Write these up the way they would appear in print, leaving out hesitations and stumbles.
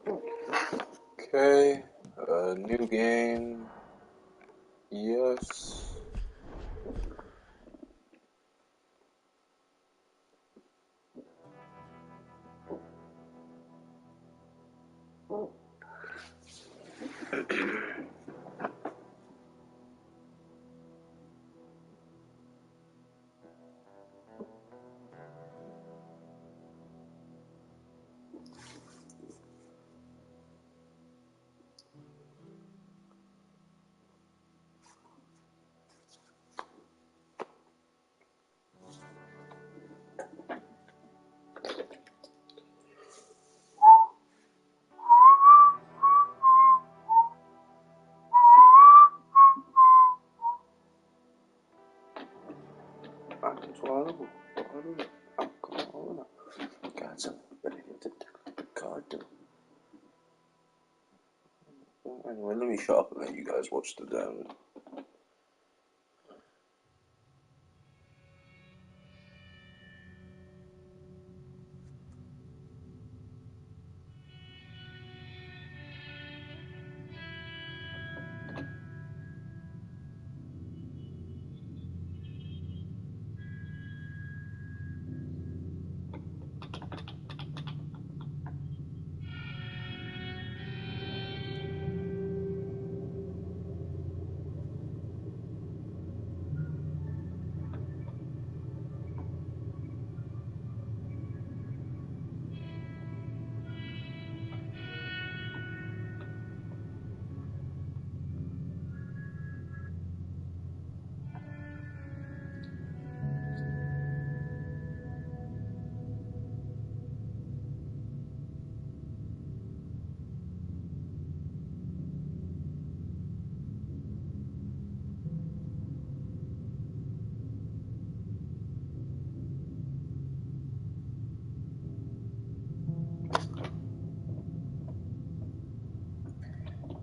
Okay, new game. Yes. Anyway, let me shut up and let you guys watch the damn.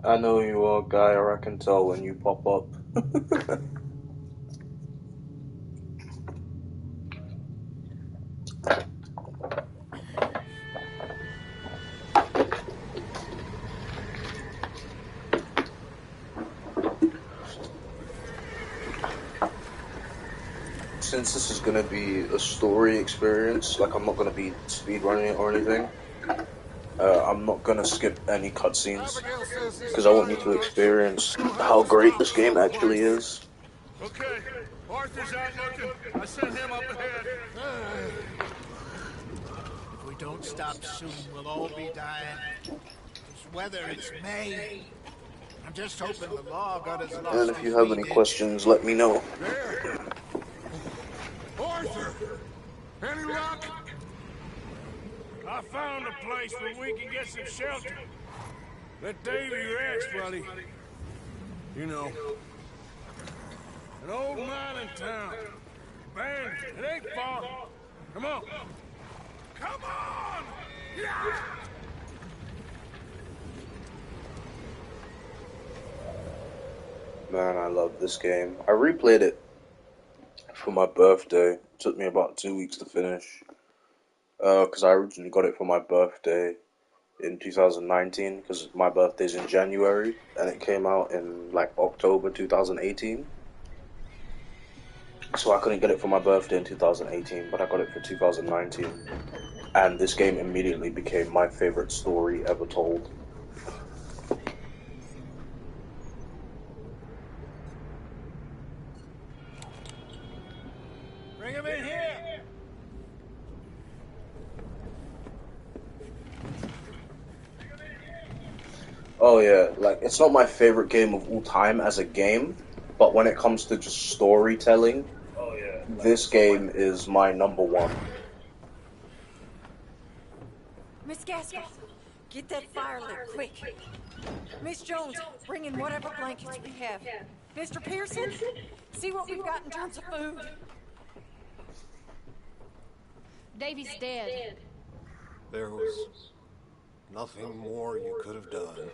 I know you are, guy, or I can tell when you pop up. Since this is gonna be a story experience, like I'm not gonna be speedrunning it or anything, I'm not gonna skip any cutscenes because I want you to experience how great this game actually is. Okay, Arthur's out looking. I sent him up ahead. If we don't stop soon, we'll all be dying. This weather, it's May. I'm just hoping the law got as And lost if as you have we any did. questions, let me know. There. Arthur! Any luck? I found a place where we can get some shelter. Let Davy rest while he... You know. An old mining town. Abandoned. It ain't far. Come on. Come on! Yeah! Man, I love this game. I replayed it for my birthday. It took me about 2 weeks to finish. Because I originally got it for my birthday in 2019, because my birthday's in January, and it came out in like October 2018. So I couldn't get it for my birthday in 2018, but I got it for 2019. And this game immediately became my favorite story ever told. Bring him in here! Oh yeah, like it's not my favorite game of all time as a game, but when it comes to just storytelling, this game is my number one. Miss Gaskell, get that fire lit, quick. Miss Jones, bring in whatever blankets we have. Mr. Pearson, see what we've got in terms of food. Davy's dead. There was nothing more you could have done.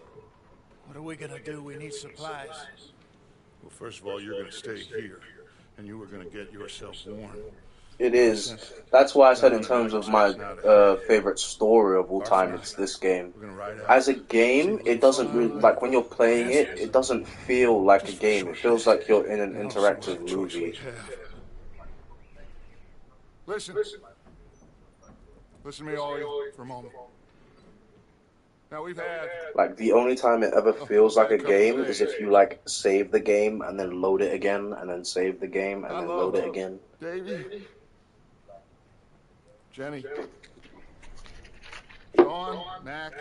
What are we gonna do? We need supplies. Well, first of all, you're gonna stay here, and you are gonna get yourself warm. It is. That's why I said in terms of my favorite story of all time, it's this game. As a game, it doesn't really, like when you're playing it, it doesn't feel like a game. It feels like you're in an interactive movie. Listen. Listen to me all for a moment. Now we've had Like the only time it ever feels like a game is if you like save the game and then load it again and then save the game and then load it again. Davey, Jenny, Sean, Mac,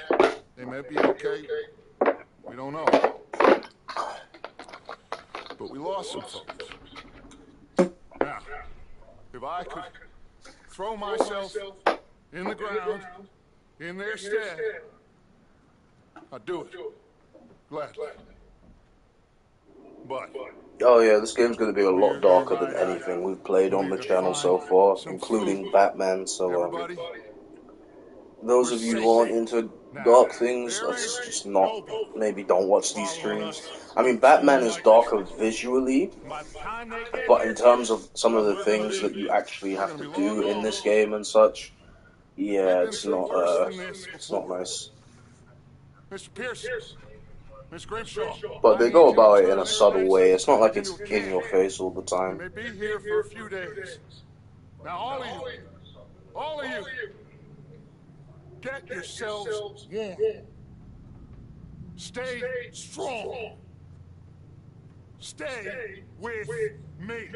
they may be okay. We don't know. But we lost some folks. Now, if I could throw myself in the ground in their stead, I'd do it. Gladly. But Oh yeah, this game's gonna be a lot darker than anything we've played on the channel so far, including Batman, so those of you who aren't into dark things, let's just not, maybe don't watch these streams. I mean, Batman is darker visually, but in terms of some of the things that you actually have to do in this game and such, yeah, it's not nice. Mr. Pierce, Miss Grimshaw. But they go about it in a subtle way. It's not like it's in your face all the You time. may be here for a few days. Now, all of you, get yourselves warm. Stay strong. Stay with me.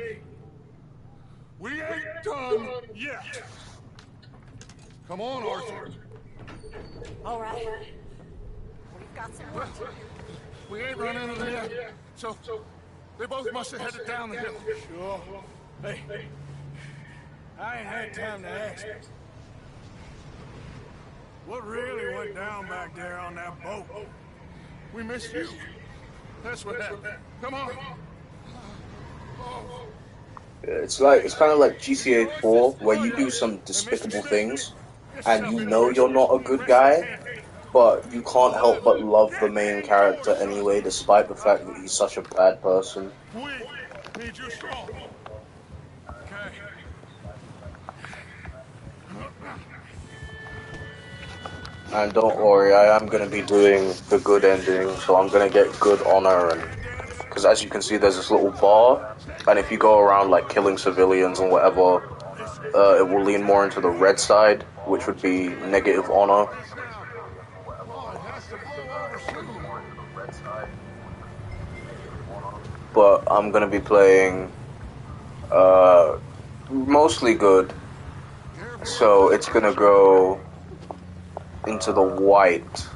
We ain't done yet. Come on, Arthur. All right. We've got some work to do. We ain't run into them yet. So they both must have headed down the hill. Sure. Hey, I ain't had time to ask. What really went down back there on that boat? We missed you. That's what happened. Come on. It's kind of like GTA 4, where you do some despicable things, and you know you're not a good guy, but you can't help but love the main character anyway, despite the fact that he's such a bad person. We need you strong. Okay. And don't worry, I am going to be doing the good ending, so I'm going to get good honor, and because as you can see there's this little bar, and if you go around like killing civilians and whatever, it will lean more into the red side, which would be negative honor. But I'm going to be playing mostly good, so it's going to go into the white.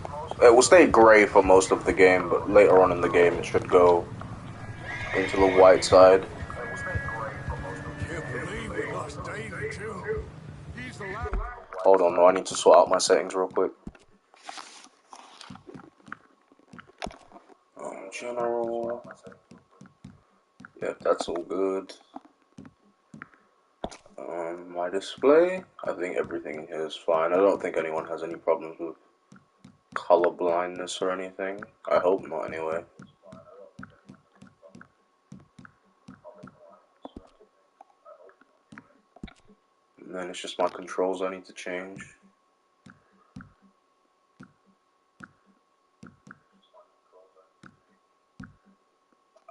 It will stay gray for most of the game, but later on in the game it should go into the white side. Can't believe we lost Davey, too. He's the last. Hold on, though, I need to sort out my settings real quick. General. Yeah, that's all good. My display, I think everything here is fine. I don't think anyone has any problems with color blindness or anything. I hope not, anyway. And then it's just my controls I need to change.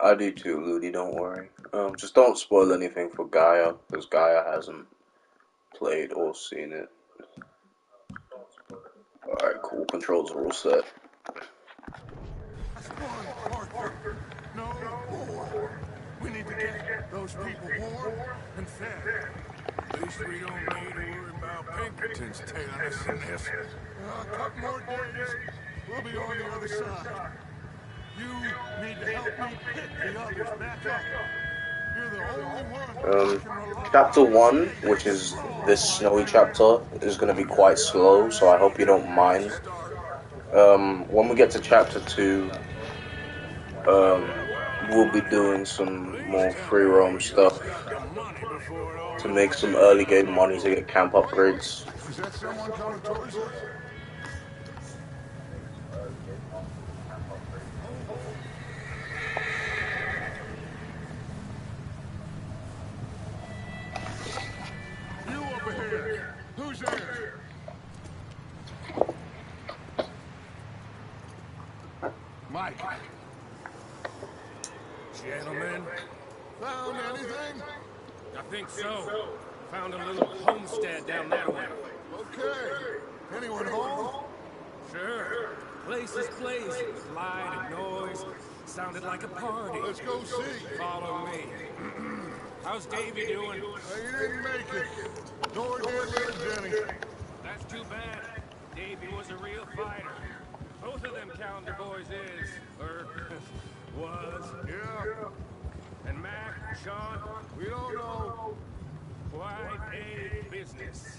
I do too, Ludi, don't worry. Just don't spoil anything for Gaia, because Gaia hasn't played or seen it. Alright, cool, controls are all set. Arthur. No more. We need to get those people warm and fed. At least we don't need to worry about Pinkertons tailing us in this. A couple more days, we'll be on the other side. You need to help me pick the others back up. You're the only one. Chapter 1, which is this snowy chapter, is going to be quite slow, so I hope you don't mind. When we get to chapter 2, we'll be doing some more free roam stuff to make some early game money to get camp upgrades. Is that someone coming towards us? Mike. Gentlemen, found anything? I think so. Found a little homestead down that way. Okay. Anyone home? Sure. Place is blazing with light and noise. Sounded like a party. Let's go see. Follow me. How's Davy doing? He didn't make it. Nor did little Jenny. That's too bad. Davy was a real fighter. Both of them calendar boys is, or was. Yeah. And Mac, Sean, We don't know. quite a business.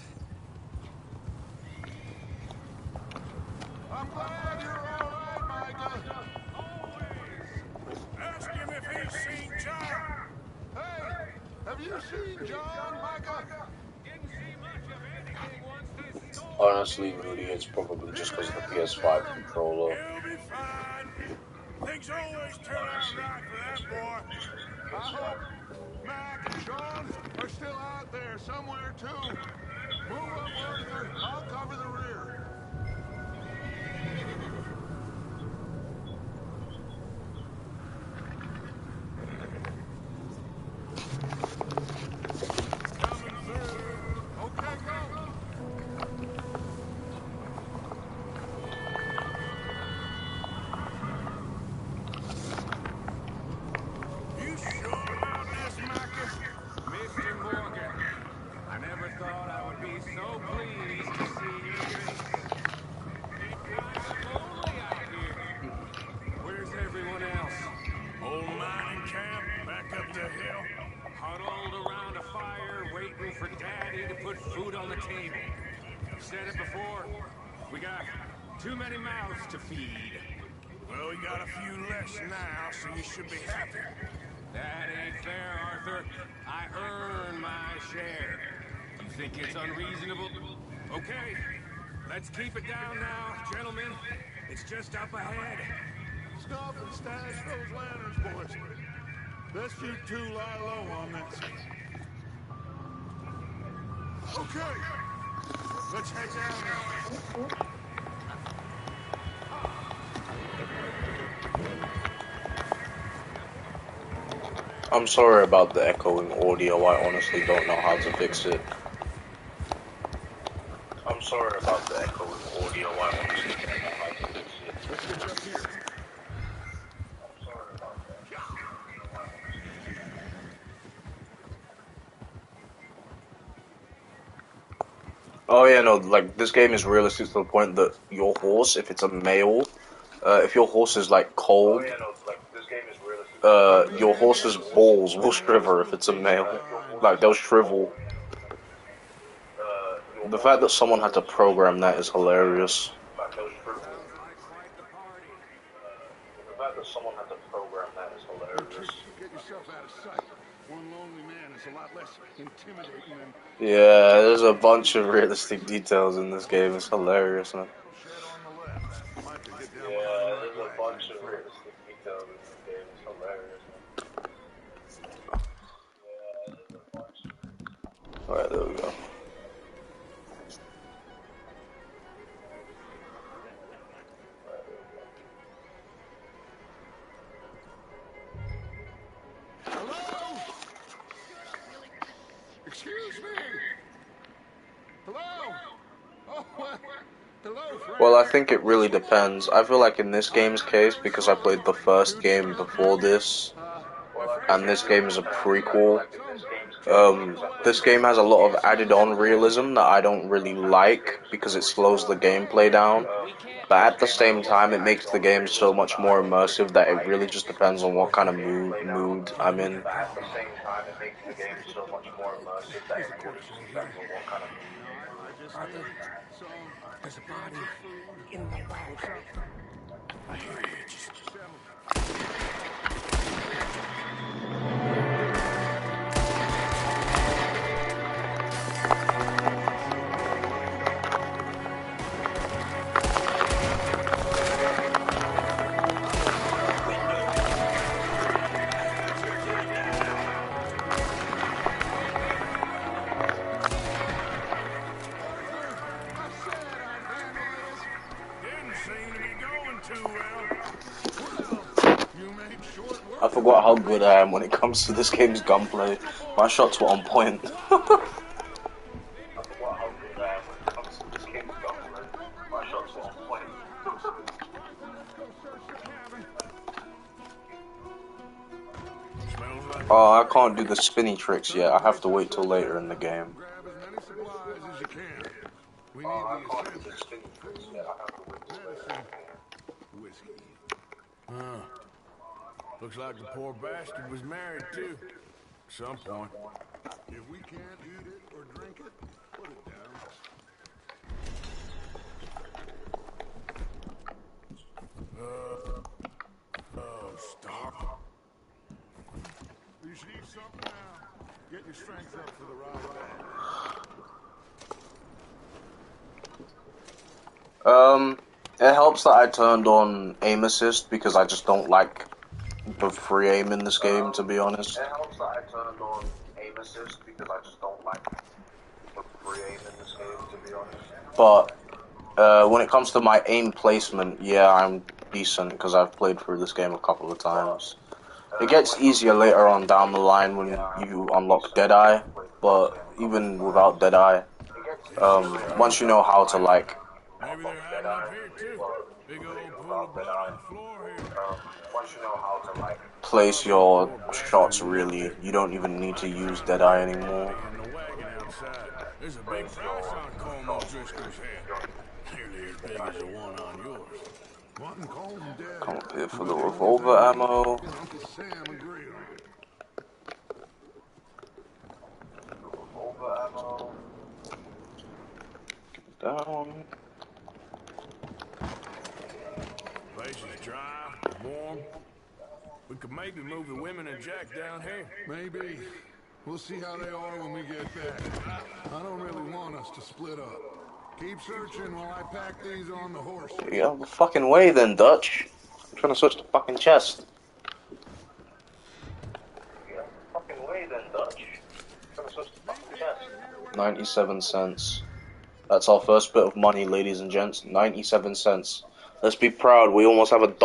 I'm glad you're all right, Micah. Ask him if he's seen John. Hey, have you seen John, Micah? Didn't see much of anything once this storm. Honestly, Moody, it's probably just because of the PS5 controller. He'll be fine. Things always turn out right for that boy. I hope Mac and Sean are still out there somewhere, too. Move up, Arthur. I'll cover the rear. Coming through. Okay, go. You sure about this, Micah? Mr. Morgan, I never thought I would be so pleased to see you faces. It's kind of lonely out here. Where's everyone else? Old mining camp back up the hill. Huddled around a fire, waiting for Daddy to put food on the table. I've said it before, we got too many mouths to feed. Well, we got a few less now, so you should be happy. That ain't fair, Arthur. I earn my share. You think it's unreasonable? Okay, let's keep it down now, gentlemen. It's just up ahead. Stop and stash those lanterns, boys. Best you two lie low on this. Okay, let's head down now. I'm sorry about the echoing audio, I honestly don't know how to fix it. I'm sorry about the echoing audio, I honestly don't know how to fix it. Let's get up here. I'm sorry about that. Oh yeah, no, like, this game is realistic to the point that your horse, if it's a male, if your horse is, like, cold, your horse's balls will shrivel if it's a male. Like, they'll shrivel. The fact that someone had to program that is hilarious. The fact that someone had to program that is hilarious. Get yourself out of sight. One lonely man is a lot less intimidating than Yeah, there's a bunch of realistic details in this game. It's hilarious, man. shed on the left. Micah, get down Yeah, behind there's that a wagon. bunch of realistic details in this game. It's hilarious, man. Alright, there we go. Hello? Excuse me? Hello? Oh, hello, friend. Well, I think it really depends. I feel like in this game's case, because I played the first game before this, and this game is a prequel, this game has a lot of added-on realism that I don't really like, because it slows the gameplay down. But at the same time, it makes the game so much more immersive that it really just depends on what kind of mood I'm in. At the same time, it makes the game so much more immersive that it really just depends on what kind of Arthur, there's a body in the wagon. I hear you. Just didn't seem to be going too well. You made short work. I forgot how good I am when it comes to this game's gunplay. My shots were on point. I forgot how good I am when it comes to this game's gunplay. My shots were on point. Smells like Oh, I can't do the spinny tricks yet. I have to wait till later in the game. grab as many supplies as you can. We need I the can't do the essentials. spinny tricks yet. I have to wait till later. Medicine, whiskey. Looks like the poor bastard was married too. At some point. If we can't eat it or drink it, put it down. Stop. You should eat something now. Get your strength up for the ride back. It helps that I turned on aim assist because I just don't like the free aim in this game, to be honest. It helps that I turned on aim assist because I just don't like the free aim in this game, to be honest. But when it comes to my aim placement, yeah, I'm decent because I've played through this game a couple of times. It gets easier later on down the line when you unlock Deadeye, but even without Deadeye, once you know how to like Maybe they're hiding up here too. Big old pool of blood on the floor here. once you know how to like place your shots really, you don't even need to use Deadeye anymore. In the wagon outside. There's a big price on Colm O'Driscoll's head. Nearly as big as the one on yours. Wanting Colm dead. Come up here for the revolver ammo. Uncle Sam agreed on it. Revolver ammo. Get it down. Place is dry, warm. We could maybe move the women and Jack down here. Maybe. We'll see how they are when we get back. I don't really want us to split up. Keep searching while I pack these on the horse. Get out of the fucking way then, Dutch. I'm trying to search the fucking chest. Get out of the fucking way then, Dutch. I'm trying to search the fucking chest. 97 cents. That's our first bit of money, ladies and gents. 97 cents. Let's be proud, we almost have $1.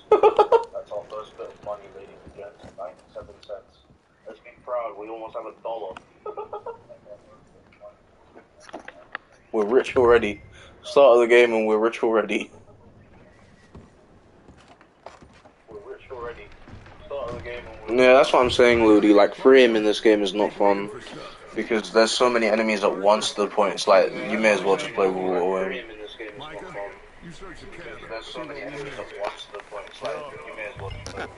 That's our first bit of money, ladies and gents. 97 cents. Let's be proud, we almost have $1. We're rich already. Start of the game and we're rich already. We're rich already. Start of the game and we're... Yeah, that's what I'm saying, Ludi. Like, free aim in this game is not fun. Because there's so many enemies at once to the point it's like, you may as well just play War aim. You search the cabin. There's so many enemies at once to the point it's like, you may as well just play War aim.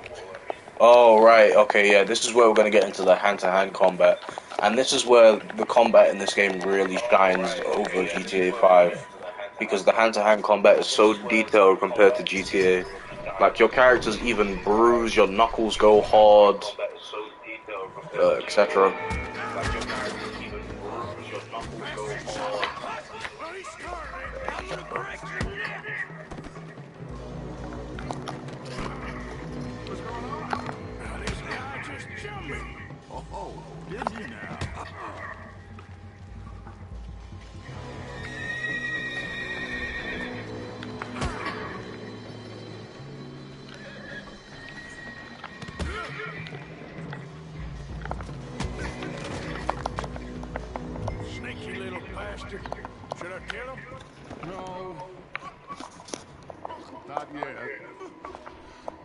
Oh, right, okay, yeah, this is where we're going to get into the hand-to-hand combat. And this is where the combat in this game really shines over GTA 5. Because the hand-to-hand combat is so detailed compared to GTA. Like, your characters even bruise, your knuckles go hard, etc. Sneaky little bastard. Should I kill him? No. Not yet.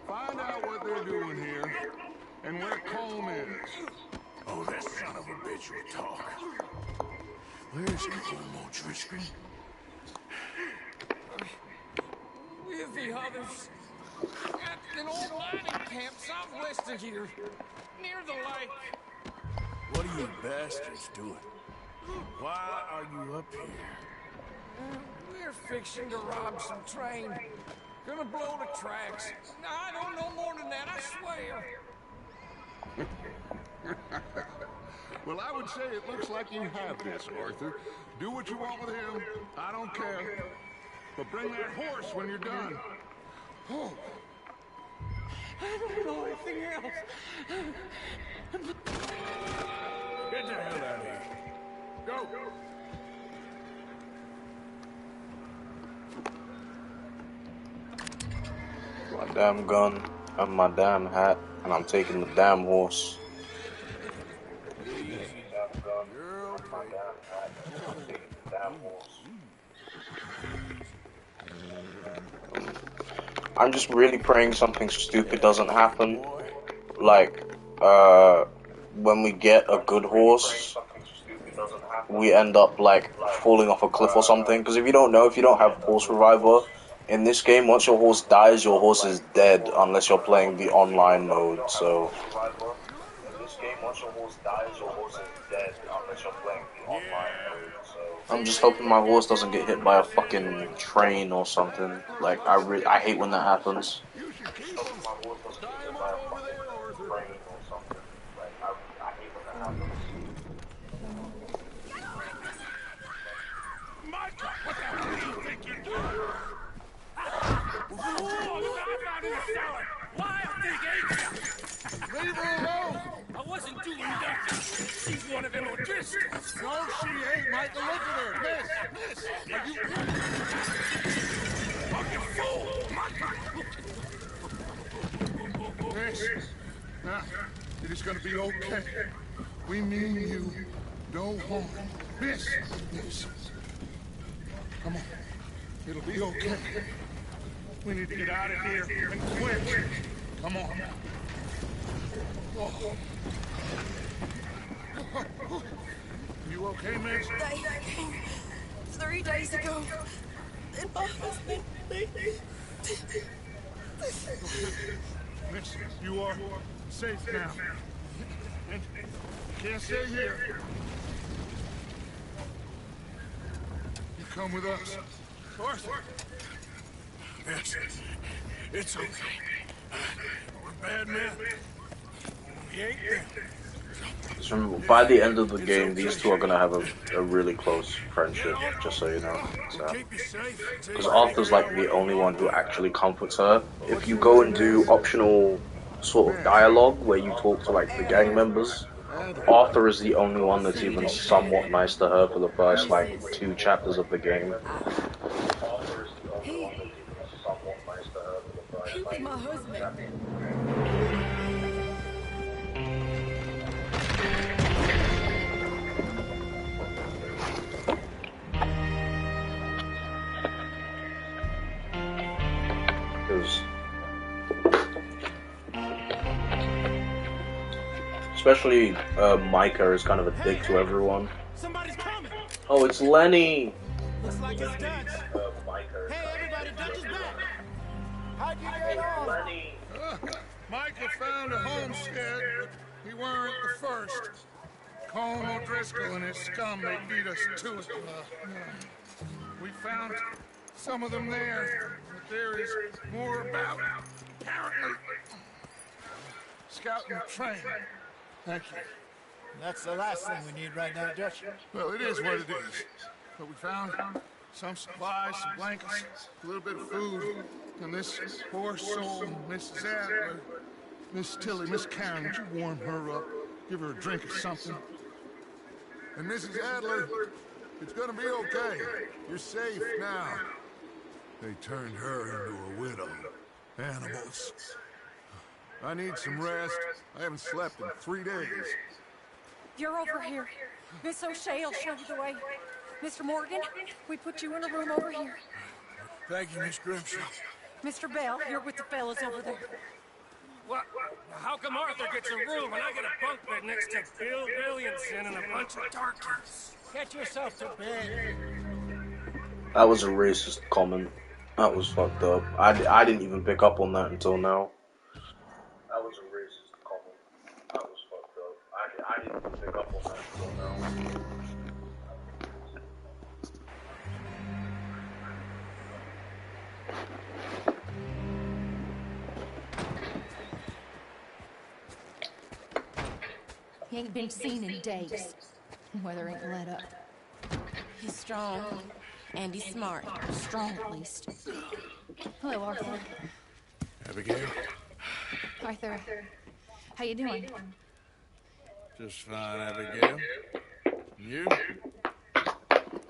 Find out what they're doing here and where Colm is. Oh, that son of a bitch will talk. Where's Colm O'Driscoll? With the others. At an old mining camp southwest of here. Near the lake. What are you bastards doing? Why are you up here? We're fixing to rob some train. Gonna blow the tracks. I don't know more than that, I swear. Well, I would say it looks like you have this, Arthur. Do what you want with him. I don't care. But bring that horse when you're done. Oh. I don't know anything else. Get the hell out of here. Go. My damn gun. and my damn hat, and I'm taking the damn horse. I'm just really praying something stupid doesn't happen. Like, when we get a good horse, we end up, like, falling off a cliff or something. Because if you don't know, if you don't have Horse Reviver, in this game, once your horse dies, your horse is dead, unless you're playing the online mode, so... In this game, once your horse dies, your horse is dead, unless you're playing the online mode, so... I'm just hoping my horse doesn't get hit by a fucking train or something. Like, I hate when that happens. You should keep them. Tie them up over there, Arthur. Micah, what the hell do you think you're doing? Whoa, the knife out in the cellar. Why I think ain't you? Leave her alone. I wasn't doing nothing. She's one of them O'Driscolls. No, she ain't, Micah. Look at her. Miss, are you... Fucking fool, Micah. Miss, now, it is gonna be okay. We mean you no harm. Miss, come on. It'll be okay. We need to get out of here, and quick. Come on. Oh. You okay, miss? They came 3 days ago. And my husband, Miss, you are safe now. And you can't stay here. You come with us. Arthur. Yes, it's okay. We're bad men. We ain't them. Just remember, by the end of the game, these two are gonna have a really close friendship, just so you know. Because Arthur's like the only one who actually comforts her. If you go and do optional sort of dialogue where you talk to like the gang members, Arthur is the only one that's even somewhat nice to her for the first like 2 chapters of the game. he was my husband. Especially Micah is kind of a dick to everyone. Somebody's coming. Oh, it's Lenny! Looks like it's Dutch. Hey, everybody, Dutch is back. How'd you get on? Micah found a homestead, but we weren't the first. Colm O'Driscoll and his scum, they beat us to it. We found some of them there, but there is more about. Apparently, scouting the train. Thank you. That's the last thing we need right now, Dutch. Well, it is what it is. But we found some supplies, some blankets, a little bit of food, and this poor soul, Mrs. Adler, Miss Tilly, Miss Karen, would you warm her up? Give her a drink or something? And Mrs. Adler, it's gonna be okay. You're safe now. They turned her into a widow. Animals. I need some rest. I haven't slept in 3 days. You're over here. Miss O'Shea will show you the way. Mr. Morgan, we put you in a room over here. Thank you, Miss Grimshaw. Mr. Bell, you're with the fellas over there. What? How come Arthur gets a room and I get a bunk bed next to Bill Williamson and a bunch of darkies? Get yourself to bed. That was a racist comment. That was fucked up. I didn't even pick up on that until now. That was a racist comment. That was fucked up. I didn't even pick up on that until now. He ain't been seen in days. Weather ain't let up. He's strong, and he's smart. Strong, at least. Hello, Arthur. Abigail? Arthur, how you doing? Just fine, Abigail. You?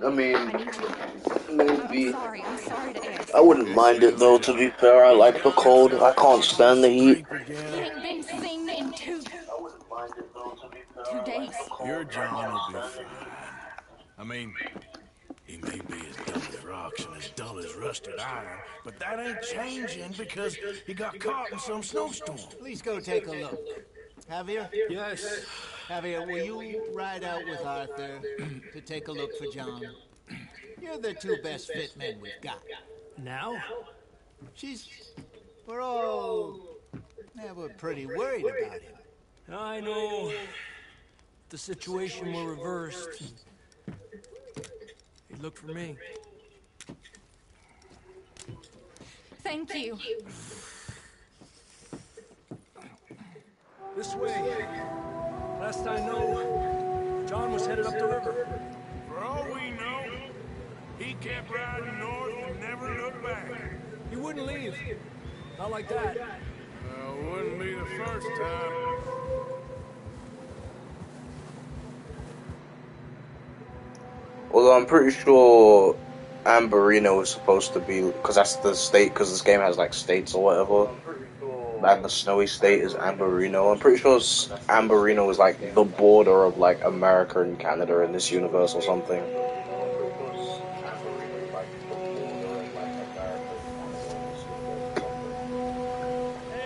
I mean, I need you. maybe. I'm sorry to ask. I wouldn't mind it though, to be fair. I like the cold. I can't stand the heat. He ain't been seen in two days. Your John will be fine. I mean, he may be as dumb as rocks and as dull as rusted iron, but that ain't changing because he got caught in some snowstorm. Please go take a look. Javier? Yes. Javier, will you ride out with Arthur to take a look for John? You're the two best fit men we've got. Now? We're pretty worried about him. I know. If the situation were reversed, he'd look for me. Thank you. This way. Last I know, John was headed up the river. For all we know, he kept riding north and never looked back. He wouldn't leave. Not like that. Well, wouldn't be the first time. Although I'm pretty sure Amberino is supposed to be, because that's the state, because this game has like states or whatever. And the snowy state is Amberino. I'm pretty sure Amberino is like the border of like America and Canada in this universe or something. Hey,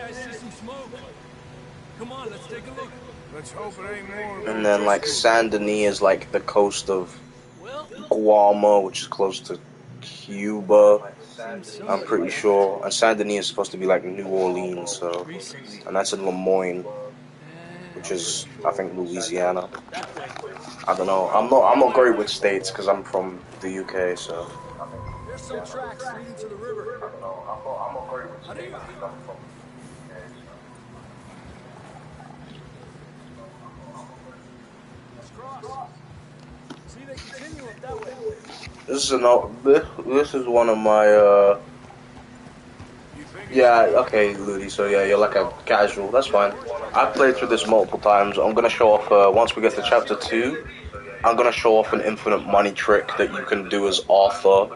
I see some smoke. Come on, let's take a look. Let's hope it ain't more. And then like Saint Denis is like the coast of Guam, which is close to Cuba. I'm pretty sure. And Saint Denis is supposed to be like New Orleans, so, and that's in Lemoyne, which is I think Louisiana. I don't know. I'm not great with states because I'm from the UK, so. There's some tracks leading to the river. I'm not great with states because I'm from. Let's cross. See, they continue up that way. This is one of my yeah, okay, Ludi, so yeah, you're like a casual, that's fine. I've played through this multiple times. I'm gonna show off once we get to chapter 2, I'm gonna show off an infinite money trick that you can do as Arthur.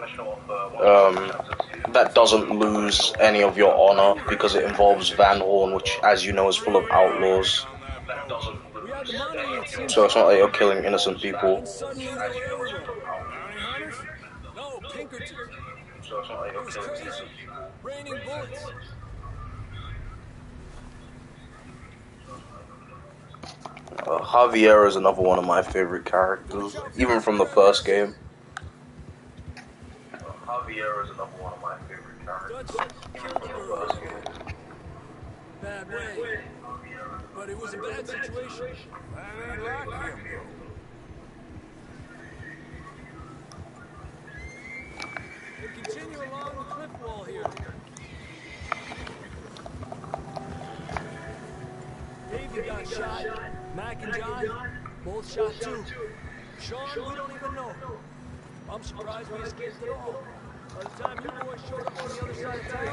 That doesn't lose any of your honor because it involves Van Horn, which as you know is full of outlaws. So it's not like you're killing innocent people. No, Pinkerton. It was crazy. Raining bullets. Javier is another one of my favorite characters, even from the first game. Javier is another one of my favorite characters, even from the first game. Bad way. But it was a bad situation. That ain't like him, We'll continue along the cliff wall here. Davey got shot. Mac and John, both shot too. Sean, we don't even know. I'm surprised we escaped at all. By the time you boys showed up on the other side of town,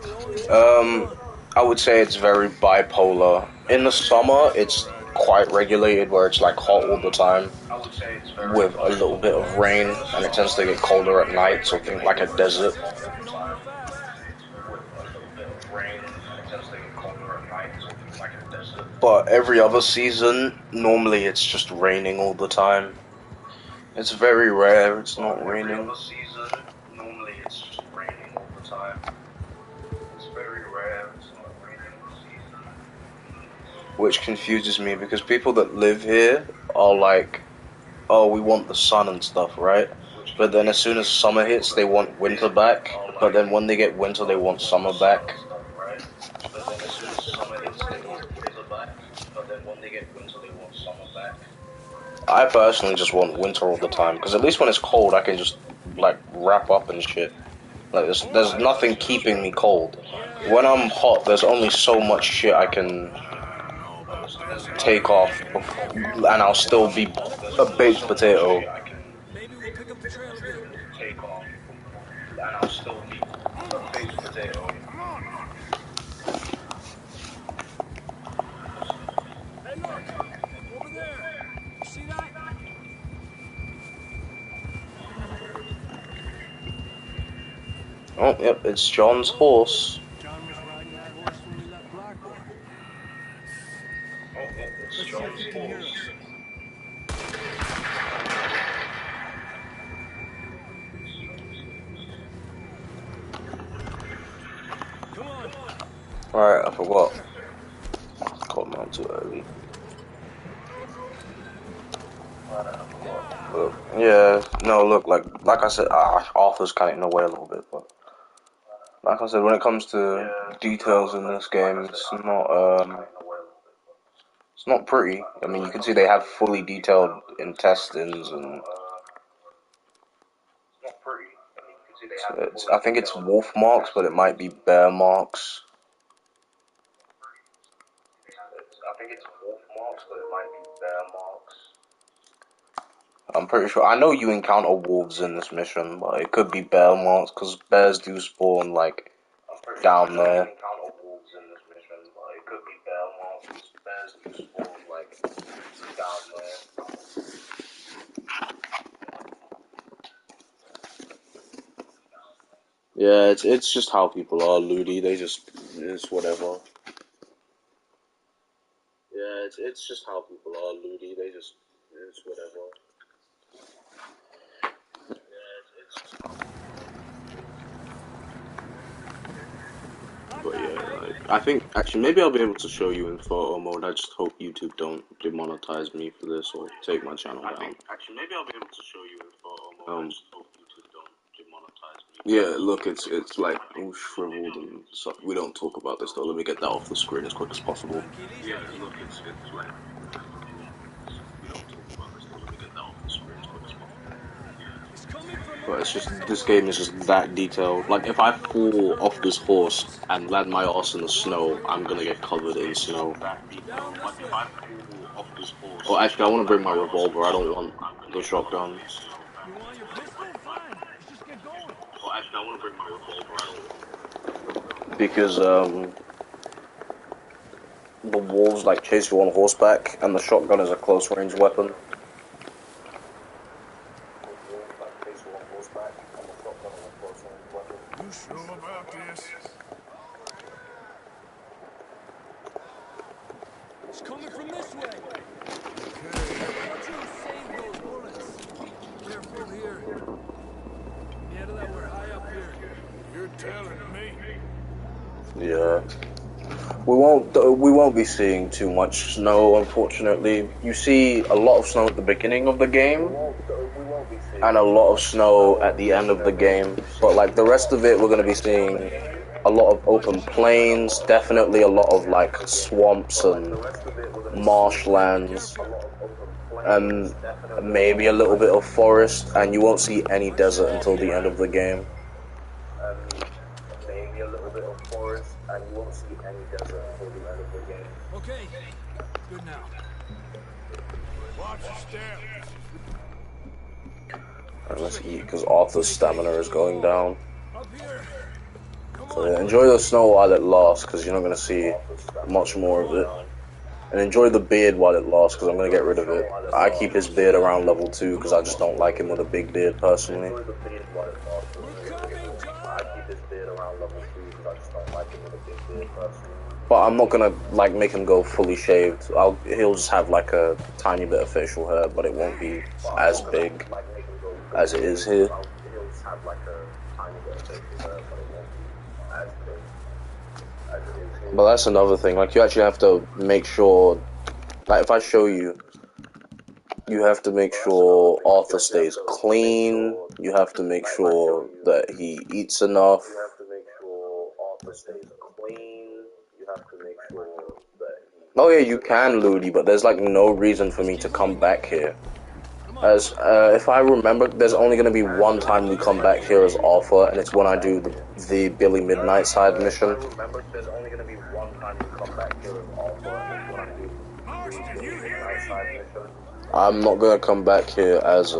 we were only I would say it's very bipolar. In the summer, it's quite regulated, where it's like hot all the time, with a little bit of rain, and it tends to get colder at night, so think like a desert. But every other season, normally it's just raining all the time. It's very rare it's not raining. Which confuses me because people that live here are like, oh, we want the sun and stuff, right? But then as soon as summer hits, they want winter back. But then when they get winter, they want summer back. I personally just want winter all the time because at least when it's cold, I can just like wrap up and shit. Like there's nothing keeping me cold. When I'm hot, there's only so much shit I can take off, and I'll still be a baked potato. maybe we'll pick up the trail again. Take off, and I'll still be a baked potato. Hey, look! Over there! You see that? Oh, yep, it's John's horse. John was riding that horse when we left Blackwater. Oh, yep, it's Let's see if he can hear us. Come on. Alright, I forgot. Caught me on too early. Look, yeah, no, look, like I said, Arthur's kind of in the way a little bit, but like I said, when it comes to details in this game, it's not pretty. I mean, you can see they have fully detailed intestines and I think it's wolf marks, but it might be bear marks. I'm pretty sure. I know you encounter wolves in this mission, but it could be bear marks because bears do spawn like down there. Yeah, it's just how people are, Ludi. It's whatever. Yeah, it's just how people are, Ludi. It's whatever. But yeah, like, I think actually maybe I'll be able to show you in photo mode. I just hope YouTube don't demonetize me for this or take my channel down. Actually, maybe I'll be able to show you in photo mode. I just hope YouTube don't demonetize me. Yeah, look, it's like all shriveled and stuff. We don't talk about this though. Let me get that off the screen as quick as possible. Yeah, look, it's like we don't talk about this though. Let me get that off the screen as quick as possible. But it's just, this game is just that detailed. Like, if I fall off this horse and land my ass in the snow, I'm gonna get covered in snow. Well, actually, I want to bring my revolver. I don't want the shotgun. You want your pistol? Fine. Let's just get going. Well, actually, I want to bring my revolver. I don't want because, the wolves, like, chase you on horseback, and the shotgun is a close-range weapon. You sure about this? It's coming from this way. I want you to save those bullets. Careful here. Yeah, that we're high up here. You're telling me. Yeah. We won't be seeing too much snow, unfortunately. You see a lot of snow at the beginning of the game, and a lot of snow at the end of the game. But like the rest of it, we're gonna be seeing a lot of open plains, definitely a lot of like swamps and marshlands, and maybe a little bit of forest, and you won't see any desert until the end of the game. Okay, good now. Watch your step. And let's eat because Arthur's stamina is going down. Up here. So yeah, enjoy the snow while it lasts because you're not going to see much more of it. And enjoy the beard while it lasts because I'm going to get rid of it. I keep his beard around level 2 because I just don't like him with a big beard personally. But I'm not gonna like make him go fully shaved. He'll just have like a tiny bit of facial hair, but it won't be as big as it is here. But that's another thing. Like you actually have to make sure. Like if I show you, you have to make sure Arthur stays clean. You have to make sure that he eats enough. Oh yeah, you can, Ludi, but there's like no reason for me to come back here. As if I remember, there's only going to be one time we come back here as Arthur, and it's when I do the Billy Midnight side mission. I'm not going to come back here as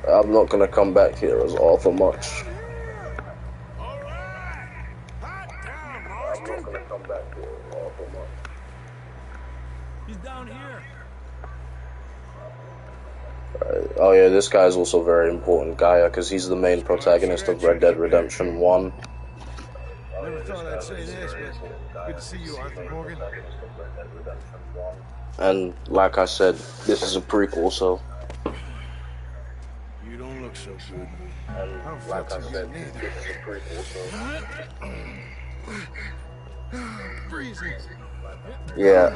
I'm not gonna come back here as Arthur much. He's down here. Oh yeah, this guy is also very important, Gaia, because he's the main protagonist of Red Dead Redemption 1. Never thought I'd say this, but good to see you, Arthur Morgan. And like I said, this is a prequel, so. You don't look so good. And like I said, this is a prequel, so. Freezing. Yeah.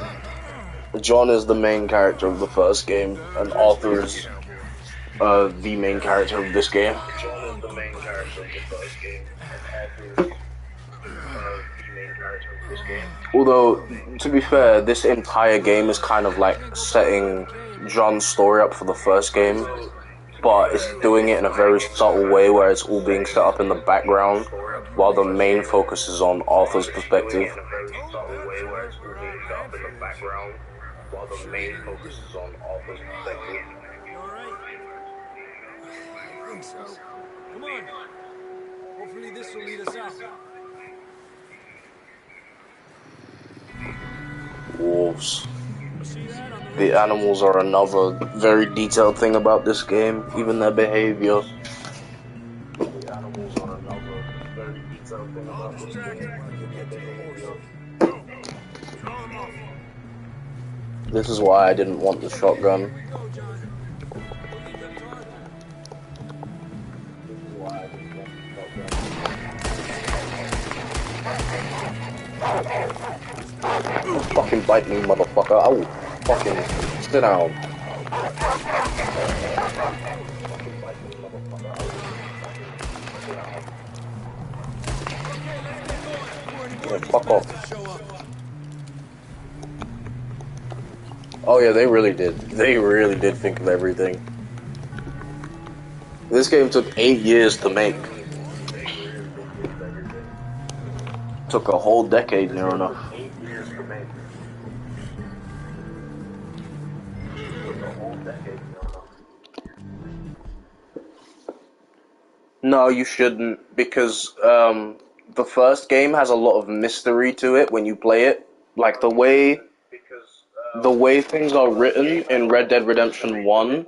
John is the main character of the first game, and Arthur is the main character of this game. John is the main character of the first game, and Arthur is the main character of this game. Although, to be fair, this entire game is kind of like setting John's story up for the first game, but it's doing it in a very subtle way where it's all being set up in the background, while the main focus is on Arthur's perspective. While the main focus is on Arthur's perspective. You alright? I think so. Come on. Hopefully this will lead us out. Wolves. The animals are another very detailed thing about this game, even their behavior. The animals are another very detailed thing about this game. This is why I didn't want the shotgun. Fucking bite me, motherfucker. Oh, fucking sit down. Yeah, fuck off. Oh yeah, they really did. They really did think of everything. This game took 8 years to make. Took a whole decade, near enough. No, you shouldn't, because the first game has a lot of mystery to it when you play it. Like the way things are written in Red Dead Redemption 1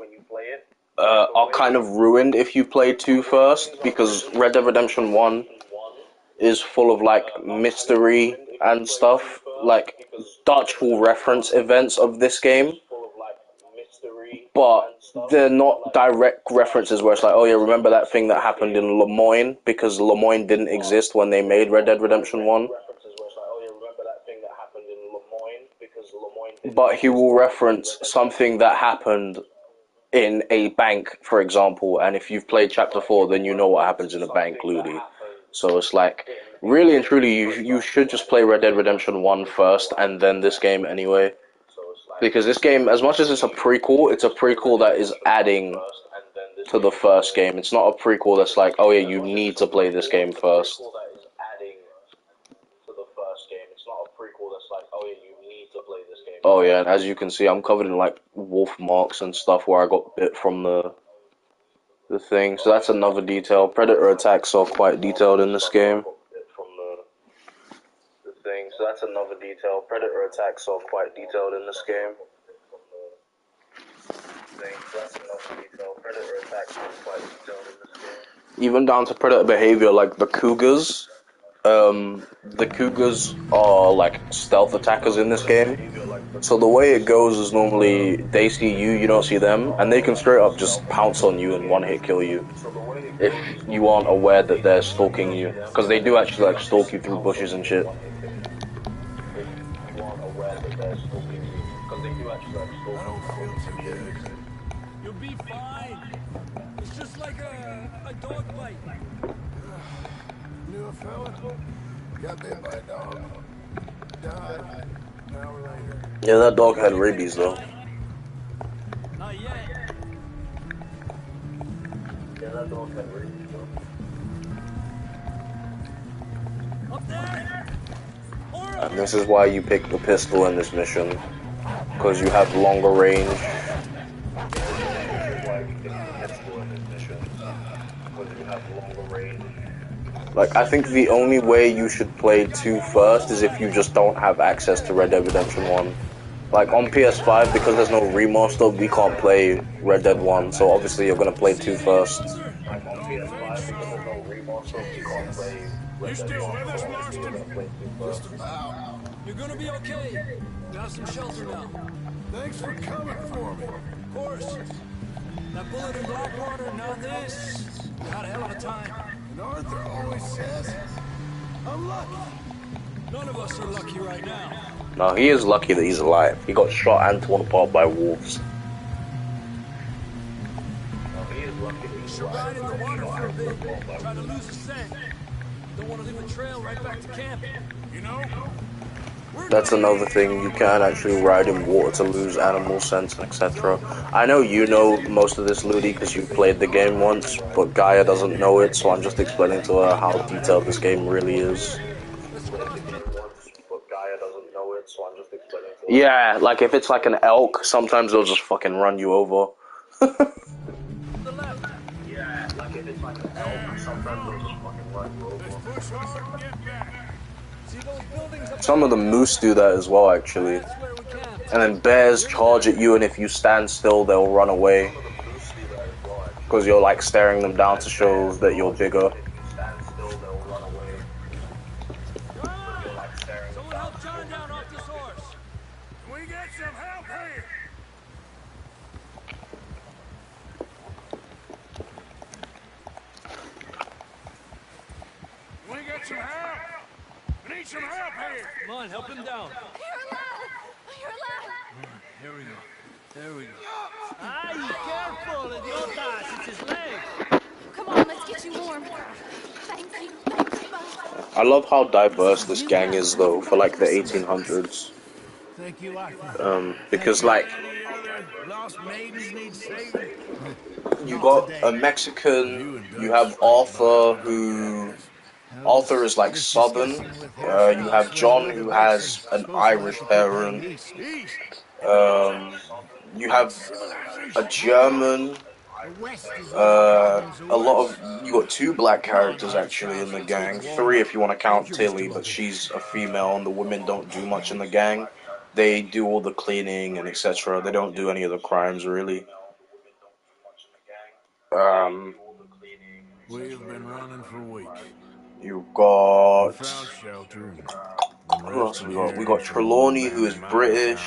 are kind of ruined if you play 2 first, because Red Dead Redemption 1 is full of like mystery and stuff. Like Dutch will reference events of this game, but they're not direct references where it's like, oh yeah, remember that thing that happened in Lemoyne, because Lemoyne didn't exist when they made Red Dead Redemption 1. But he will reference something that happened in a bank, for example, and if you've played Chapter 4, then you know what happens in a bank, Ludi. So it's like, really and truly, you should just play Red Dead Redemption 1 first, and then this game anyway. Because this game, as much as it's a prequel that is adding to the first game. It's not a prequel that's like, oh yeah, you need to play this game first. Oh yeah, and as you can see, I'm covered in like wolf marks and stuff where I got bit from the thing. So that's another detail. Predator attacks are quite detailed in this game. So that's another detail. Predator attacks are quite detailed in this game. Even down to predator behavior, like the cougars. The cougars are like stealth attackers in this game. So the way it goes is normally they see you, you don't see them, and they can straight up just pounce on you and one-hit kill you if you aren't aware that they're stalking you, because they do actually like stalk you through bushes and shit. You'll be fine. It's just like a dog bite. Knew a fella? Got bit by a dog. Died. An hour later. Yeah, that dog had rabies though. Not yet. Yeah, that dog had rabies though. Up there! And this is why you pick the pistol in this mission, because you have longer range. Like, I think the only way you should play 2 first is if you just don't have access to Red Dead Redemption 1. Like on PS5, because there's no remaster, we can't play Red Dead 1, so obviously you're gonna play 2 first. Like on PS5, because there's no remaster, we can't play Red Dead 1, so obviously you're gonna play 2 first. Just about. You're gonna be okay. You have some shelter now. Thanks for coming for me. Of course. That bullet in Blackwater, now this. You had a hell of a time. And Arthur always says, I'm lucky. None of us are lucky right now. No, he is lucky that he's alive. He got shot and torn apart by wolves. No, he is lucky that he's alive. Ride in the water for a bit. Try to lose a scent. Don't want to leave a trail right back to camp. You know? That's another thing, you can actually ride in water to lose animal scents, etc. I know you know most of this, Ludi, because you played the game once, but Gaia doesn't know it, so I'm just explaining to her how detailed this game really is. Yeah, like if it's like an elk, sometimes they'll just fucking run you over. Yeah, like if it's like an elk, sometimes they'll just fucking run you over. Some of the moose do that as well, actually. And then bears charge at you, and if you stand still, they'll run away. Because you're like staring them down to show that you're bigger. Someone help John down off this horse. We get some help here. We get some help. We need some help here. Come on, help him down. You're alive! You're alive! Here we go. There we go. Ay, careful, idiotas. It's his leg. Come on, let's get you warm. Thank you, bud. I love how diverse this gang is, though, for like the 1800s. Thank you, Arthur. Because like Lost maidens need saving. you got a Mexican, you have Arthur, who Arthur is like Southern. You have John, who has an Irish parent. You have a German. A lot of you got 2 black characters actually in the gang. 3 if you want to count Tilly, but she's a female, and the women don't do much in the gang. They do all the cleaning and etc. They don't do any of the crimes really. We've been running for weeks. You got Found shelter. who else we got? We got Trelawney, who is British.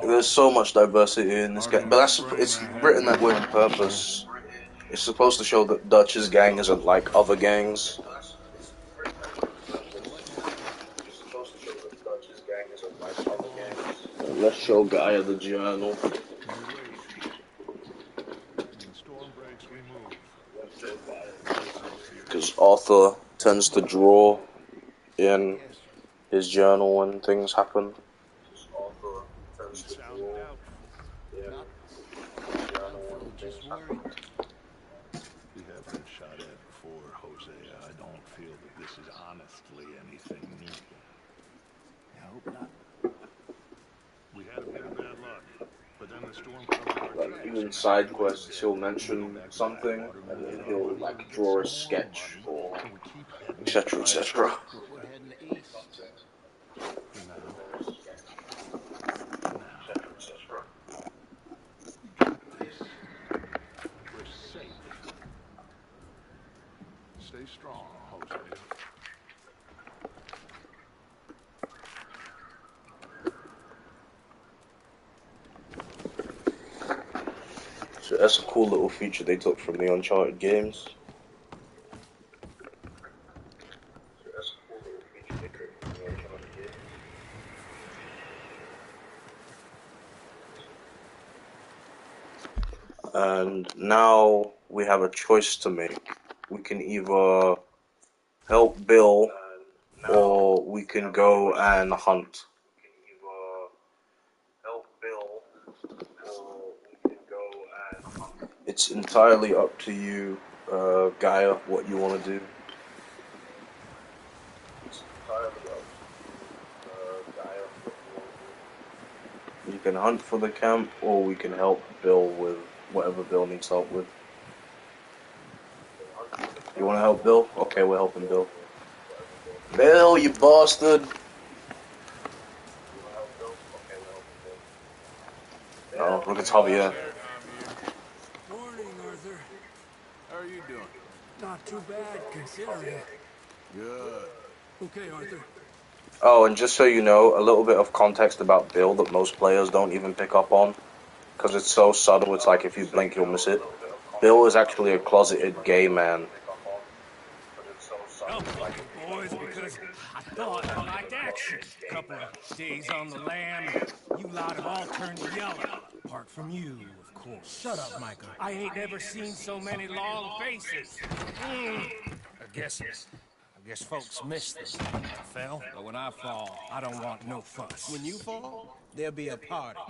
There's so much diversity in this gang, but it's written that way on purpose. It's supposed to show that Dutch's gang isn't like other gangs. Let's show Gaia the journal. Because Arthur tends to draw in his journal when things happen. We have been shot at before, Hosea. I don't feel that this is honestly anything new. I hope not. We had a bit of bad luck, but then the storm covered our Like even side quests, he'll mention something, and then he'll like draw a sketch or etc. etc. We're heading east. We're safe. Stay strong, Hosea. So that's a cool little feature they took from the Uncharted games. And now we have a choice to make. We can either help Bill or we can go and hunt. It's entirely up to you, Gaia, what you want to do. It's entirely up to you, Gaia, what you want to do. You can hunt for the camp, or we can help Bill with whatever Bill needs help with. You want to help Bill? Okay, we're helping Bill. Bill, you bastard! Look, it's Javier. Morning, Arthur. How are you doing? Not too bad, considering. Good. Okay, Arthur. Oh, and just so you know, a little bit of context about Bill that most players don't even pick up on, because it's so subtle, it's like if you blink, you'll miss it. Bill is actually a closeted gay man. Oh, boys, because I thought I liked action. Couple of days on the lam, you lot have all turned yellow. Apart from you, of course. Shut up, Micah. I ain't never seen so many long faces. I guess folks miss this. I fell, but when I fall, I don't want no fuss. When you fall, there'll be a party.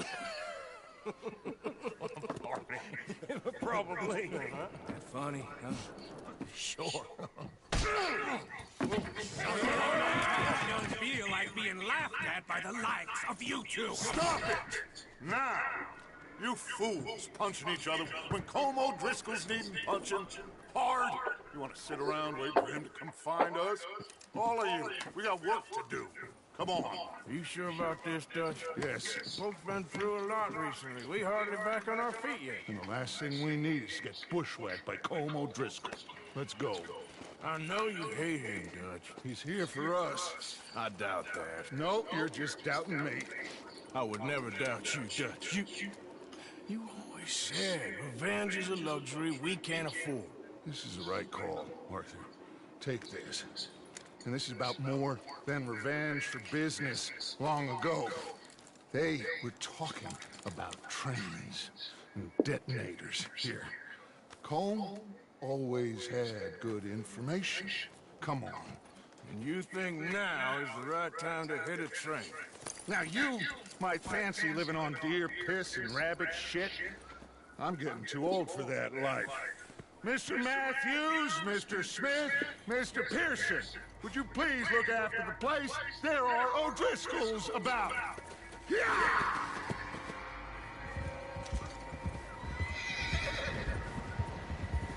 Probably. That funny, huh? Sure. I don't feel like being laughed at by the likes of you two. Stop it! Now! You fools punching each other when Colm O'Driscoll's needing punching hard. You want to sit around waiting for him to come find us? All of you, we got work to do. Come on. You sure about this, Dutch? Yes. Folks been through a lot recently. We hardly back on our feet yet. And the last thing we need is to get bushwhacked by Colm O'Driscoll. Let's go. I know you hate him, Dutch. He's here for us. I doubt that. No, you're just doubting me. I would never doubt you, Dutch. You always said revenge is a luxury we can't afford. This is the right call, Arthur. Take this. And this is about more than revenge for business long ago. They were talking about trains and detonators here. Colm always had good information. Come on. And you think now is the right time to hit a train? Now you might fancy living on deer piss and rabbit shit. I'm getting too old for that life. Mr. Matthews, Mr. Smith, Mr. Pearson, would you please look after the place? There are O'Driscolls about. Yeah!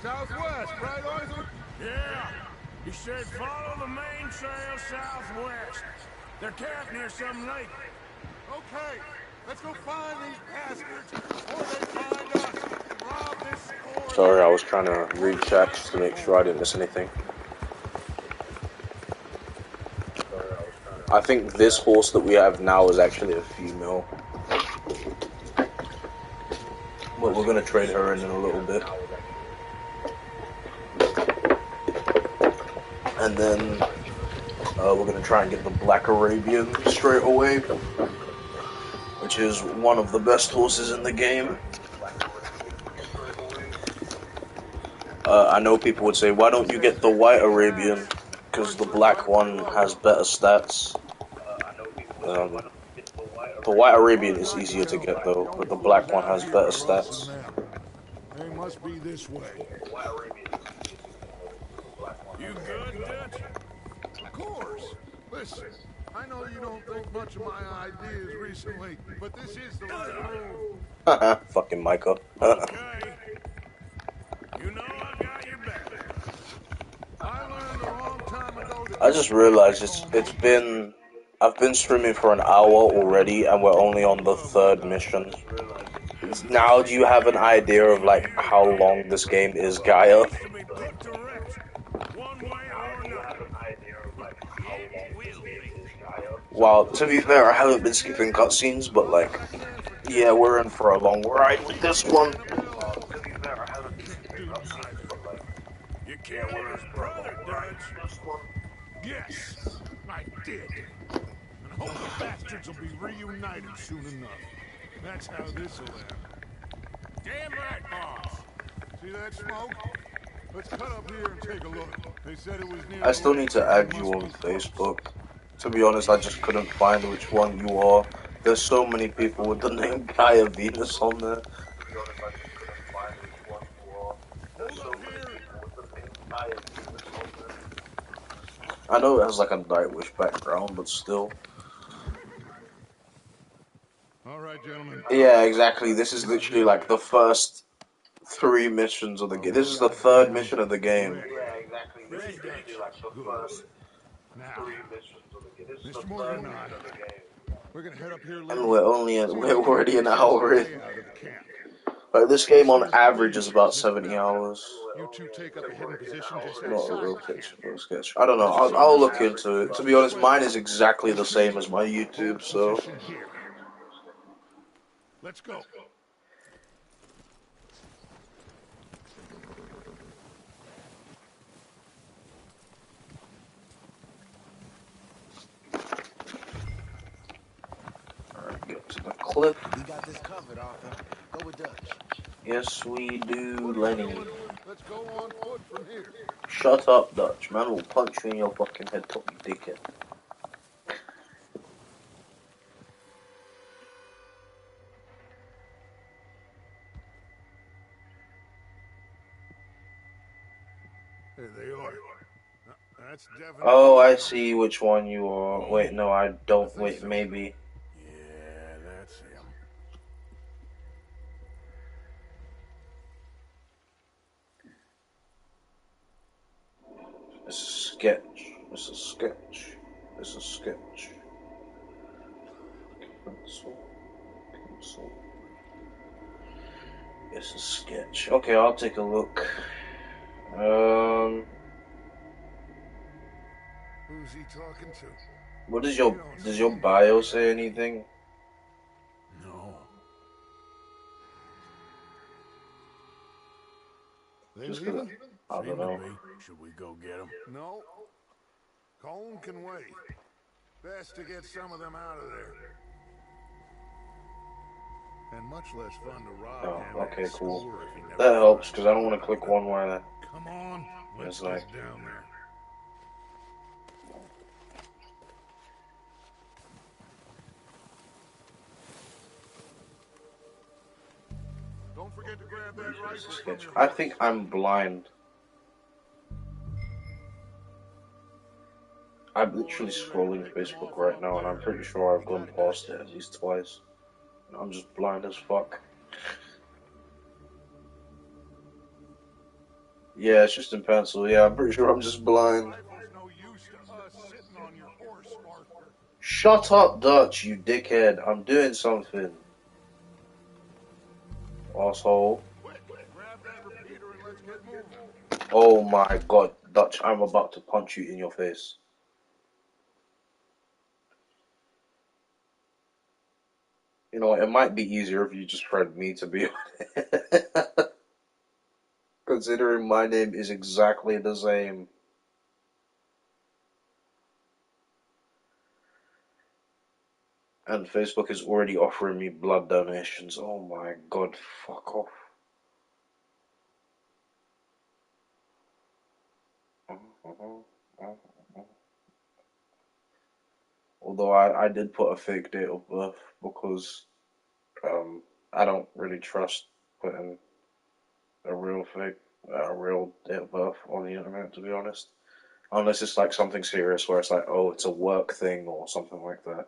Southwest, right, Arthur? Yeah. He said follow the main trail southwest. They're camped near some lake. Okay, let's go find these bastards before they find us and rob this store. Sorry, I was trying to read chat just to make sure I didn't miss anything. I think this horse that we have now is actually a female. But we're gonna trade her in a little bit. And then we're gonna try and get the Black Arabian straight away, which is one of the best horses in the game. I know people would say, why don't you get the White Arabian? Because the black one has better stats. The White Arabian is easier to get though, but the black one has better stats. They must be this way. You good, Dutch? Of course. Listen, I know you don't think much of my ideas recently, but this is the right move. Fucking Micah. Okay. You know I got your back. I learned a long time ago that I just realized I've been streaming for an hour already and we're only on the 3rd mission. Now do you have an idea of like how long this game is, Gaia? Well, to be fair, I haven't been skipping cutscenes, but like, yeah, we're in for a long ride with this one. You killed his brother, Dutch. yes, I did. And I hope the bastards will be reunited soon enough. That's how this'll end. Damn right, boss. See that smoke? Let's cut up here and take a look. They said it was near. I still need to add you on Facebook. To be honest, I just couldn't find which one you are. There's so many people with the name Gaia Venus on there. I know it has like a Nightwish background, but still. All right, gentlemen. Yeah, exactly. This is literally like the first 3 missions of the game. This is the 3rd mission of the game. Yeah, exactly. This is literally like the first 3 missions of the game. Mr. Morgan and I, We're gonna head up here And later. we're already an hour in. Way out of the camp. Like, this game on average is about 70 hours. You two take up a hidden position just Not a outside real the sketch, camp. real sketch. I don't know. I'll look into it. To be honest, mine is exactly the same as my YouTube, so. Position here. Let's go. Alright, get to the cliff. We got this covered, Arthur. Go with Dutch. Yes, we do, Lenny. Let's go on foot from here. Shut up, Dutch. Man will punch you in your fucking head top, you dickhead. There they are. That's definitely. Oh, I see which one you are. Wait, no, I don't. Wait, maybe. Yeah, that's him. This is sketch. This is sketch. This is sketch. Cancel. Cancel. This is sketch. Okay, I'll take a look. Who's he talking to? What does your bio say anything? No. They Just leaving? gonna, I don't know. Should we go get them? No. Colin can wait. Best to get some of them out of there. And much less fun to rob him. Oh, okay, cool. Store if he never That helps, because I don't want to click one where Come on, let's it's like, get down there. Don't forget to grab that rifle from sketch. your I think I'm blind. I'm literally scrolling Facebook right now, and I'm pretty sure I've gone past it at least twice. And I'm just blind as fuck. Yeah, it's just in pencil. Yeah, I'm pretty sure I'm just blind. Shut up, Dutch, you dickhead. I'm doing something. Asshole. Oh my god, Dutch, I'm about to punch you in your face. You know, it might be easier if you just friend me, to be honest. Considering my name is exactly the same. And Facebook is already offering me blood donations. Oh my god, fuck off. Although I did put a fake date of birth because I don't really trust putting a real date of birth on the internet, to be honest. Unless it's like something serious where it's like, oh, it's a work thing or something like that.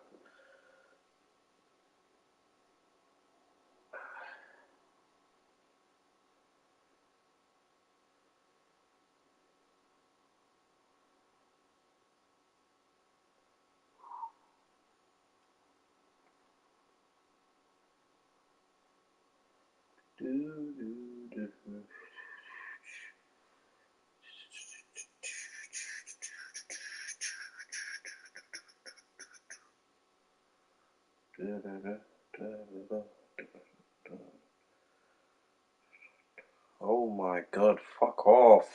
Oh my god, fuck off.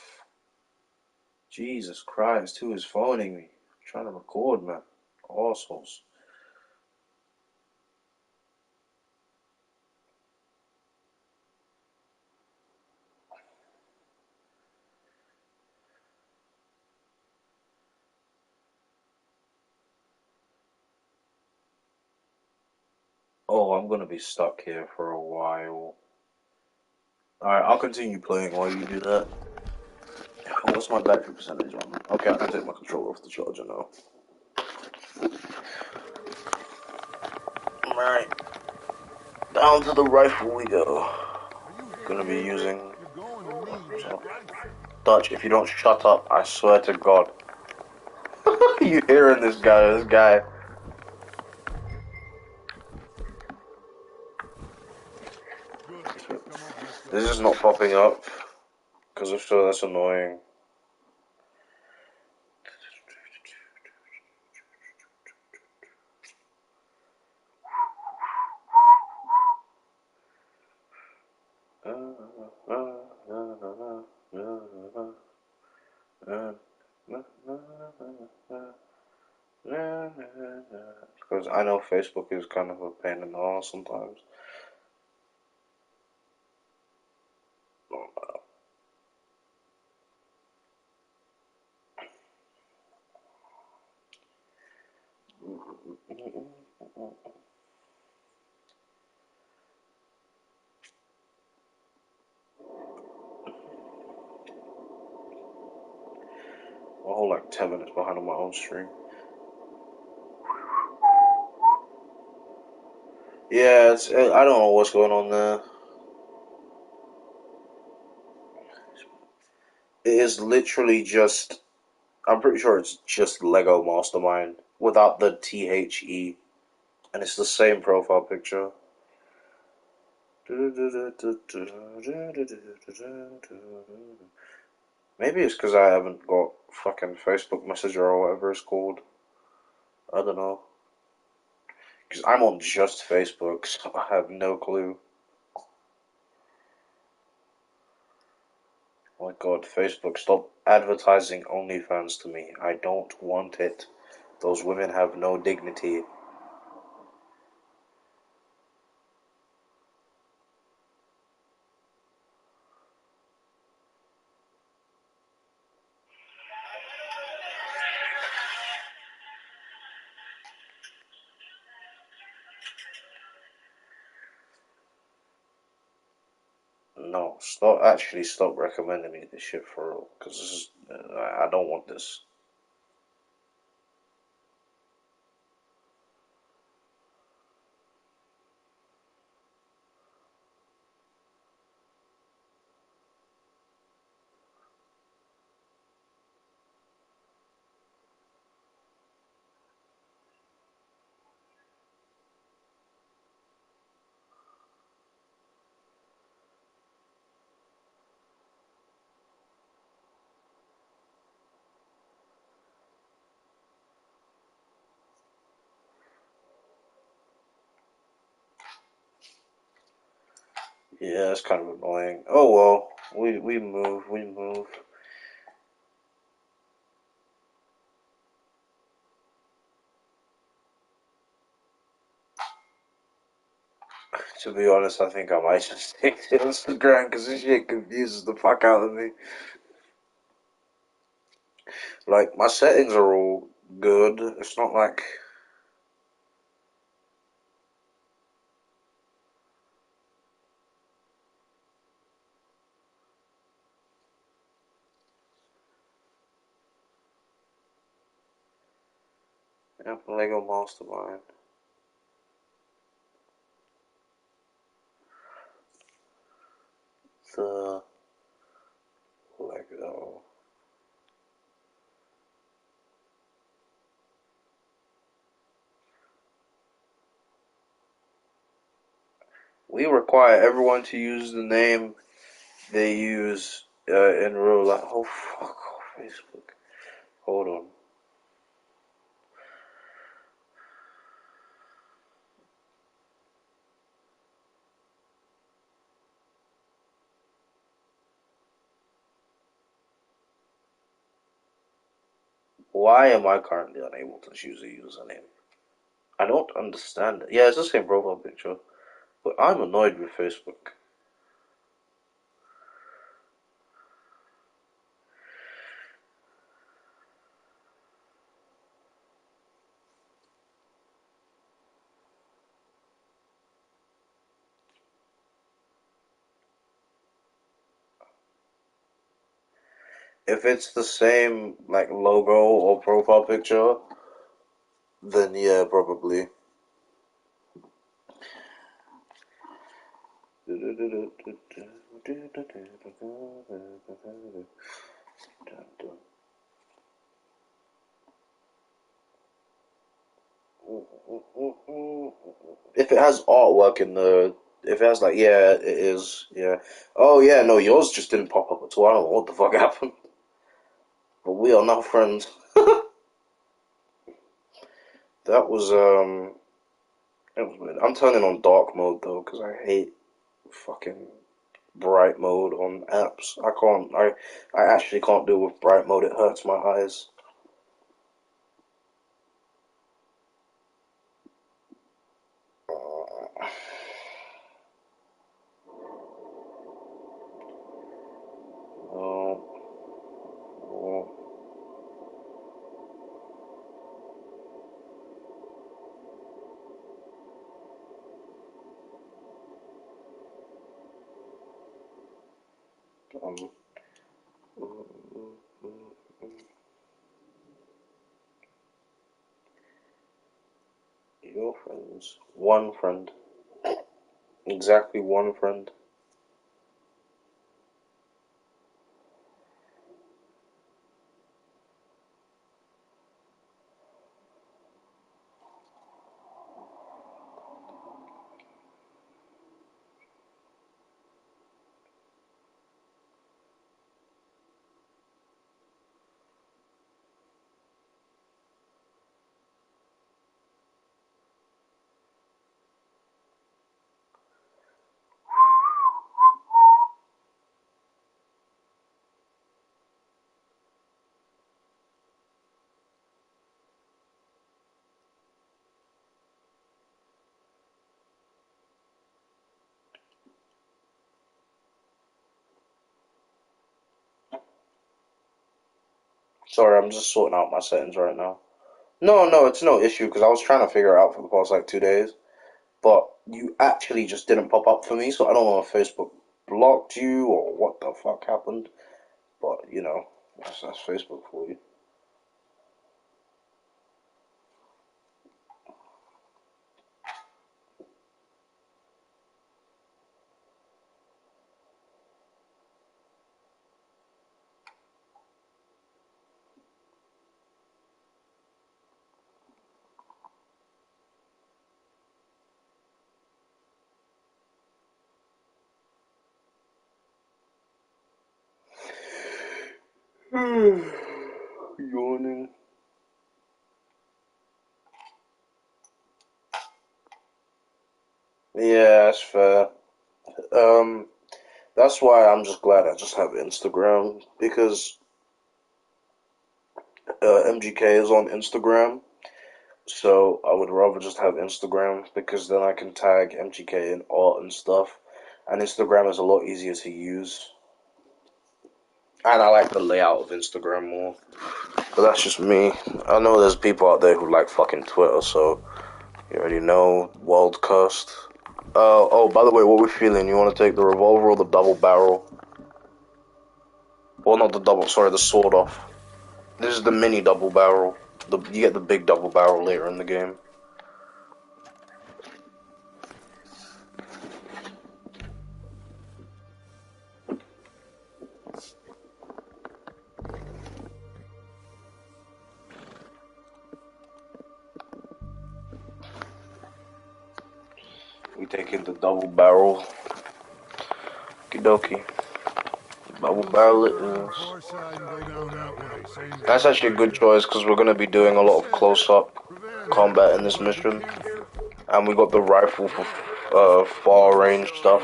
Jesus Christ, who is phoning me? I'm trying to record, man. Assholes. Oh, I'm gonna be stuck here for a while. Alright, I'll continue playing while you do that. What's my battery percentage on? Okay, I can take my controller off the charger now. Alright. Down to the rifle we go. Gonna be using... Dutch, if you don't shut up, I swear to God. You hearing this guy, This is not popping up. Because if so, that's annoying. Because I know Facebook is kind of a pain in the ass sometimes. A whole like 10 minutes behind on my own stream. Yeah, I don't know what's going on there. It is literally just, I'm pretty sure it's just Lego Mastermind without the THE, and it's the same profile picture. Maybe it's because I haven't got fucking Facebook Messenger or whatever it's called. I don't know. Because I'm on just Facebook, so I have no clue. Oh my god, Facebook, stop advertising OnlyFans to me. I don't want it. Those women have no dignity. No, stop recommending me this shit for real. Because this is, I don't want this. Yeah, it's kind of annoying. Oh well, we move. To be honest, I think I might just stick to Instagram because this shit confuses the fuck out of me. Like, my settings are all good. It's not like... Yep, Lego Mastermind. The Lego. We require everyone to use the name they use in real life. Oh, fuck off, Facebook. Hold on. Why am I currently unable to choose a username? I don't understand it. Yeah, it's the same profile picture. But I'm annoyed with Facebook. If it's the same like logo or profile picture, then yeah, probably. If it has artwork in the If it has like, yeah, it is. Yeah. Oh yeah, no, yours just didn't pop up at all. I don't know what the fuck happened. But we are now friends. That was it was weird. I'm turning on dark mode though because I hate fucking bright mode on apps. I can't. I actually can't deal with bright mode. It hurts my eyes. Oh, oh. Um, your friends. One friend. Exactly one friend. Sorry, I'm just sorting out my settings right now. No, no, it's no issue because I was trying to figure it out for the past like 2 days. But you actually just didn't pop up for me, so I don't know if Facebook blocked you or what the fuck happened. But you know, that's Facebook for you. Yawning. Yeah, that's fair. Um, that's why I'm just glad I just have Instagram because MGK is on Instagram. So I would rather just have Instagram because then I can tag MGK in art and stuff. And Instagram is a lot easier to use. And I like the layout of Instagram more. But that's just me. I know there's people out there who like fucking Twitter, so you already know. World cursed. Oh, by the way, what we feeling? You want to take the revolver or the double barrel? Well, not the double, sorry, the sword off. This is the mini double barrel. You get the big double barrel later in the game. We taking the double barrel. Okie dokie. Double barrel it is. That's actually a good choice because we're going to be doing a lot of close-up combat in this mission. And we got the rifle for far range stuff.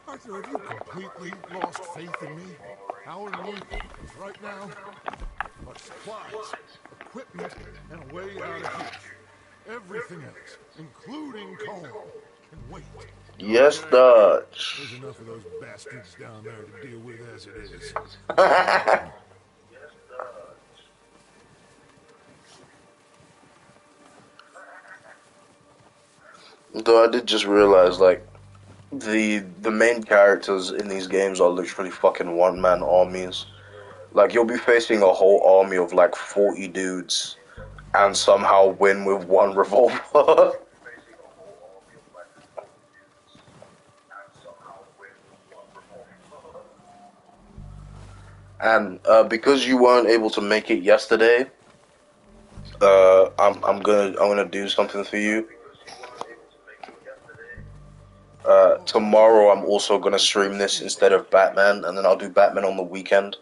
Arthur, have you completely lost faith in me? Our need is right now are supplies, equipment, and a way out of here. Everything else, including Colm, can wait. Yes, Dutch. There's enough of those bastards down there to deal with as it is. Though I did just realize, like, the main characters in these games are literally fucking one-man armies. Like, you'll be facing a whole army of like 40 dudes and somehow win with one revolver. And because you weren't able to make it yesterday, I'm gonna do something for you. tomorrow I'm also gonna stream this instead of Batman, and then I'll do Batman on the weekend.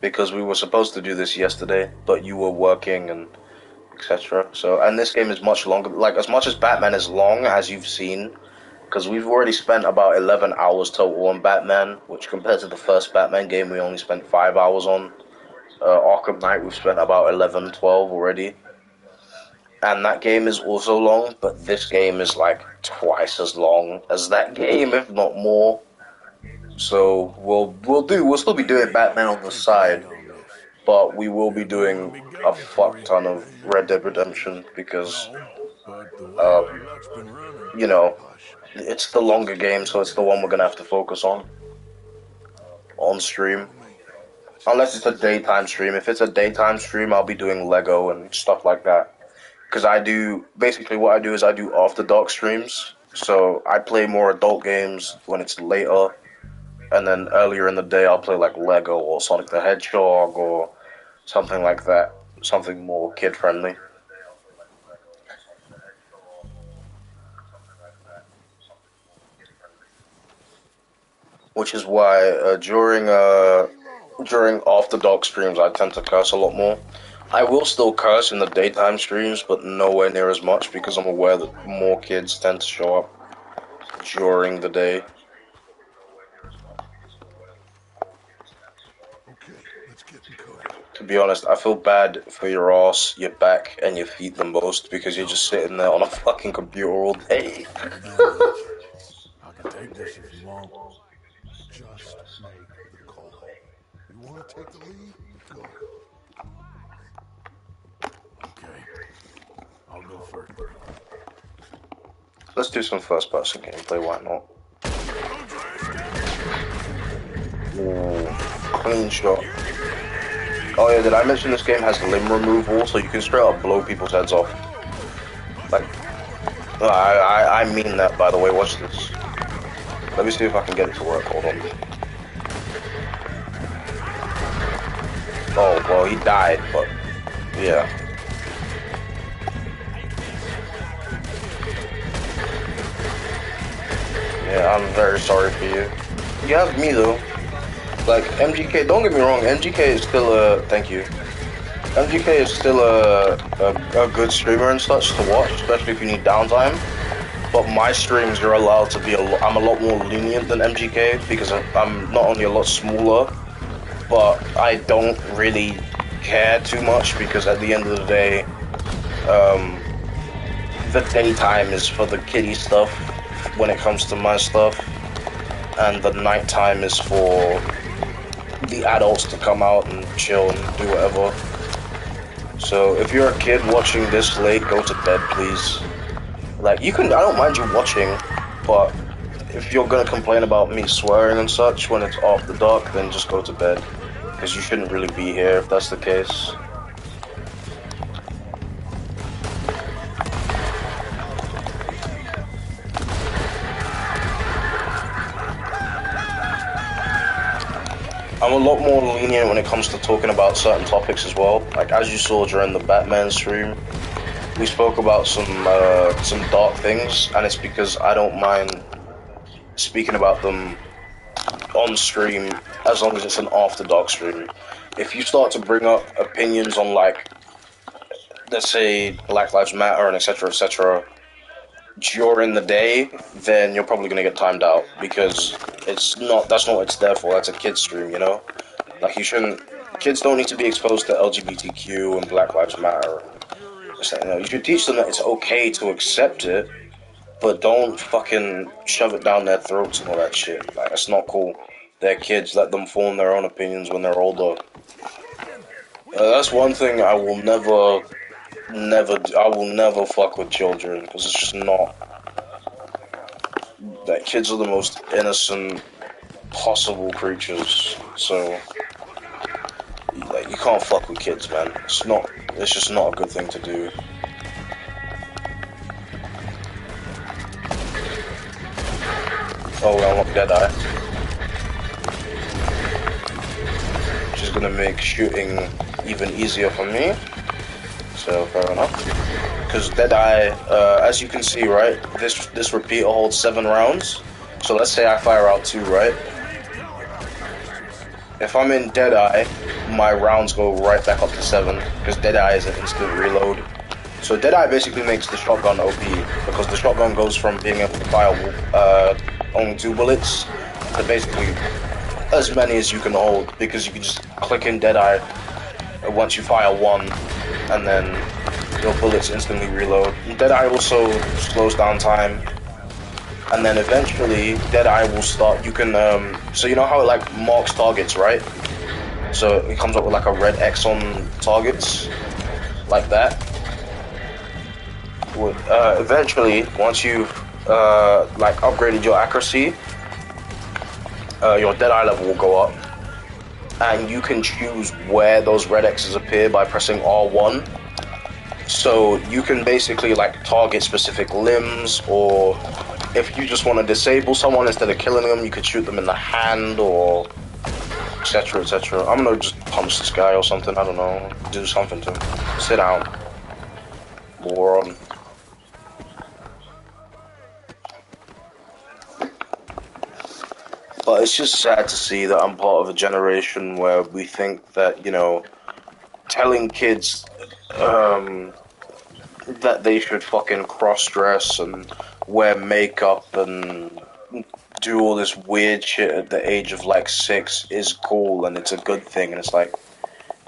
Because we were supposed to do this yesterday, but you were working and etc. So, and this game is much longer. Like, as much as Batman is long, as you've seen, because we've already spent about 11 hours total on Batman, which compared to the first Batman game, we only spent 5 hours on. Arkham Knight, we've spent about 11, 12 already. And that game is also long, but this game is like twice as long as that game, if not more. So we'll still be doing Batman on the side, but we will be doing a fuck ton of Red Dead Redemption because, you know, it's the longer game, so it's the one we're gonna have to focus on stream. Unless it's a daytime stream. If it's a daytime stream, I'll be doing Lego and stuff like that. Because basically what I do is I do after dark streams. So I play more adult games when it's later. And then earlier in the day, I'll play like Lego or Sonic the Hedgehog or something like that. Something more kid-friendly. Which is why during after dark streams, I tend to curse a lot more. I will still curse in the daytime streams, but nowhere near as much because I'm aware that more kids tend to show up during the day. To be honest, I feel bad for your ass, your back, and your feet the most because you're just sitting there on a fucking computer all day. I can take this if you want. Just make the call. You want to take the lead? Go. Okay. I'll go first. Let's do some first-person gameplay, why not? Ooh, clean shot. Oh yeah, did I mention this game has limb removal, so you can straight up blow people's heads off? Like, I mean that, by the way, watch this. Let me see if I can get it to work, hold on. Oh, well, he died, but, yeah. Yeah, I'm very sorry for you. You have me, though. Like, MGK, don't get me wrong, MGK is still thank you. MGK is still a good streamer and such to watch, especially if you need downtime. But my streams are allowed to be I'm a lot more lenient than MGK because I'm not only a lot smaller, but I don't really care too much because at the end of the day, the daytime is for the kiddie stuff when it comes to my stuff, and the nighttime is for the adults to come out and chill and do whatever. So if you're a kid watching this late, go to bed, please. Like, I don't mind you watching, but if you're gonna complain about me swearing and such when it's after dark, then just go to bed. Because you shouldn't really be here if that's the case. I'm a lot more lenient when it comes to talking about certain topics as well. Like, as you saw during the Batman stream, we spoke about some dark things, and it's because I don't mind speaking about them on stream as long as it's an after dark stream. If you start to bring up opinions on, like, let's say Black Lives Matter and etc., during the day, then you're probably gonna get timed out because that's not what it's there for. That's a kid's stream, you know? Like, kids don't need to be exposed to LGBTQ and Black Lives Matter. You know, you should teach them that it's okay to accept it, but don't fucking shove it down their throats and all that shit. Like, that's not cool. They're kids, let them form their own opinions when they're older. That's one thing I will never fuck with children, because it's just not. Like, kids are the most innocent possible creatures, so like, you can't fuck with kids, man. It's just not a good thing to do. Oh, well, I'm Deadeye. Which is gonna make shooting even easier for me. so fair enough. Because Deadeye, as you can see, right, this repeater holds 7 rounds. So let's say I fire out 2, right? If I'm in Deadeye, my rounds go right back up to 7, because Deadeye is an instant reload. So Deadeye basically makes the shotgun OP, because the shotgun goes from being able to fire only 2 bullets to basically as many as you can hold, because you can just click in Deadeye once you fire 1, and then your bullets instantly reload. Deadeye also slows down time, and then eventually Deadeye will start. You can so you know how it like marks targets, right? So it comes up with like a red X on targets, like that. Eventually, once you've like upgraded your accuracy, your Deadeye level will go up, and you can choose where those red X's appear by pressing R1. So you can basically like target specific limbs, or if you just want to disable someone instead of killing them, you could shoot them in the hand, or etc. etc. I'm gonna just punch this guy or something. I don't know, do something to him. Sit down, moron. But it's just sad to see that I'm part of a generation where we think that, you know, telling kids that they should fucking cross-dress and wear makeup and do all this weird shit at the age of like 6 is cool and it's a good thing. And it's like,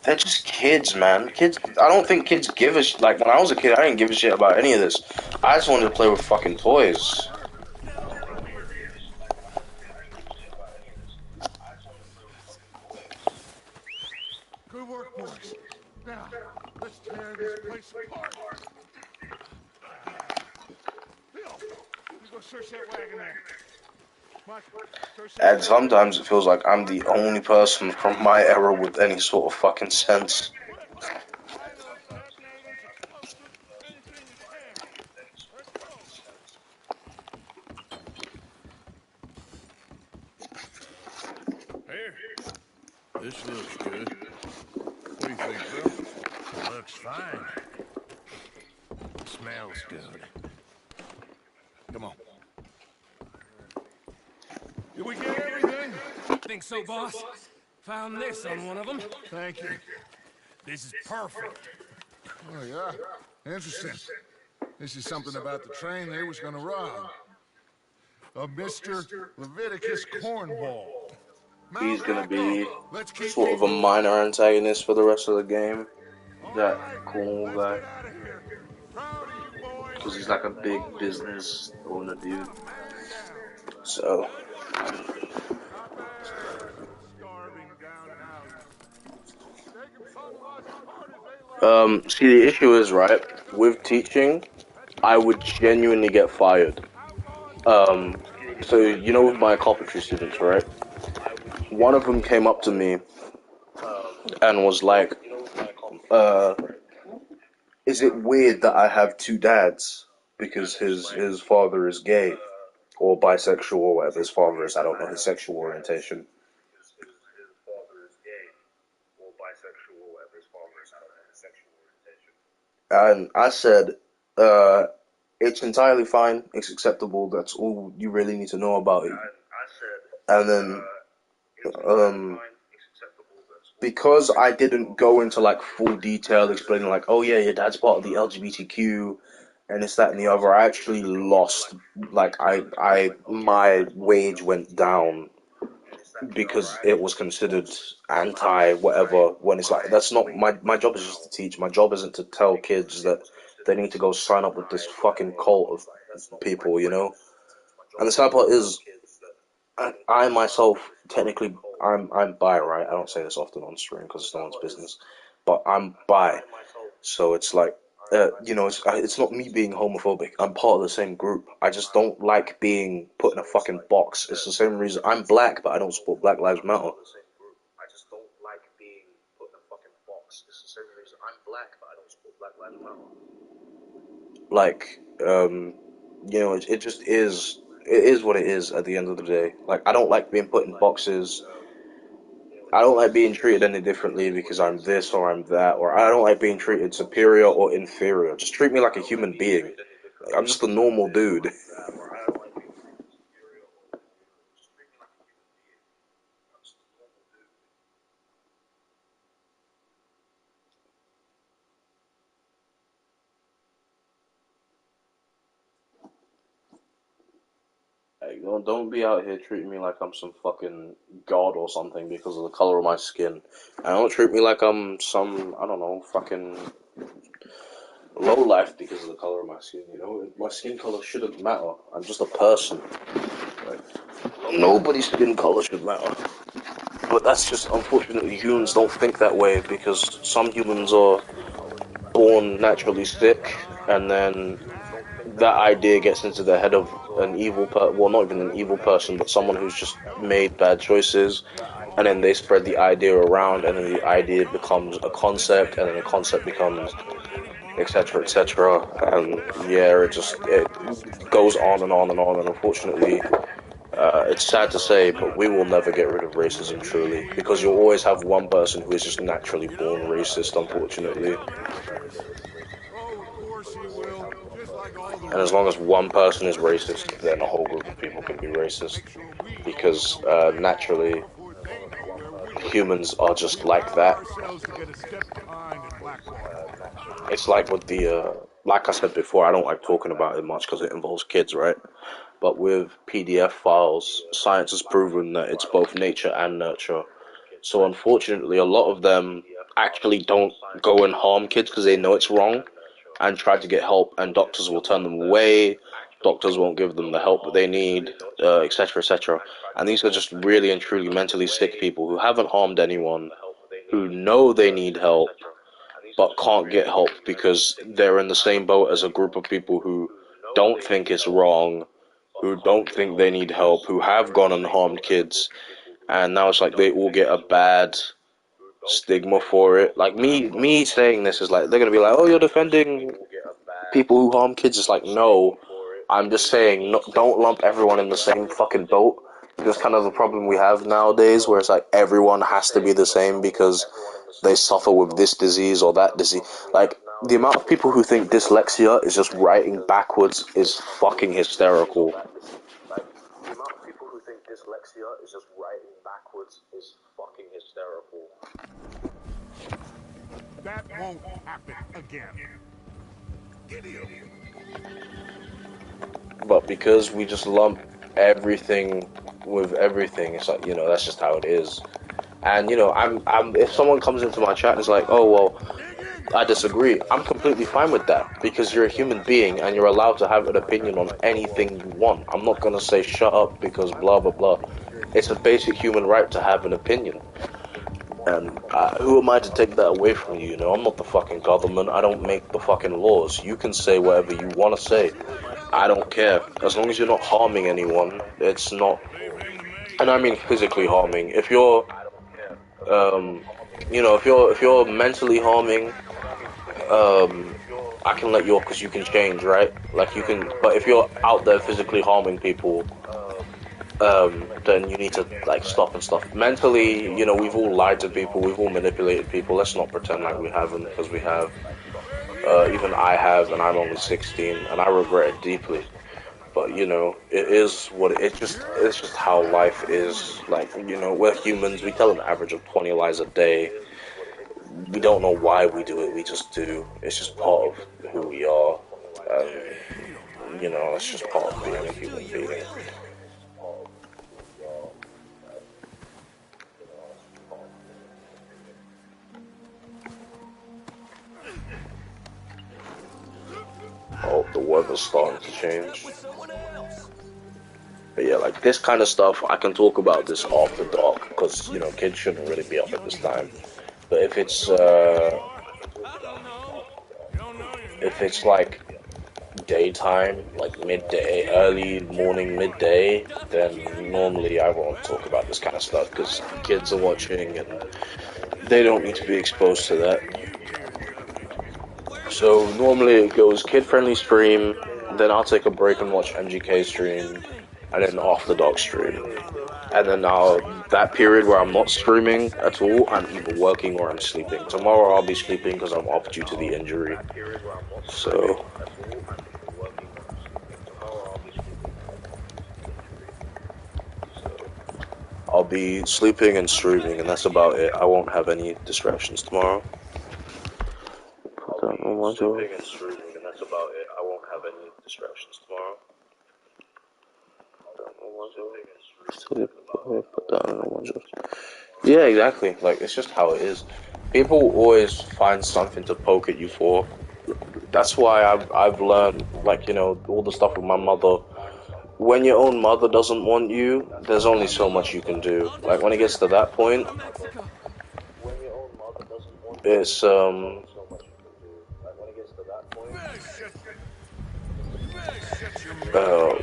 they're just kids, man. Kids, I don't think kids give a shit. Like, when I was a kid, I didn't give a shit about any of this. I just wanted to play with fucking toys. Good work, boys. Now, let's tear this place apart. Bill, you go search that wagon there. Mike, search that And sometimes it feels like I'm the only person from my era with any sort of fucking sense. Here. This looks good. What do you think, Bill? looks fine. Smells good. Come on. Did we get everything? Think so, boss? Found this on one of them. Thank you. This is perfect. Oh, yeah? Interesting. This is something about the train they was gonna rob. Of Mr. Leviticus Cornwall. He's gonna be sort of a minor antagonist for the rest of the game. That cool guy. Because he's like a big business owner dude. So. See, the issue is, right, with teaching, I would genuinely get fired. So, you know, with my carpentry students, right? One of them came up to me and was like, is it weird that I have 2 dads? Because his father is gay, or bisexual, or whatever his father is. I don't know his sexual orientation. And I said, it's entirely fine, it's acceptable, that's all you really need to know about it. And then, because I didn't go into like full detail explaining like, oh yeah, your dad's part of the LGBTQ, and this, that, and the other, I actually lost, like, my wage went down because it was considered anti-whatever, when it's like, that's not, my job is just to teach. My job isn't to tell kids that they need to go sign up with this fucking cult of people, you know? And the sad part is, I myself, technically, I'm bi, right? I don't say this often on stream because it's no one's business, but I'm bi. So it's like, you know, it's not me being homophobic. I'm part of the same group. I just don't like being put in a fucking box. It's the same reason I'm black, but I don't support Black Lives Matter. I just don't like being put in a fucking box. It's the same reason I'm black, but I don't support Black Lives Matter. Like, you know, it just is. It is what it is at the end of the day. Like, I don't like being put in boxes. I don't like being treated any differently because I'm this or I'm that, or I don't like being treated superior or inferior. Just treat me like a human being. I'm just a normal dude. Like, don't be out here treating me like I'm some fucking god or something because of the color of my skin. And don't treat me like I'm some, I don't know, fucking low life because of the color of my skin, you know? My skin color shouldn't matter. I'm just a person. Like, nobody's skin color should matter. But that's just, unfortunately, humans don't think that way because some humans are born naturally sick, and then that idea gets into the head of an well, not even an evil person, but someone who's just made bad choices, and then they spread the idea around, and then the idea becomes a concept, and then the concept becomes etc., etc. And yeah, it goes on and on and on, and unfortunately, it's sad to say, but we will never get rid of racism truly, because you'll always have one person who is just naturally born racist, unfortunately. And as long as one person is racist, then a whole group of people can be racist, because naturally, humans are just like that. It's like with like I said before, I don't like talking about it much because it involves kids, right? But with PDF files, science has proven that it's both nature and nurture. So unfortunately, a lot of them actually don't go and harm kids because they know it's wrong and try to get help, and doctors will turn them away. Doctors won't give them the help that they need, etc., etc. And these are just really and truly mentally sick people who haven't harmed anyone, who know they need help, but can't get help because they're in the same boat as a group of people who don't think it's wrong, who don't think they need help, who have gone and harmed kids, and now it's like they all get a bad stigma for it. Like me saying this is like they're gonna be like, oh, you're defending people who harm kids. It's like, no, I'm just saying, no, don't lump everyone in the same fucking boat. That's kind of the problem we have nowadays, where it's like everyone has to be the same because they suffer with this disease or that disease. Like, the amount of people who think dyslexia is just writing backwards is fucking hysterical. Like, the amount of people who think dyslexia is just writing backwards is fucking hysterical. That won't happen again. But because we just lump everything with everything, it's like, you know, that's just how it is. And, you know, I'm if someone comes into my chat and is like, oh, well, I disagree, I'm completely fine with that, because you're a human being and you're allowed to have an opinion on anything you want. I'm not going to say shut up because blah, blah, blah. It's a basic human right to have an opinion. And who am I to take that away from you? You know, I'm not the fucking government. I don't make the fucking laws. You can say whatever you want to say. I don't care. As long as you're not harming anyone, it's not... And I mean physically harming. If you're... you know, if you're mentally harming, I can let you off because you can change, right? Like, you can... But if you're out there physically harming people... then you need to, like, stop and stuff. Mentally, you know, we've all lied to people, we've all manipulated people. Let's not pretend like we haven't, because we have. Even I have, and I'm only 16, and I regret it deeply. But, you know, it is what it's just how life is. Like, you know, we're humans, we tell an average of 20 lies a day. We don't know why we do it, we just do. It's just part of who we are. You know, it's just part of being a human being. Oh, the weather's starting to change. But yeah, like, this kind of stuff, I can talk about this after dark, because, you know, kids shouldn't really be up at this time. But if it's like daytime, like midday, early morning, midday, then normally I won't talk about this kind of stuff, because kids are watching and they don't need to be exposed to that. So normally it goes kid-friendly stream, then I'll take a break and watch MGK stream, and then After Dark stream. And then that period where I'm not streaming at all, I'm either working or I'm sleeping. Tomorrow I'll be sleeping because I'm off due to the injury. So I'll be sleeping and streaming, and that's about it. I won't have any distractions tomorrow. Put that on my door. Sleeping and streaming, and that's about it. I won't have any distractions tomorrow. Put that on my door. Yeah, exactly. Like, it's just how it is. People always find something to poke at you for. That's why I've learned, like, you know, all the stuff with my mother. When your own mother doesn't want you, there's only so much you can do. Like, when it gets to that point, it's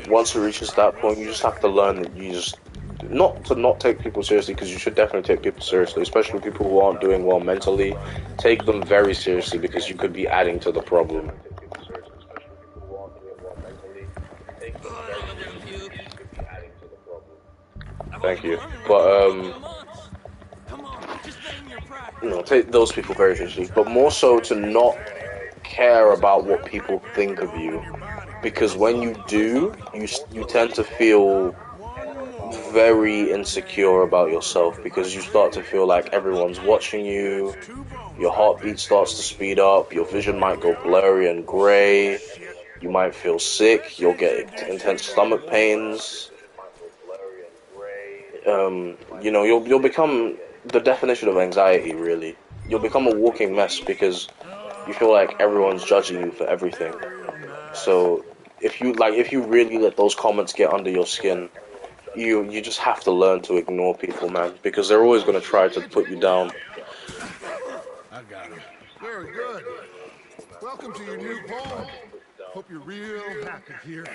once it reaches that point, you just have to learn that you just not take people seriously, because you should definitely take people seriously, especially people who aren't doing well mentally. Take them very seriously, because you could be adding to the problem. Thank you. But you know, take those people very seriously, but more so to not care about what people think of you, because when you do, you tend to feel very insecure about yourself, because you start to feel like everyone's watching you, your heartbeat starts to speed up, your vision might go blurry and grey, you might feel sick, you'll get intense stomach pains, you know, you'll become the definition of anxiety, really. You'll become a walking mess, because you feel like everyone's judging you for everything. So if you really let those comments get under your skin, you just have to learn to ignore people, man, because they're always going to try to put you down. I got him. Very good. Welcome to your new home. Hope you're real happy here.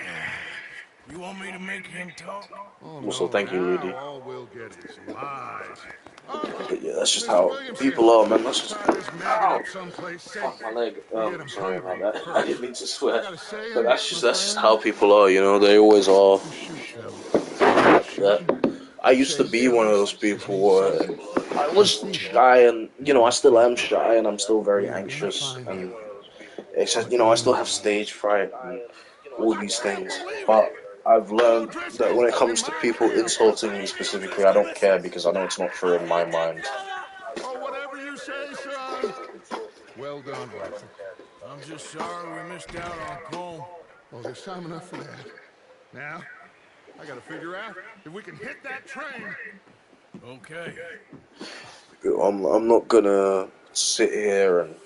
You want me to make him talk? Also, thank you, Rudy. All we'll get is lies. But yeah, that's just how people are, man. That's just... Ow! Fuck my leg. Sorry about that. I didn't mean to swear. But that's just how people are, you know? They always are. That. I used to be one of those people where I was shy, and, you know, I still am shy, and I'm still very anxious, and it's just, you know, I still have stage fright and all these things, but I've learned that when it comes to people insulting me specifically, I don't care, because I know it's not true in my mind. Oh, whatever you say, son. Well done, Watson. I'm just sorry we missed out on Colm. Oh, there's time enough for that. Now, I gotta figure out if we can hit that train. Okay. I'm not gonna sit here and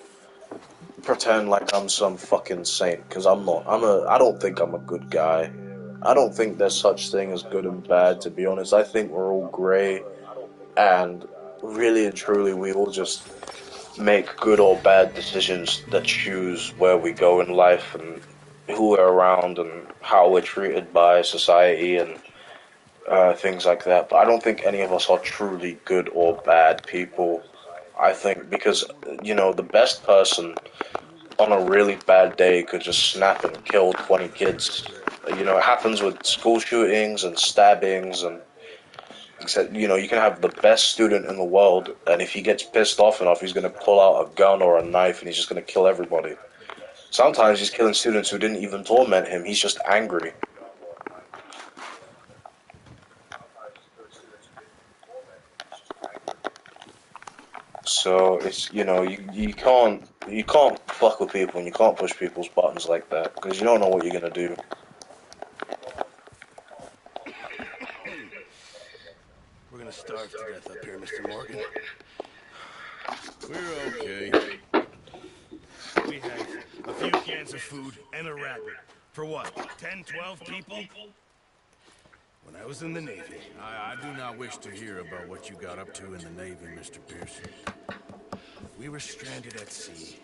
pretend like I'm some fucking saint, because I'm not. I don't think I'm a good guy. I don't think there's such thing as good and bad, to be honest. I think we're all grey, and really and truly we all just make good or bad decisions that choose where we go in life and who we're around and how we're treated by society and things like that. But I don't think any of us are truly good or bad people. I think because, you know, the best person on a really bad day could just snap and kill 20 kids. You know, it happens with school shootings and stabbings, and except, you know, you can have the best student in the world, and if he gets pissed off enough, he's going to pull out a gun or a knife, and he's just going to kill everybody. Sometimes he's killing students who didn't even torment him, he's just angry. So it's, you know, you can't fuck with people, and you can't push people's buttons like that, because you don't know what you're gonna do. We're gonna starve to death up here, Mr. Morgan. We're okay. We have a few cans of food and a rabbit. For what, 10, 12 people? When I was in the Navy, I do not wish to hear about what you got up to in the Navy, Mr. Pearson. We were stranded at sea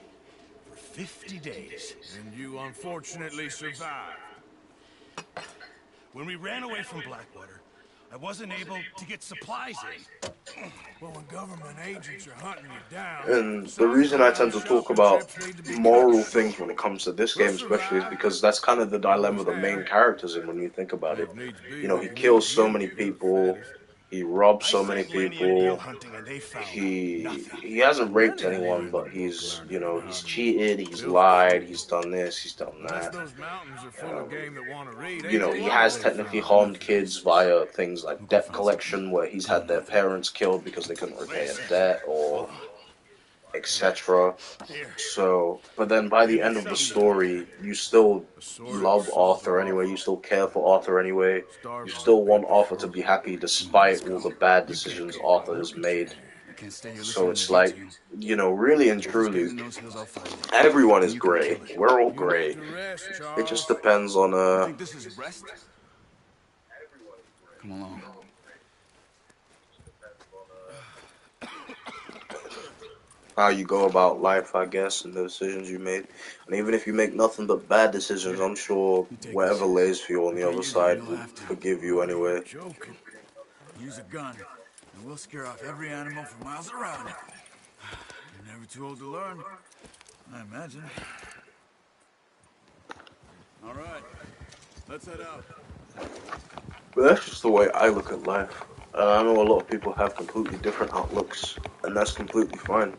for 50 days. And you unfortunately survived. When we ran away from Blackwater, I wasn't able to get supplies in. Well, when government agents are hunting you down... And the reason I tend to talk about moral things when it comes to this game especially is because that's kind of the dilemma the main character's in when you think about it. You know, he kills so many people, He robbed so I many sent Lenny a deal people. hunting and they found He nothing. he hasn't raped Lenny anyone, ain't but even he's looking you know around he's and cheated, he's Bill's lied, fool. he's done this, he's done Unless that. those mountains are full of game that want to read, You ain't know, no he wonder has they technically found harmed nothing. kids via things like We'll go debt find something. collection, where he's Come had on, their Arthur. parents killed because they couldn't repay a Listen. debt Hold or on. etc. Here. So, but then by Give the me end of the something to story, you still A sword love sawed Arthur off. anyway, you still care for Arthur anyway, you Starving still wouldn't want beat the Arthur to food. be happy Come on, let's despite all go. the bad You can't decisions go Arthur wrong. has made. I can't stay here So listening to it's you like, two. you know, really and Whatever's truly, getting in those hills, I'll find it. everyone And is you can grey. kill it. We're all You need grey. to rest, It just Charles. depends on You think this is rest? Come along. how you go about life, I guess, and the decisions you made. And even if you make nothing but bad decisions, Here, I'm sure you take whatever this. lays for you on I the pay other you that, and side you'll will have to. forgive you You're anyway. joking. Use a gun, and we'll scare off every animal for miles around. You're never too old to learn, I imagine. All right, let's head out. But that's just the way I look at life. I know a lot of people have completely different outlooks, and that's completely fine.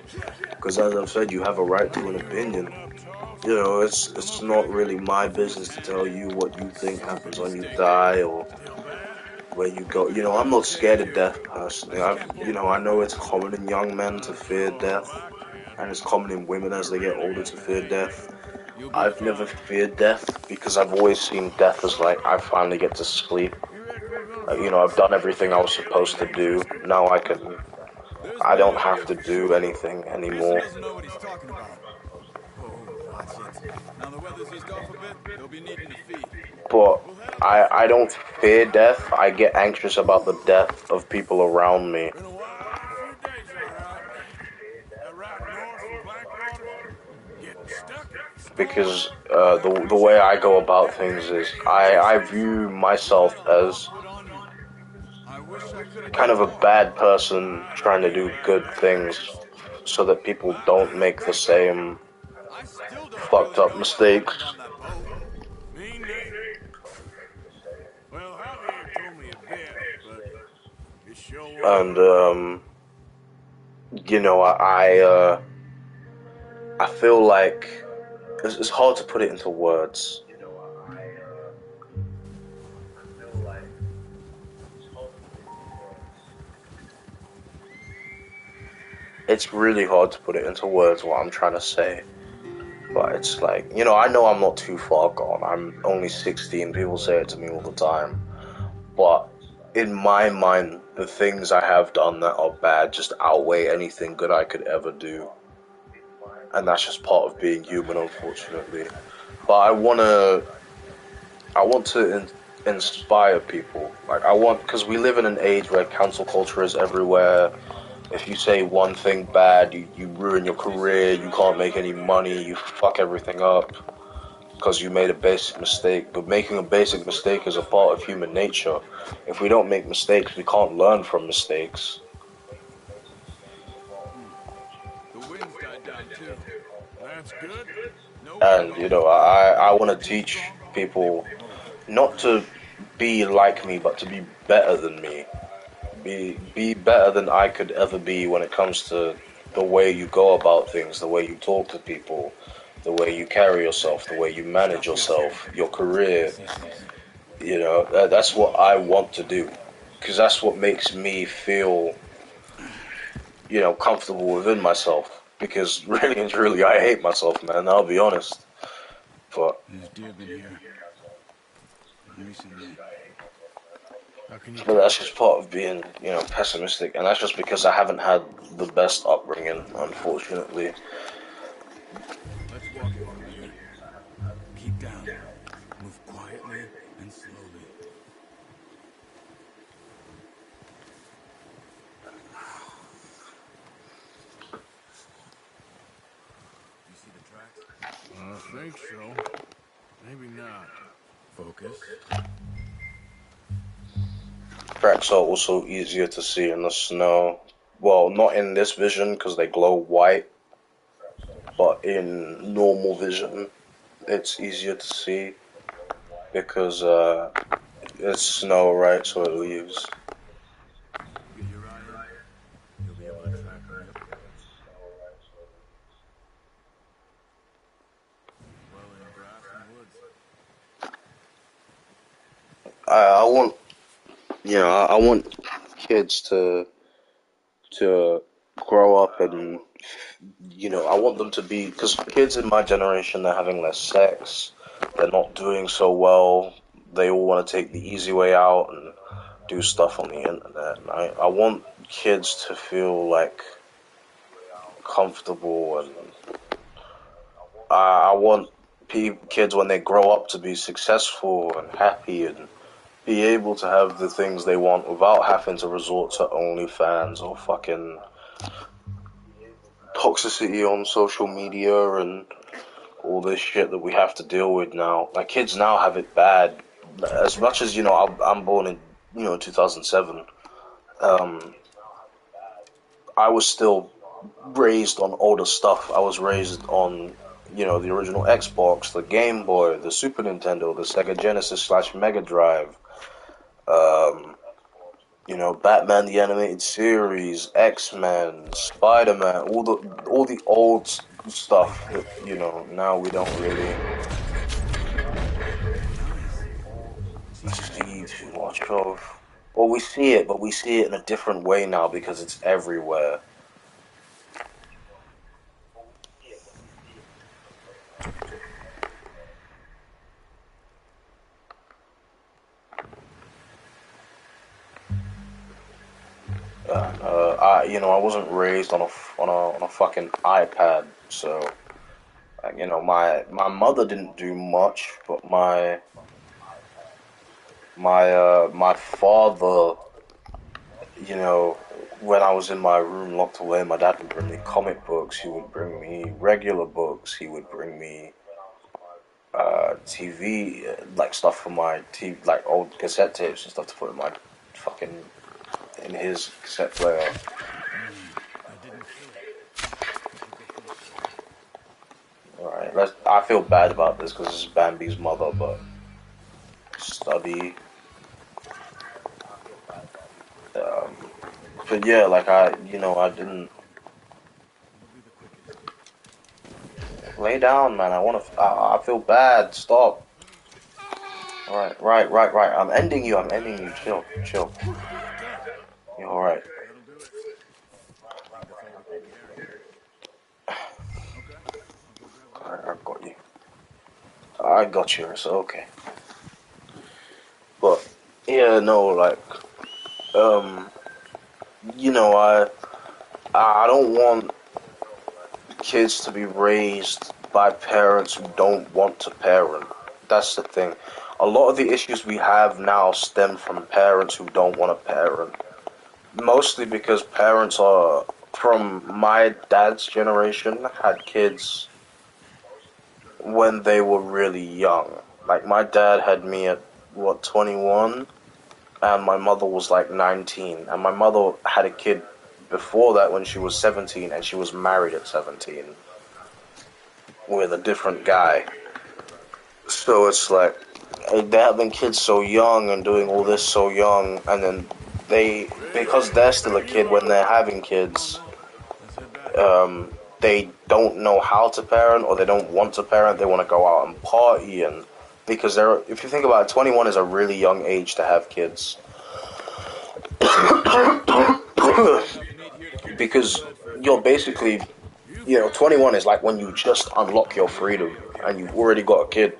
Because as I've said, you have a right to an You holding opinion. up, Charles? You know, I'm it's not okay. really my business to tell you what you think happens when you die or Still bad? where you go. You know, I'm not scared of death personally. I know it's common in young men to I'll fear show 'em death, if I can. and it's common in women as they get older to fear death. You'll be I've never fine. feared death because I've always seen death as like I finally get to sleep. You reckon we're gonna You find know, I've done something everything I was interesting down supposed to there, do. Driscoll? Now There's I don't maybe have a to for do sure. anything Pearson anymore. doesn't know what he's talking about. Oh, watch it. Now the weather's eased off a bit, they'll be needing to feed. But We'll head up this I way. don't fear death. I get anxious about the death of people around me Been a wild few days, all right. That route north from Blackwater, getting stuck in a storm. because That the creature way out I there, go about that things is Davy, I chasing us. view Quite myself a lot as put on you. I wish I could have kind done of a more. bad person I trying didn't to mean do bad good there. things so that people don't make the same I still don't fucked really up know what mistakes. happened on that boat. Me neither. Well, Javier told me a bit, but it sure wasn't And good. you know, I feel like it's hard to put it into words. It's really hard to put it into words what I'm trying to say. But it's like, you know I'm not too far gone. I'm only 16. People say it to me all the time. But in my mind, the things I have done that are bad just outweigh anything good I could ever do. And that's just part of being human, unfortunately. But I want to inspire people. Like, because we live in an age where cancel culture is everywhere. If you say one thing bad, you ruin your career, you can't make any money, you fuck everything up because you made a basic mistake. But making a basic mistake is a part of human nature. If we don't make mistakes, we can't learn from mistakes. The wind's died down too. That's good. No wind And, all the way. I It'll want be to too teach strong. Make people the move. not to be like me, but to be better than me. Be better than I could ever be when it comes to the way you go about things, the way you talk to people, the way you carry yourself, the way you manage Stop here. yourself, your career. Say something. That's what I want to do, because that's what makes me feel, comfortable within myself. Because really and truly, I hate myself, man. I'll be honest. But There's deer been here. Recently. How can you but tell? that's just part of being, pessimistic, and that's just because I haven't had the best upbringing, unfortunately. Let's walk it from here. Keep down. Move quietly and slowly. You see the tracks? I think so. Maybe not. Focus. Tracks are also easier to see in the snow. Well, not in this vision because they glow white, but in normal vision, it's easier to see because it's snow, right? So it leaves. I want, I want kids to grow up and, I want them to be, because kids in my generation, they're having less sex, they're not doing so well, they all want to take the easy way out and do stuff on the internet. And I want kids to feel like comfortable, and I want kids when they grow up to be successful and happy and be able to have the things they want without having to resort to OnlyFans or fucking toxicity on social media and all this shit that we have to deal with now. Like, kids now have it bad. As much as, I'm born in, 2007, I was still raised on older stuff. I was raised on, the original Xbox, the Game Boy, the Super Nintendo, the Sega Genesis / Mega Drive, Batman the Animated Series, X-Men, Spider-Man, all the old stuff that, now we don't really see too much of. Well, we see it, but we see it in a different way now because it's everywhere. I wasn't raised on a fucking iPad, so my mother didn't do much, but my father, when I was in my room locked away, my dad would bring me comic books. He would bring me regular books. He would bring me TV, like stuff for my TV, like old cassette tapes and stuff to put in my in his cassette player. Alright, I feel bad about this because this is Bambi's mother, but Stubby. But yeah, like I didn't lay down, man. I feel bad. Stop. Alright, right. I'm ending you. Chill. You're alright. I got you. It's okay. But yeah, no, like, I don't want kids to be raised by parents who don't want to parent. That's the thing. A lot of the issues we have now stem from parents who don't want to parent. Mostly because parents are, from my dad's generation, had kids when they were really young. Like, my dad had me at, 21? And my mother was like 19. And my mother had a kid before that when she was 17, and she was married at 17 with a different guy. So it's like, they having kids so young and doing all this so young, and then because they're still a kid when they're having kids, they don't know how to parent, or they don't want to parent. They want to go out and party, and because if you think about it, 21 is a really young age to have kids. Because you're basically, 21 is like when you just unlock your freedom and you've already got a kid,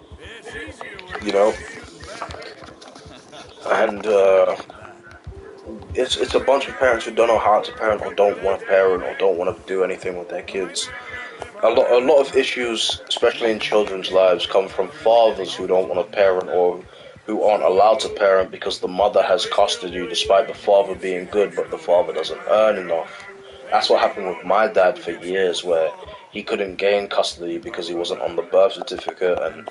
and it's a bunch of parents who don't know how to parent, or don't want to parent, or don't want to do anything with their kids. A lot of issues, especially in children's lives, come from fathers who don't want to parent, or who aren't allowed to parent because the mother has custody despite the father being good, but the father doesn't earn enough. That's what happened with my dad for years, where he couldn't gain custody because he wasn't on the birth certificate, and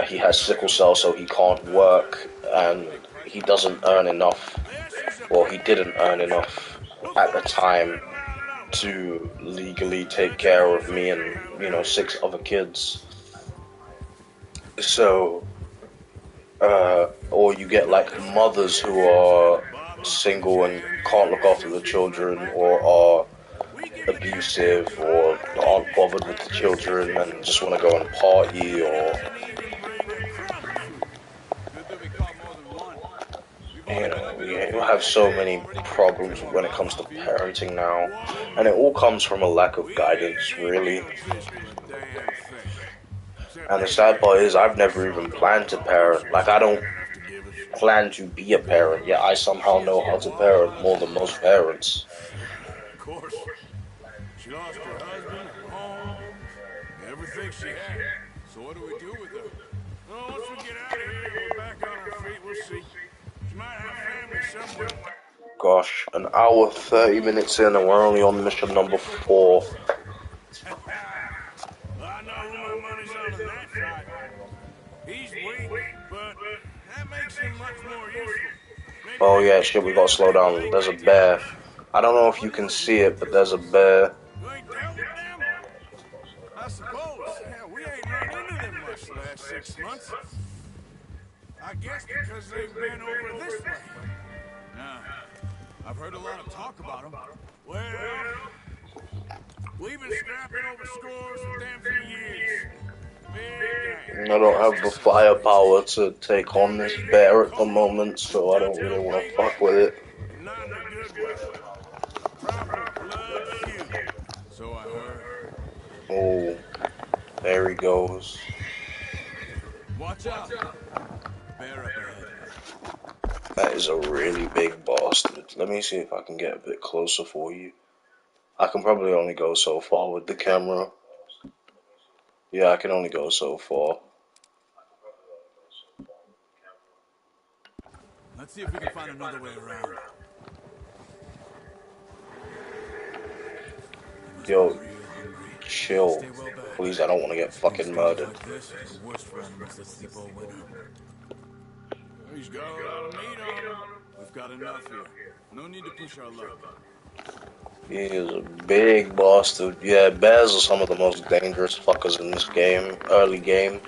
he has sickle cell, so he can't work, and he doesn't earn enough, or he didn't earn enough at the time to legally take care of me and 6 other kids. So or you get like mothers who are single and can't look after the children, or are abusive, or aren't bothered with the children and just want to go and party, or you know, we have so many problems when it comes to parenting now, and it all comes from a lack of guidance, really. And the sad part is, I've never even planned to parent. Like, I don't plan to be a parent, yet I somehow know how to parent more than most parents. Of course. She lost her husband, her home, everything she had. So what do we do with her? Well, once we get out of here, we're back on our feet, we'll see. She might have family somewhere. Gosh, an hour, 30 minutes in, and we're only on mission number 4. I know who my money's on in that fight. He's weak, but that makes him much more useful. Oh yeah, shit, we gotta slow down. There's a bear. I don't know if you can see it, but there's a bear. You ain't dealt with them? I suppose. Yeah, we ain't run into them much the last 6 months. I guess because they've been over this way. Nah, I've heard a lot of talk about them. Well, we've been scrapping over scores with them for years. I don't have the firepower to take on this bear at the moment, so I don't really want to fuck with it. Not in a good way. Proper blood feud. So I heard. Oh, there he goes. Watch out. Bear up ahead. That is a really big bastard. Let me see if I can get a bit closer for you. I can probably only go so far with the camera. Yeah, I can only go so far. Let's see if we can find another way around. Yo, chill. Please, I don't want to get fucking murdered. He's got a lot of meat on him. We've got enough here. No need to push our luck. He is a big bastard. Yeah, bears are some of the most dangerous fuckers in this game. Early game.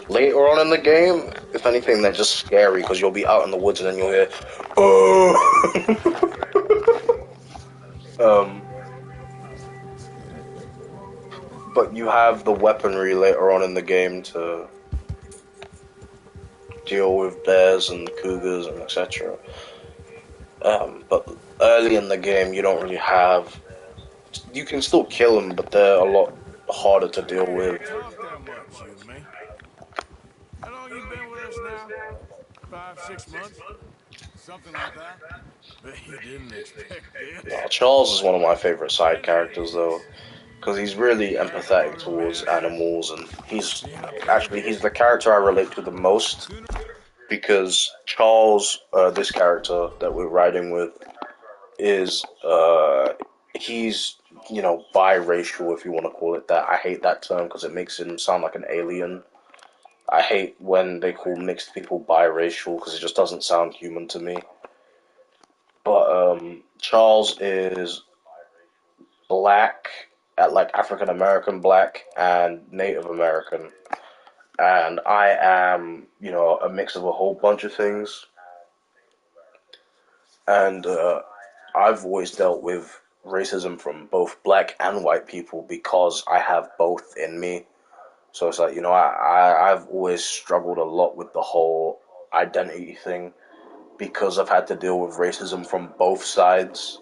Later on in the game, if anything, they're just scary because you'll be out in the woods and then you'll hear, oh! But you have the weaponry later on in the game to deal with bears and cougars and etc. But early in the game, you don't really have. You can still kill them, but they're a lot harder to deal with. How long you been with us now? 5, 6 months? Something like that? Bet you didn't expect this. No, Charles is one of my favorite side characters, though, because he's really empathetic towards animals, and he's the character I relate to the most. Because Charles, this character that we're riding with, is he's, you know, biracial, if you want to call it that. I hate that term because it makes him sound like an alien. I hate when they call mixed people biracial because it just doesn't sound human to me. But Charles is black, like African American black and Native American. And I am, you know, a mix of a whole bunch of things. And I've always dealt with racism from both black and white people because I have both in me. So it's like, you know, I've always struggled a lot with the whole identity thing because I've had to deal with racism from both sides,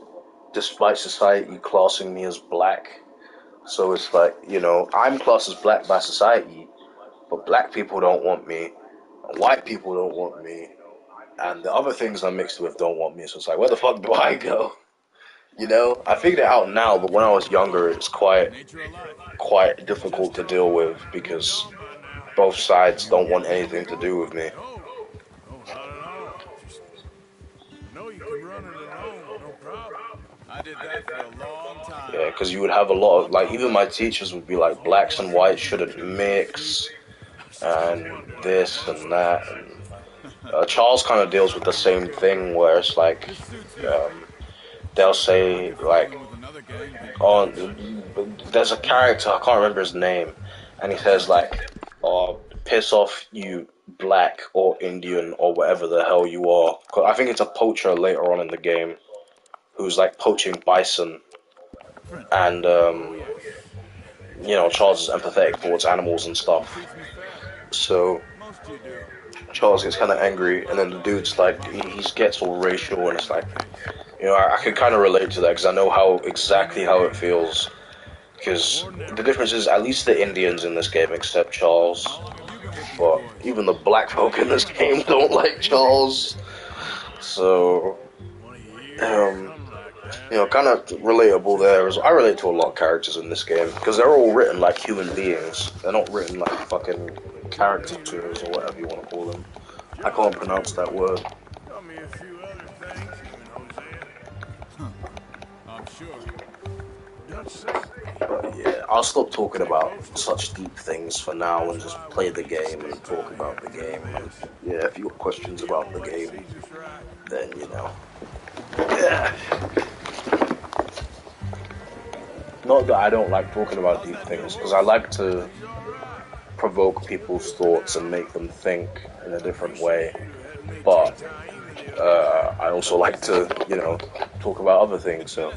despite society classing me as black. So it's like, you know, I'm classed as black by society, but black people don't want me, and white people don't want me, and the other things I'm mixed with don't want me. So it's like, where the fuck do I go? You know, I figured it out now, but when I was younger, it's quite difficult to deal with because both sides don't want anything to do with me. I did that for a long time. Yeah, because you would have a lot of, like, even my teachers would be like, blacks and whites shouldn't mix, and this and that. And, Charles kind of deals with the same thing, where it's like, they'll say, like, oh, there's a character, I can't remember his name, and he says, like, oh, piss off you black or Indian or whatever the hell you are. 'Cause I think it's a poacher later on in the game who's, like, poaching bison. And, you know, Charles is empathetic towards animals and stuff. So, Charles gets kind of angry, and then the dude's like, he gets all racial, and it's like, you know, I can kind of relate to that because I know exactly how it feels. Because the difference is, at least the Indians in this game accept Charles, but even the black folk in this game don't like Charles. So, you know, kind of relatable there. I relate to a lot of characters in this game because they're all written like human beings. They're not written like fucking caricatures or whatever you want to call them. I can't pronounce that word. Tell me a few other things, even Hosea. I'm sure. But yeah, I'll stop talking about such deep things for now and just play the game and talk about the game. And yeah, if you got questions about the game, then you know. Yeah. Not that I don't like talking about deep things, because I like to provoke people's thoughts and make them think in a different way. But I also like to, you know, talk about other things. So.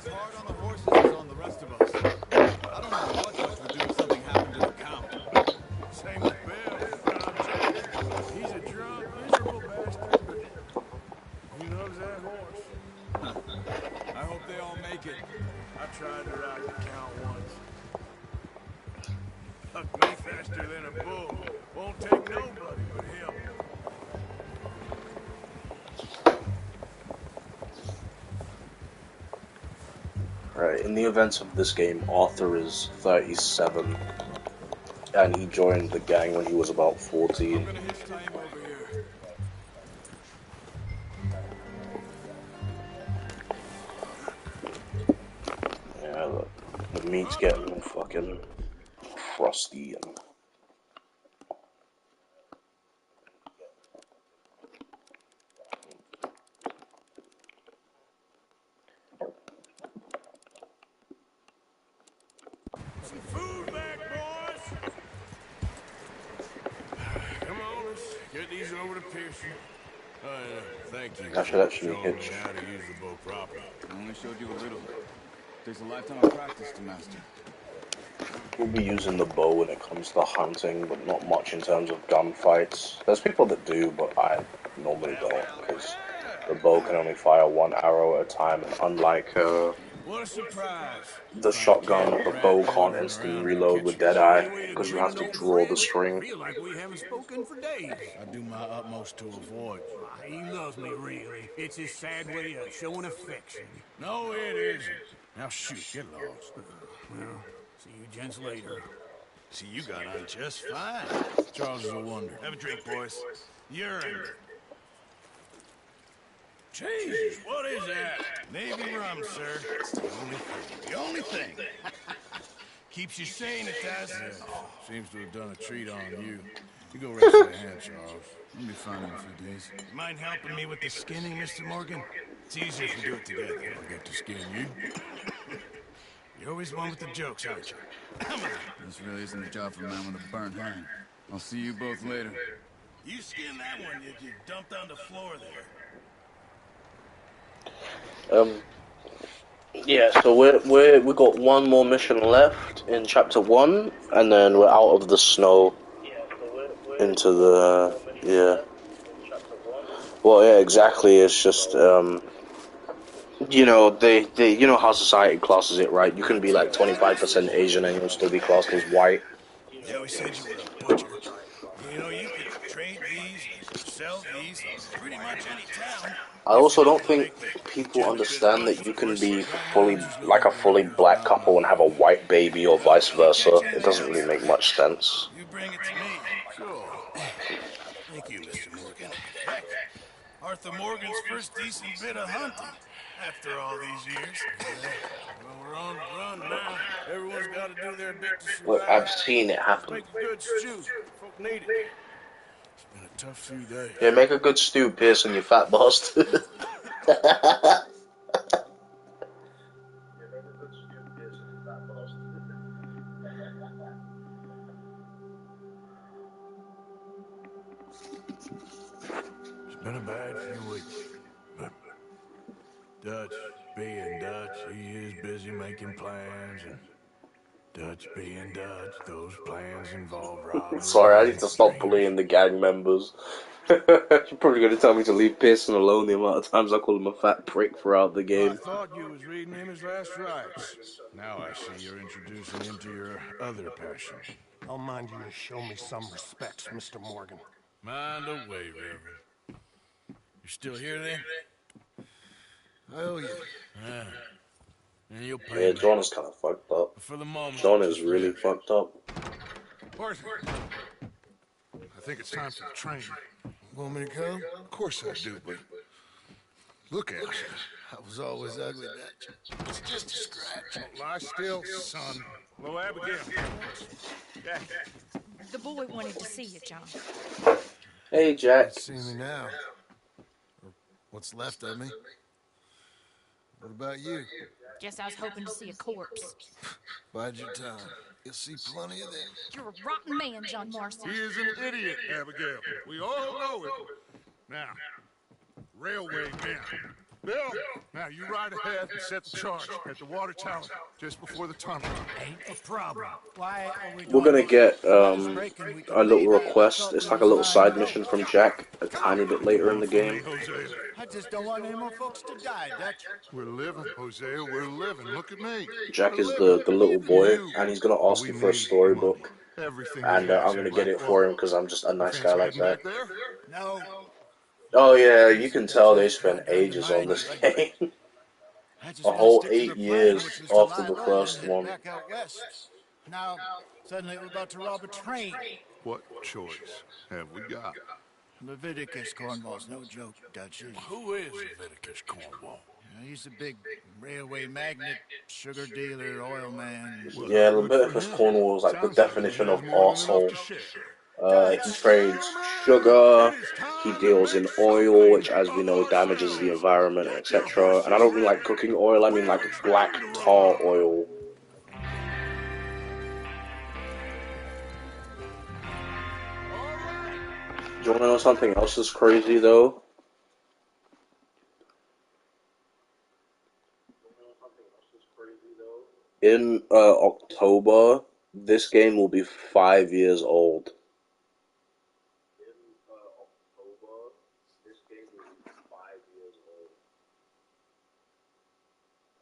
Tried to ride the count once. Hucked me faster than a bull. Won't take nobody but him. Right, in the events of this game, Arthur is 37, and he joined the gang when he was about 14. The meat's getting fucking frosty and some food back, boys. Come on, let's get these over to Pearson. Thank you. I should actually hitch. How to use the bow properly. I only showed you a little. Takes a lifetime of practice to master. We'll be using the bow when it comes to hunting, but not much in terms of gunfights. There's people that do, but I normally don't, because the bow can only fire one arrow at a time, and unlike what a surprise. The shotgun, the bow can't instantly reload with Deadeye, because you have to draw the string. I feel like we haven't spoken for days. I do my utmost to avoid. He loves me, really. It's his sad way of showing affection. No, it isn't. Now shoot, get lost. Well, see you gents later. See, you got on just fine. Charles is a wonder. Have a drink, boys. Urine. Jesus, what is that? Navy rum, sir. It's the only thing. The only thing. Keeps you sane, it does. Yeah, seems to have done a treat on you. You go rest your hand, Charles. I'll be fine in a few days. Mind helping me with the skinning, Mr. Morgan? It's easier if we do it together. I'll get to skin you. You're always one with the jokes, aren't you? Come on. This really isn't a job for a man with a burnt hand. I'll see you both later. You skinned that one you dumped on the floor there. Yeah, so we got one more mission left in chapter 1, and then we're out of the snow into the Well, yeah, exactly. It's just you know, they you know how society classes it, right? You can be like 25% Asian and you'll still be classed as white. Yeah, we said you were a butcher. You know, you can trade these, sell these, pretty much any town. I also don't think people understand that you can be fully black couple and have a white baby or vice versa. It doesn't really make much sense. You bring it to me. Sure. Thank you, Mr. Morgan. Heck, Arthur Morgan's first decent bit of hunting after all these years. Well, we're on the run now. Everyone's got to do their bit to survive. Look, I've seen it happen. Make a good stew. Folk need it. It's been a tough few days. Yeah, make a good stew, Pearson, you fat bastard. It's been a bad few weeks, but Dutch, being Dutch, he is busy making plans, and Dutch being Dutch, those plans involve robbery. Sorry, I need to stop bullying the gang members. You're probably going to tell me to leave Pearson alone the amount of times I call him a fat prick throughout the game. I thought you was reading him his last rites. Now I see you're introducing him to your other passion. I'll mind you to show me some respect, Mr. Morgan. Mind away, Reverend. You still here then? Oh, yeah. Yeah. And you'll pay Yeah, me. John is kind of fucked up. For the moment. John is really fucked up. Arthur, I think it's time for the train. Want me to come? Of course I do, but look at you. I was always ugly, Dutch. It's just a scratch. Lie still, son. Hello, Abigail. Jack. The boy wanted to see you, John. Hey, Jack. See me now. Or what's left of me. What about you? Guess I was hoping to see a corpse. Bide your time. You'll see plenty of them. You're a rotten man, John Marston. He is an idiot, Abigail. We all know it. Now, railway man. Bill, now you ride ahead and set the charge at the water tower just before the tunnel. Ain't a problem. Why are we We're gonna get a little request. It's like a little side mission from Jack a tiny bit later in the game. I just don't want any more folks to die, Dutch. We're living, Hosea, we're living. Look at me. Jack is the little boy, and he's gonna ask you for a storybook. And I'm gonna get it for him because I'm just a nice guy like that. No. Oh yeah, you can tell they spent ages on this game. A whole 8 years after the first one. Back out west. Now, suddenly we're about to rob a train. What choice have we got? Leviticus Cornwall's no joke, Dutch. Who is Leviticus Cornwall? He's a big railway magnate, sugar dealer, oil man. Yeah, Leviticus Cornwall is like the definition of arsehole. He trades sugar, he deals in oil, which as we know damages the environment, etc. And I don't mean like cooking oil, I mean like black tar oil. Do you want to know something else that's crazy though? In October, this game will be 5 years old.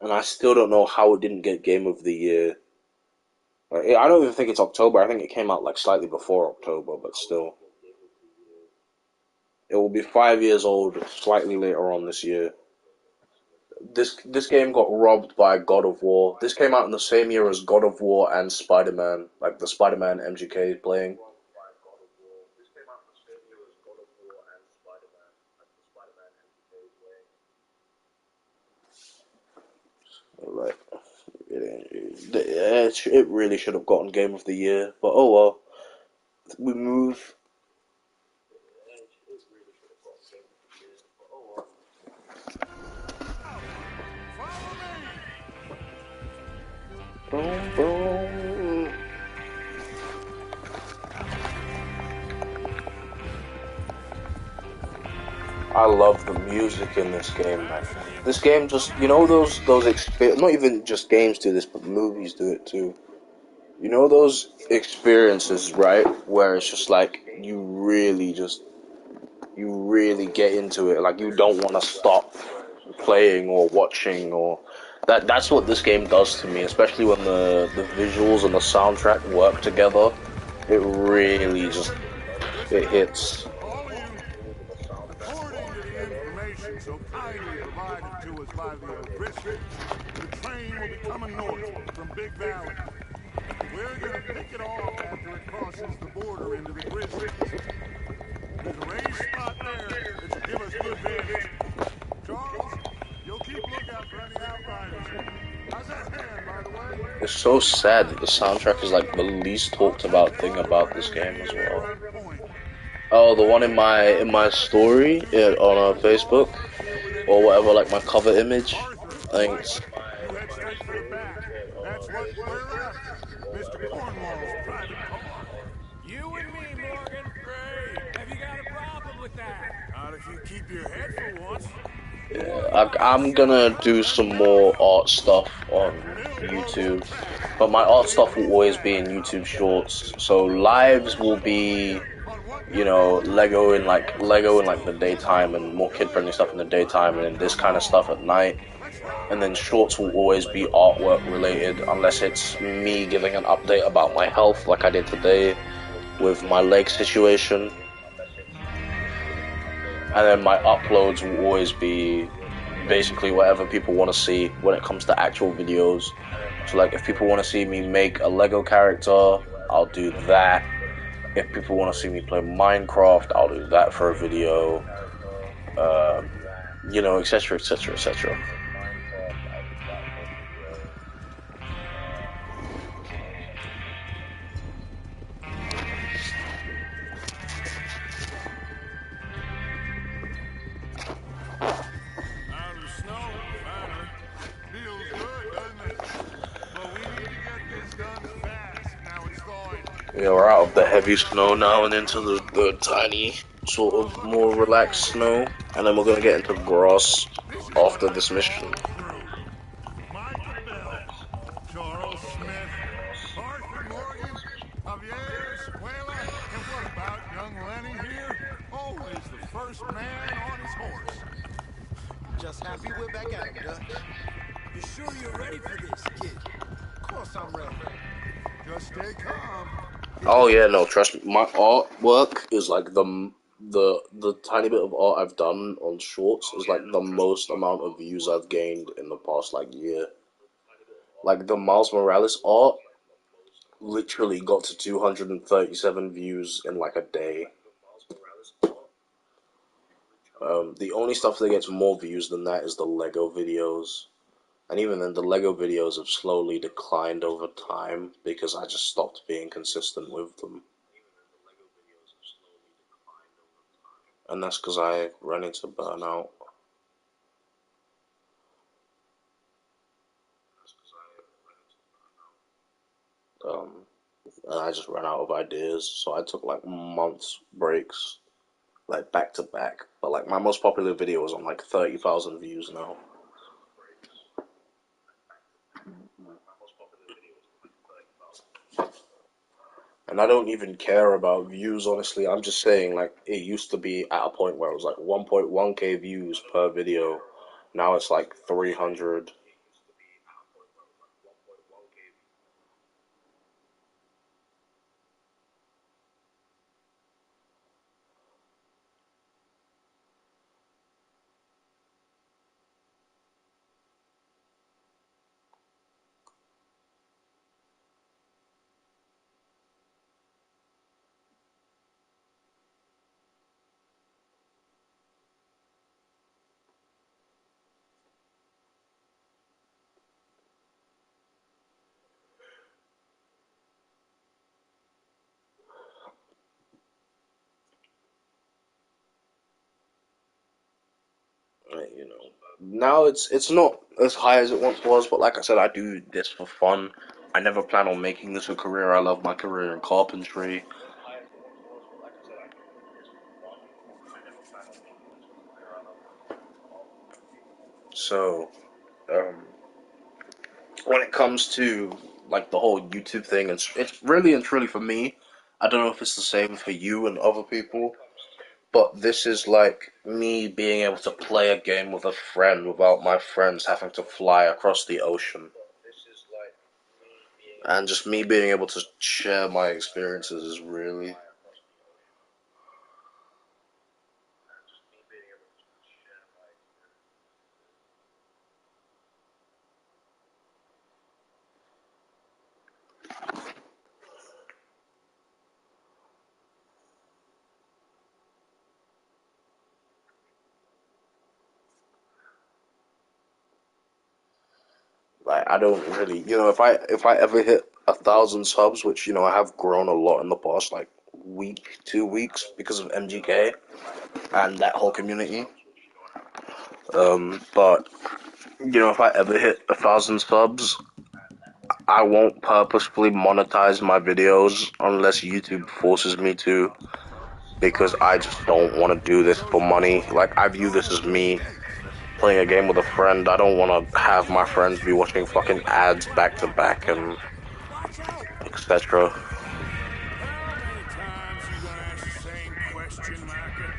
And I still don't know how it didn't get Game of the Year. Like, I don't even think it's October. I think it came out like slightly before October, but still. It will be 5 years old slightly later on this year. This game got robbed by God of War. This came out in the same year as God of War and Spider-Man, like the Spider-Man MGK is playing. Like, it really should have gotten Game of the Year, but oh well. We move. Boom, boom. I love the music in this game, man. This game just, you know, those not even just games do this, but movies do it too. You know those experiences, right, where it's just like you really get into it, like you don't want to stop playing or watching, or that's what this game does to me, especially when the visuals and the soundtrack work together. It really just, it hits. So kindly provided to us by the O'Driscoll, the train will be coming north from Big Valley. We're going to pick it off after it crosses the border into the Grizzlies. There's a raised spot there that should give us good vantage. Charles, you'll keep lookout for any outriders. How's that hand, by the way? It's so sad that the soundtrack is like the least talked about thing about this game as well. Oh, the one in my story on Facebook or whatever, like my cover image. Thanks. You and me, Morgan. Great. Have you got a problem with that. Not if you keep your head for once. I'm gonna do some more art stuff on YouTube, but my art stuff will always be in YouTube Shorts. So lives will be, you know, Lego in like the daytime and more kid-friendly stuff in the daytime, and then this kind of stuff at night. And then Shorts will always be artwork related, unless it's me giving an update about my health, like I did today with my leg situation. And then my uploads will always be basically whatever people want to see when it comes to actual videos. So like if people want to see me make a Lego character, I'll do that. If people want to see me play Minecraft, I'll do that for a video. You know, etc, etc, etc. Yeah, we're out of the heavy snow now and into the tiny, sort of more relaxed snow. And then we're gonna get into grass after this mission. Michael Bell, Charles Smith, Arthur Morgan, Javier Escuela, and what about young Lenny here? Always the first man on his horse. Just happy we're back at it, Dutch. You sure you're ready for this, kid? Of course I'm ready. Just stay calm. Oh yeah, no, trust me. My artwork is like the tiny bit of art I've done on Shorts is like the most amount of views I've gained in the past like year. Like the Miles Morales art literally got to 237 views in like a day. The only stuff that gets more views than that is the Lego videos. And even then, the Lego videos have slowly declined over time because I just stopped being consistent with them. And that's because I ran into burnout. And I just ran out of ideas, so I took like months breaks, like back to back. But like my most popular video was on like 30,000 views now. And I don't even care about views, honestly. I'm just saying, like, it used to be at a point where it was like 1.1k views per video. Now it's like 300. You know, now it's not as high as it once was, but like I said, I do this for fun. I never plan on making this a career. I love my career in carpentry. So, when it comes to like the whole YouTube thing, it's really and truly for me. I don't know if it's the same for you and other people, but this is like me being able to play a game with a friend without my friends having to fly across the ocean. And just me being able to share my experiences is really... Like, I don't really, you know, if I ever hit 1,000 subs, which, you know, I have grown a lot in the past like week, 2 weeks because of MGK and that whole community. But you know, if I ever hit 1,000 subs, I won't purposefully monetize my videos unless YouTube forces me to. because I just don't want to do this for money. Like, I view this as me playing a game with a friend. I don't want to have my friends be watching fucking ads back to back and etc. How many times you gonna ask the same question, Micah?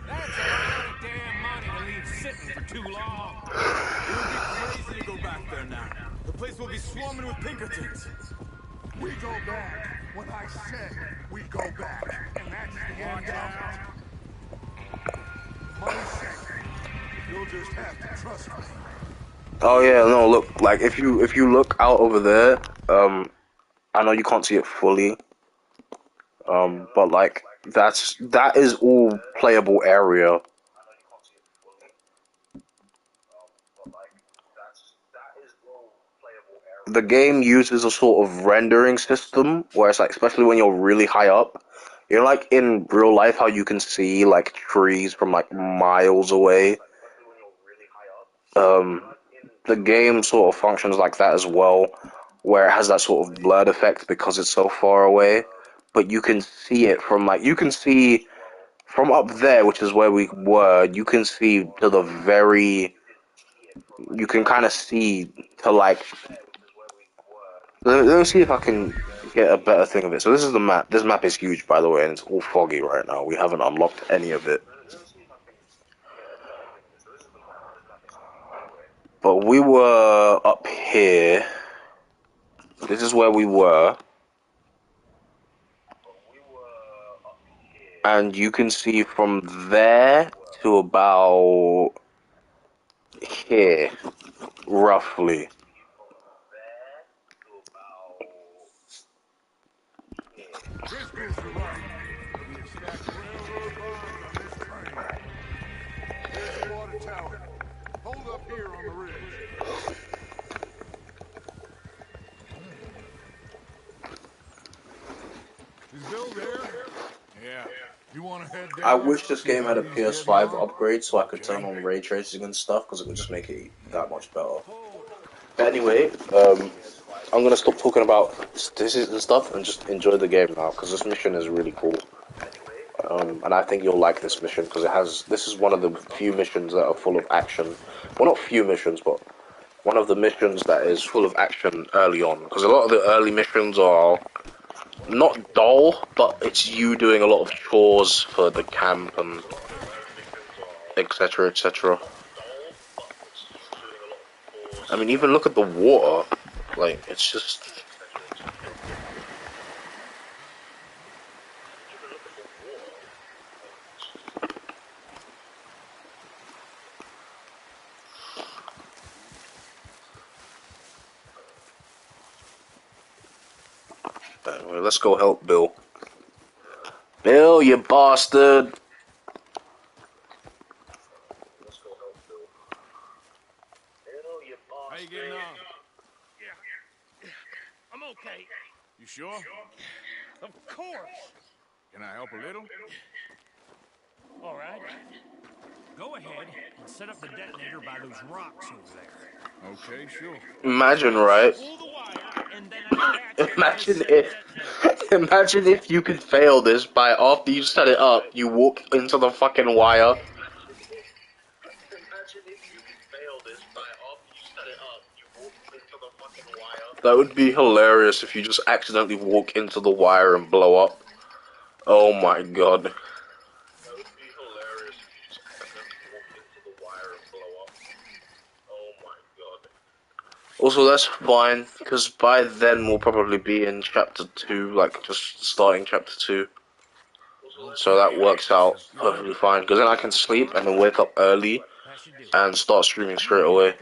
That's a lot of damn money to leave sitting for too long. It would be crazy to go back there now. The place will be swarming with Pinkertons. We go back when I say we go back, and that's the end of it. Money's safe. You'll just have to trust me. Oh yeah, no, look, like if you look out over there, I know you can't see it fully, but like that is all playable area. The game uses a sort of rendering system where it's like, especially when you're really high up, you know, like in real life how you can see like trees from like miles away. The game sort of functions like that as well, where it has that sort of blurred effect because it's so far away, but you can see it from like, you can see from up there, which is where we were, you can see to the very, you can kind of see to like, let me see if I can get a better thing of it. So this is the map. This map is huge, by the way, and it's all foggy right now. We haven't unlocked any of it. But we were up here. This is where we were. And you can see from there to about here, roughly. Driscoll's right. We have stacked railroad bonds on this train. There's the water tower. Hold up here on the ridge. Is Bill there? Yeah. You want to head down? I wish this game had a PS5 upgrade so I could turn on ray tracing and stuff, because it would just make it that much better. But anyway, I'm gonna stop talking about statistics and stuff and just enjoy the game now, because this mission is really cool. And I think you'll like this mission because this is one of the few missions that are full of action. Well, not few missions, but one of the missions that is full of action early on. Because a lot of the early missions are not dull, but it's you doing a lot of chores for the camp and etc. etc. I mean, even look at the water. Like, it's just... Anyway, let's go help Bill. Bill, you bastard! How you getting on? Yeah. I'm okay. You sure? Of course. Can I help a little? All right. Go ahead and set up the detonator by those rocks over there. Okay, sure. Imagine, right? Pull the wire, and then attach Imagine if you could fail this by after you set it up, you walk into the fucking wire. That would be hilarious if you just accidentally walk into the wire and blow up. Oh my god. Also, that's fine, because by then we'll probably be in Chapter 2, like, just starting Chapter 2. So that works out perfectly fine, because then I can sleep and then wake up early and start streaming straight away.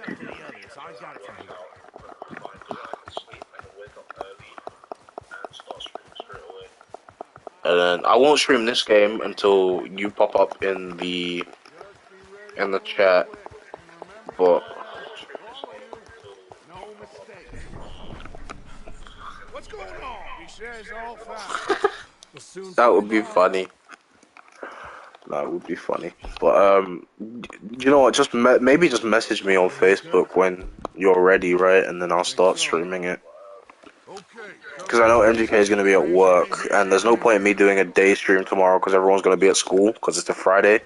And then I won't stream this game until you pop up in the chat, but... What's going on? He says all fine. That would be funny. That would be funny. But you know what? Just maybe just message me on Facebook when you're ready, right? And then I'll start streaming it. Okay, come because I know MGK is going to be at work, and there's no point in me doing a day stream tomorrow because everyone's going to be at school because it's a Friday.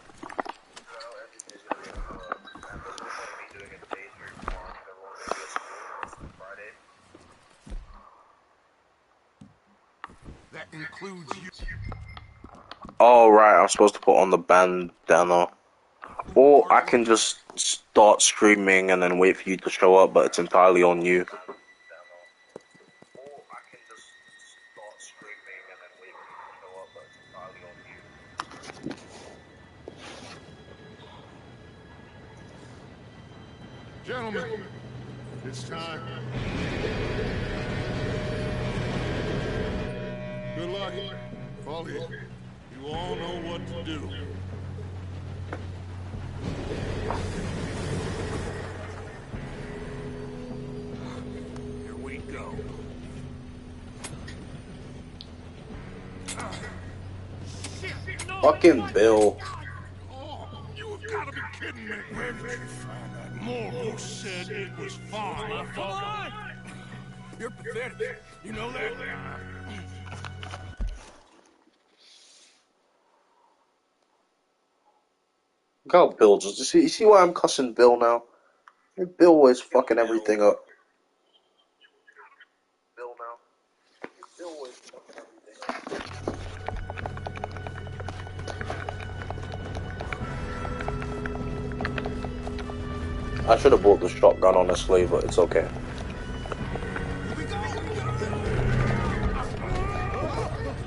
That includes you. Oh, right, I'm supposed to put on the bandana. Or I can just start streaming and then wait for you to show up, but it's entirely on you. Gentlemen, it's time. Good luck. All you all know what to do. Here we go. Fucking Bill. Oh, you have got to be kidding me. Where did you find that Morgan said it was fine. My fault. You're pathetic. You know that? Look how Bill just... You see why I'm cussing Bill now? Bill always fucking everything up. I should have bought the shotgun, honestly, but it's okay.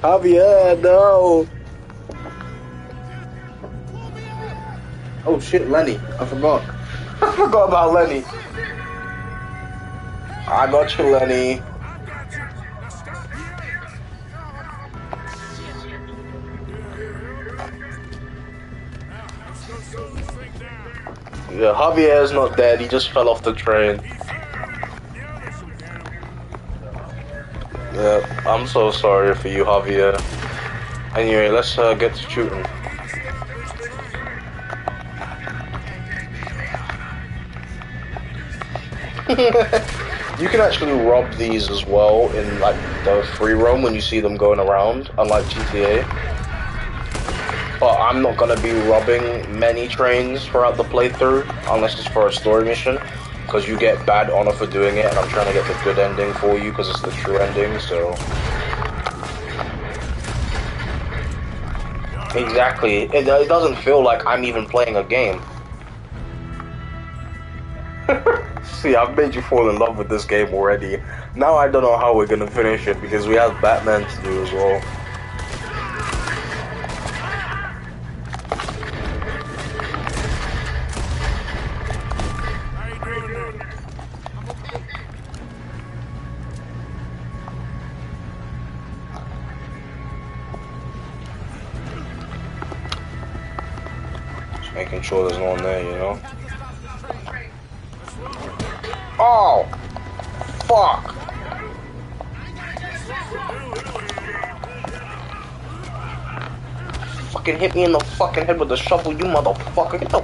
Javier, no! Oh shit, Lenny. I forgot. I forgot about Lenny. I got you, Lenny. Yeah, Javier's not dead. He just fell off the train. Yeah, I'm so sorry for you, Javier. Anyway, let's get to shooting. You can actually rob these as well in like the free roam when you see them going around, unlike GTA. But I'm not gonna be robbing many trains throughout the playthrough unless it's for a story mission, because you get bad honor for doing it, and I'm trying to get the good ending for you because it's the true ending. So exactly, it doesn't feel like I'm even playing a game. See, I've made you fall in love with this game already. Now I don't know how we're gonna finish it because we have Batman to do as well. Just making sure there's no one there, you know? Oh! Fuck! Fucking hit me in the fucking head with the shovel, you motherfucker. Get the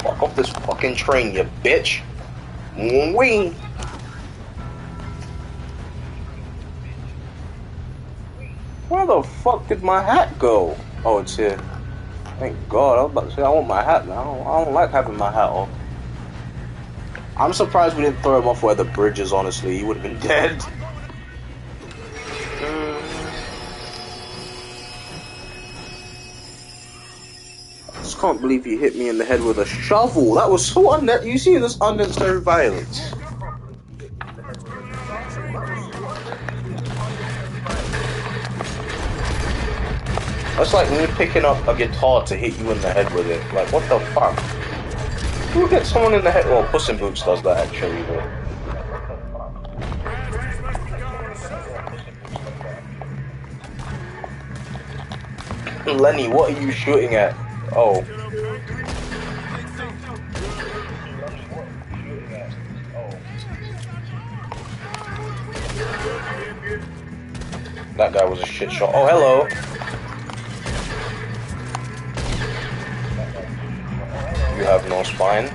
fuck off this fucking train, you bitch. Wee. Where the fuck did my hat go? Oh, it's here. Thank God. I was about to say, I want my hat now. I don't like having my hat off. I'm surprised we didn't throw him off where the bridge is, honestly. He would have been dead. I just can't believe he hit me in the head with a shovel. That was so unnecessary. You see this unnecessary violence. That's like me picking up a guitar to hit you in the head with it. Like, what the fuck? Who gets someone in the head? Well, Puss in Boots does that actually, but... Lenny, what are you shooting at? Oh. That guy was a shit shot. Oh, hello. You have no spine.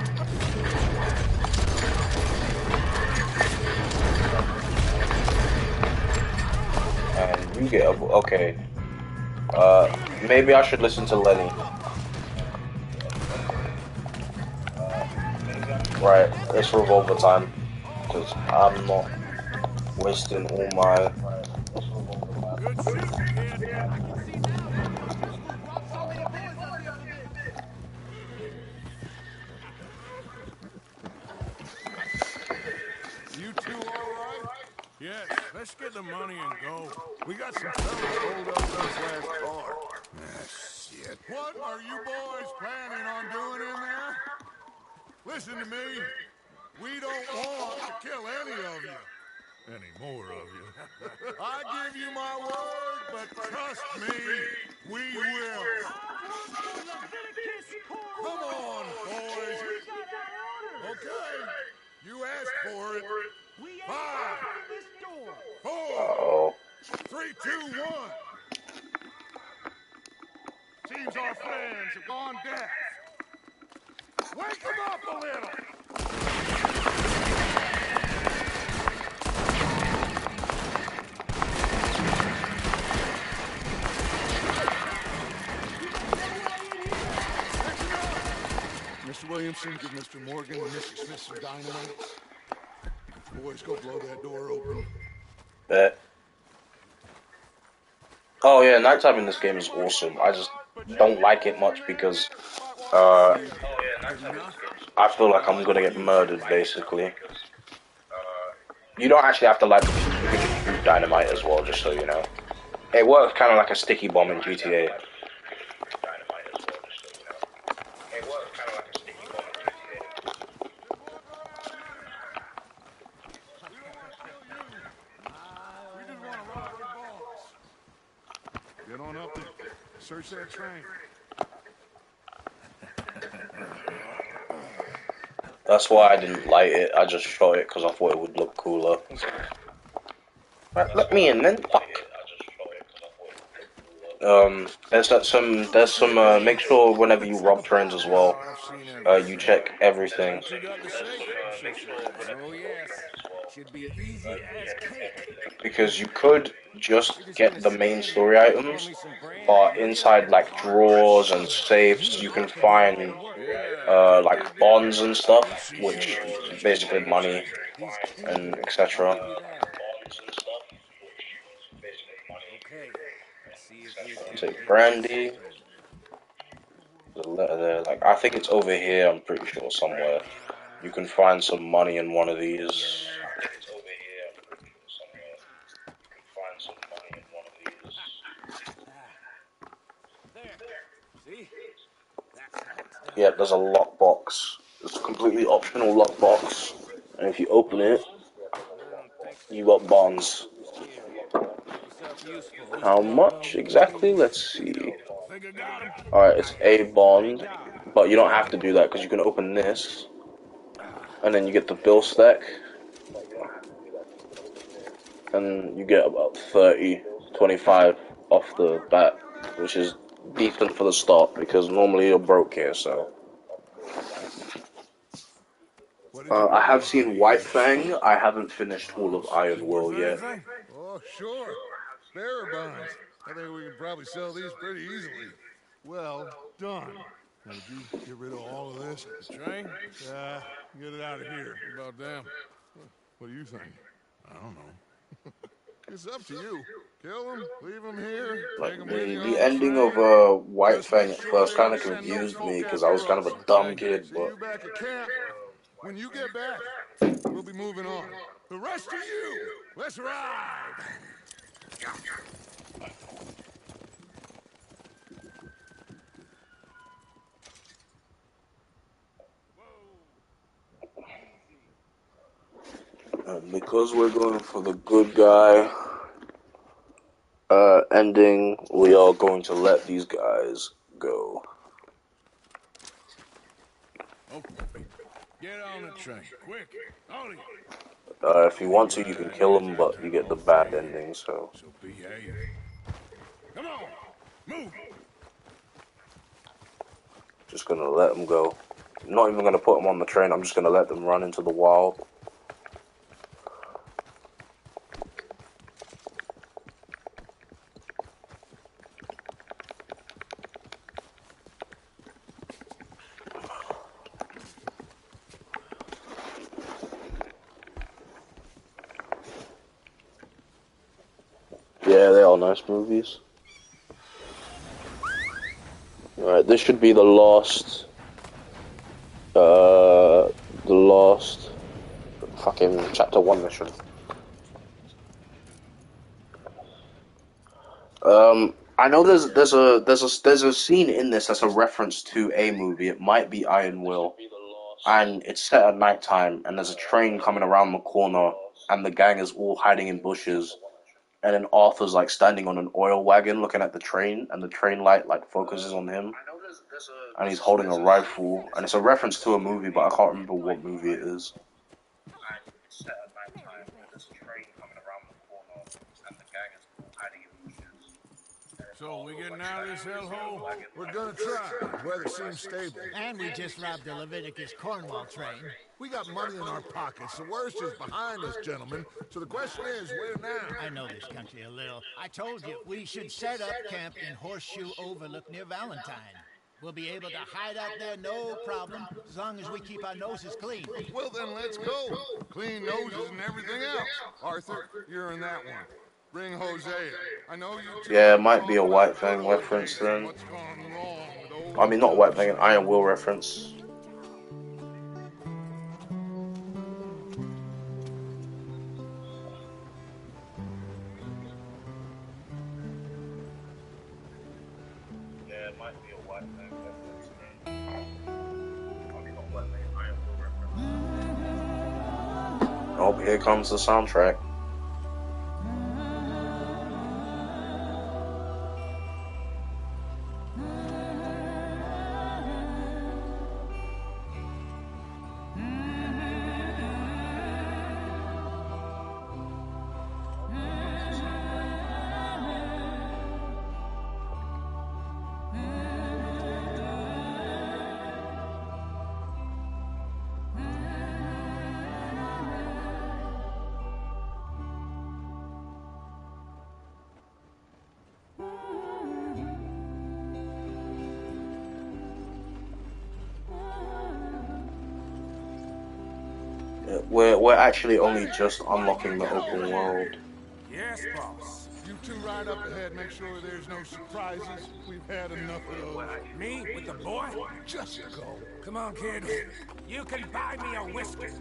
and you get a... Okay. Maybe I should listen to Lenny. Right, it's revolver time. Because I'm not wasting all my... Good shooting, kid. You two all right? Yes, let's get the money and go. We got some fellas hold up this last car. Shit. What are you boys planning on doing in there? Listen to me. We don't want to kill any of you. Any more of you. I give you my word, but trust me, we will. Come on, boys. Okay, you asked for it. 5, 4, 3, 2, 1. Seems our friends have gone deaf. Wake them up a little. Mr. Williamson, give Mr. Morgan and Mr. Smith some dynamite. Boys, go blow that door open. Bet. Oh yeah, nighttime in this game is awesome. I just don't like it much because I feel like I'm gonna get murdered basically. You don't actually have to light the fuse, you can just shoot dynamite as well, just so you know. It works kind of like a sticky bomb in GTA. Get on up and search that train. That's why I didn't light it, I just shot it because I thought it would look cooler. Right, let me in then, fuck. There's some, make sure whenever you rob trains as well, you check everything. Oh yes, should be easy as cake. Because you could just get the main story items, but inside like drawers and safes you can find like bonds and stuff, which is basically money and etc. Take brandy. There's a letter there. Like I think it's over here. I'm pretty sure somewhere. You can find some money in one of these. Yeah, there's a lockbox. It's a completely optional lockbox, and if you open it, you got bonds. How much exactly? Let's see. Alright, it's a bond, but you don't have to do that because you can open this, and then you get the bill stack, and you get about 30, 25 off the bat, which is decent for the start because normally you're broke here, so. I have seen White Fang. I haven't finished all of Iron Will yet. Oh, sure. Bearer bonds. I think we can probably sell these pretty easily. Well done. Now, would you get rid of all of this? The train? Get it out of here. About them. What do you think? I don't know. It's up to you. Kill them, leave them here. Like the ending of White Fang at first kind of confused me because I was kind of a dumb kid, See but you back at camp. When you get back, we'll be moving on. The rest of you, let's ride. because we're going for the good guy ending, we are going to let these guys go. Okay. Get on the train, quick. Ollie. If you want to, you can kill them, but you get the bad ending, so. So behave. Come on, move. Just gonna let them go. Not even gonna put them on the train, I'm just gonna let them run into the wild. all nice movies. Alright, this should be the last fucking chapter 1 mission. I know there's a scene in this that's a reference to a movie. It might be Iron Will, and it's set at nighttime, and there's a train coming around the corner, and the gang is all hiding in bushes, and then Arthur's like standing on an oil wagon looking at the train, and the train light like focuses on him, and he's holding a rifle, and it's a reference to a movie, but I can't remember what movie it is. So, we getting out of this hellhole? We're gonna try. The weather seems stable. And we just robbed the Leviticus Cornwall train. We got money in our pockets. The worst is behind us, gentlemen. So the question is, where now? I know this country a little. I told you, we should set up camp in Horseshoe Overlook near Valentine. We'll be able to hide out there, no problem, as long as we keep our noses clean. Well, then let's go. Clean noses and everything else. Arthur, you're in that one. Bring Hosea. I know you two. Yeah, it might be a White Fang reference then. I mean, not White Fang, an Iron Will reference. Yeah, it might be a White Fang reference. I mean, not White Fang, Iron Will reference. Oh, here comes the soundtrack. We're actually only just unlocking the open world. Yes, boss. You two ride up ahead, make sure there's no surprises. We've had enough of those. Me with the boy? Just go. Come on, kid. You can buy me a whiskey.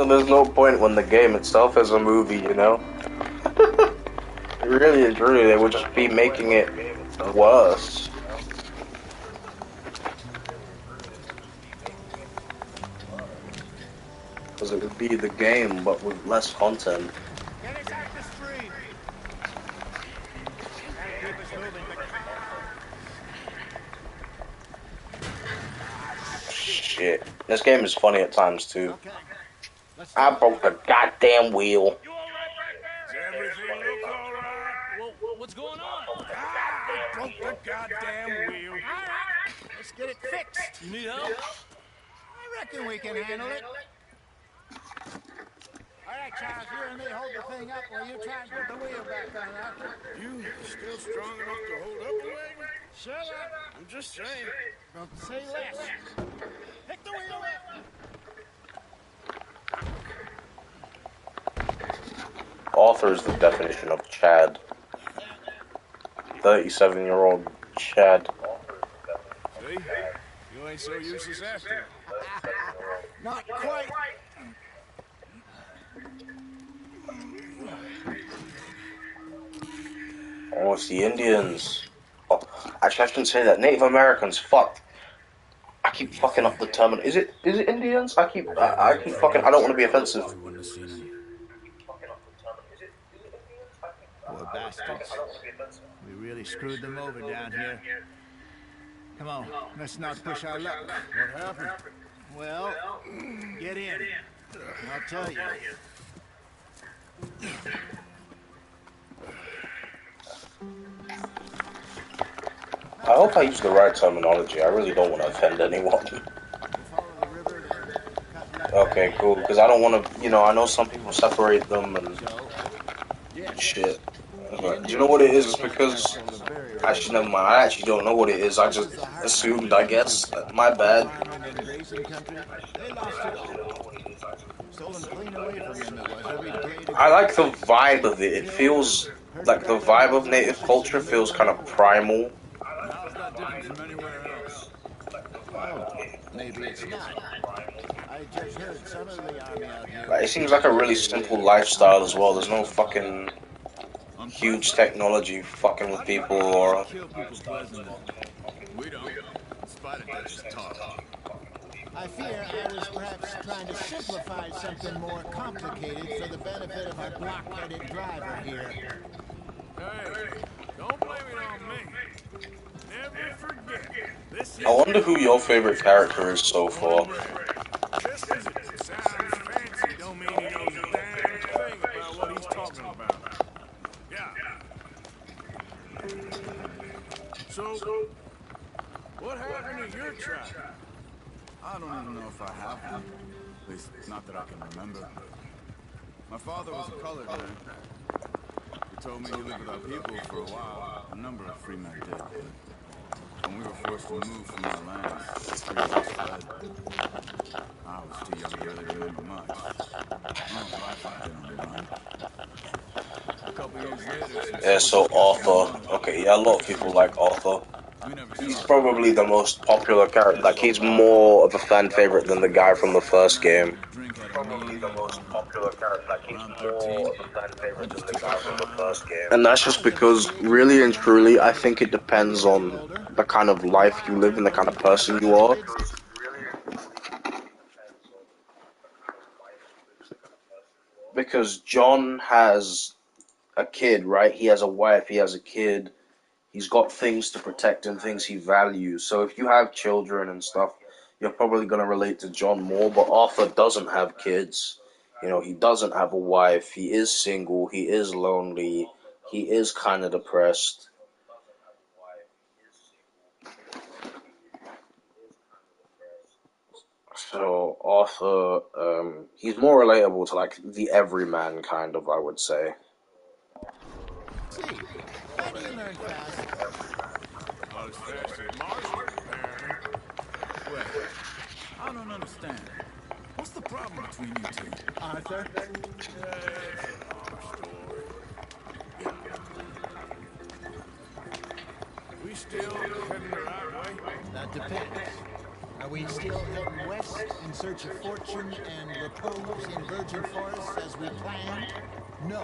There's no point when the game itself is a movie, you know? Really and truly, they would just be making it worse. Because it would be the game, but with less content. Get us out the stream. Gotta keep us moving, but... Shit. This game is funny at times, too. I broke the goddamn wheel. Does everything look all right? What's going on? I broke the goddamn wheel. All right, let's get it fixed. You need help? I reckon we can handle it. All right, Charles, you and me hold the thing up while you try and put the wheel back on, Arthur. You still strong enough to hold up the wagon? Shut up. I'm just saying. Don't say less. Pick the wheel up. Arthur is the definition of Chad. 37-year-old Chad. See? You ain't so useless after all. Not quite. Oh, it's the Indians. Oh, actually, I shouldn't say that. Native Americans. Fuck. I keep fucking up the term. Is it Indians? I keep fucking. I don't want to be offensive. Poor bastards. We really screwed them over down here. Come on, let's not push our luck. What happened? Well, get in. I'll tell you. I hope I use the right terminology. I really don't want to offend anyone. Okay, cool. Because I don't want to, I know some people separate them and shit. But do you know what it is? It's because actually, never mind. I actually don't know what it is. I just assumed. I guess. My bad. I like the vibe of it. It feels like the vibe of native culture feels kind of primal. How's that different from anywhere else? Oh, maybe it's not. I just heard some of the army out here. Like, it seems like a really simple lifestyle as well. There's no fucking huge technology fucking with people or. We don't, in spite of Dutch's talk. I fear I was perhaps trying to simplify something more complicated for the benefit of our block-headed driver here. Hey, don't blame it on me. Never forget. This I wonder who your favorite character is so far. Just because it sounds fancy don't mean he knows a damn thing about what he's talking about. Yeah. So, what happened to your tribe? I don't even know if I have one. At least, not that I can remember. My father was a colored man. He told me he lived with our people for a while. A number of free men did, but when we were forced to move from our lands, three of us fled. I was too young to really remember much. Oh, life had been on the run. A couple years later, Yeah, so Arthur. Okay, yeah, a lot of people like Arthur. He's probably the most popular character. Like, he's more of a fan favorite than the guy from the first game. Probably the most popular character. Like, he's more of a fan favorite than the guy from the first game. And that's just because, really and truly, I think it depends on the kind of life you live and the kind of person you are. Because John has a kid, right? He has a wife, he has a kid. He's got things to protect and things he values. So if you have children and stuff, you're probably going to relate to John more. But Arthur doesn't have kids. He doesn't have a wife. He is single. He is lonely. He is kind of depressed. So Arthur, he's more relatable to like the everyman kind of, I would say. See, how do you learn fast? Not as fast as Marshall, apparently. Wait, I don't understand. What's the problem between you two? Arthur? It's a long story. We still heading the right way? That depends. Are we still heading west in search of fortune and repose in virgin forests as we planned? No.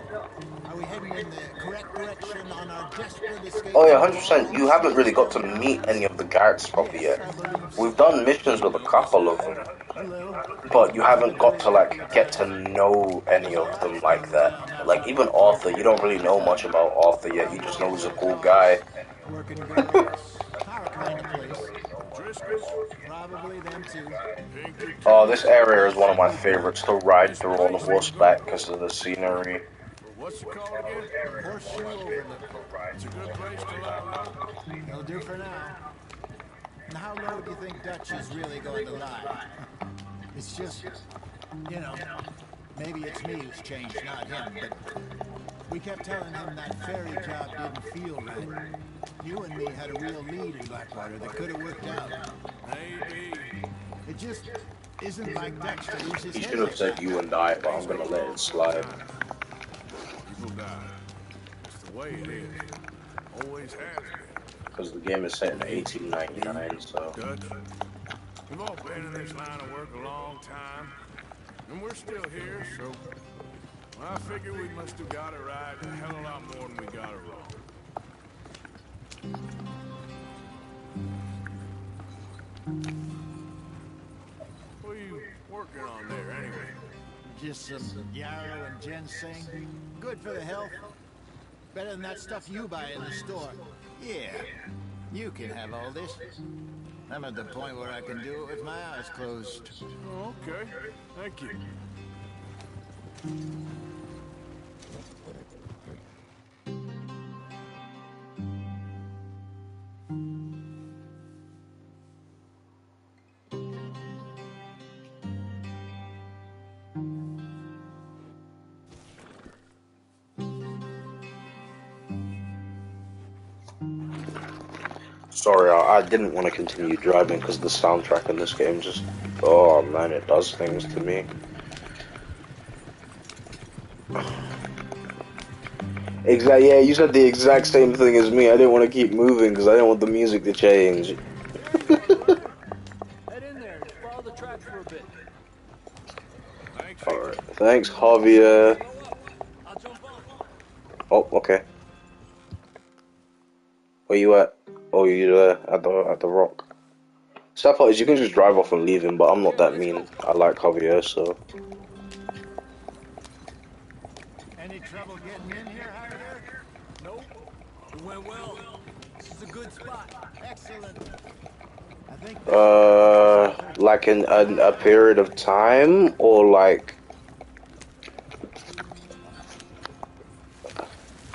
Are we heading in the correct direction on our desperate escape? Oh yeah, 100%. You haven't really got to meet any of the guards properly yet. We've done missions with a couple of them, but you haven't got to like get to know any of them like that. Like even Arthur, you don't really know much about Arthur yet. You just know he's a cool guy. Working girls, our kind of place. Probably them too. Oh, this area is one of my favorites to ride through on horseback because of the scenery. What's it called again? Horseshoe Overlook. It's a good place to lie low. It'll do for now. And how low do you think Dutch is really going to lie? It's just, maybe it's me who's changed, not him, but we kept telling him that ferry job didn't feel right. You and me had a real lead in Blackwater that could have worked out. Maybe. It just isn't like Dutch to lose his He head. should have said you and I, but I'm gonna let it slide. People die. It's the way it is. Always has been. Because the game is set in 1899, so. Dutch, we've all been in this line of work a long time, and we're still here, so I figure we must have got it right a hell of a lot more than we got it wrong. What are you working on there, anyway? Just some yarrow and ginseng. Good for the health. Better than that stuff you buy in the store. Yeah, you can have all this. I'm at the point where I can do it with my eyes closed. Oh, okay. Thank you. Sorry, I didn't want to continue driving because the soundtrack in this game just, oh man, it does things to me. Exactly. Yeah, you said the exact same thing as me. I didn't want to keep moving because I didn't want the music to change. Head in there and follow the tracks for a bit. Alright, thanks, Javier. Oh, okay. Where you at? Oh, you there at the rock. Sad part is you can just drive off and leave him, but I'm not that mean. I like Javier, so. Any trouble getting in here, Javier? Nope. It went well. This is a good spot. Excellent. I think like in a period of time, or like.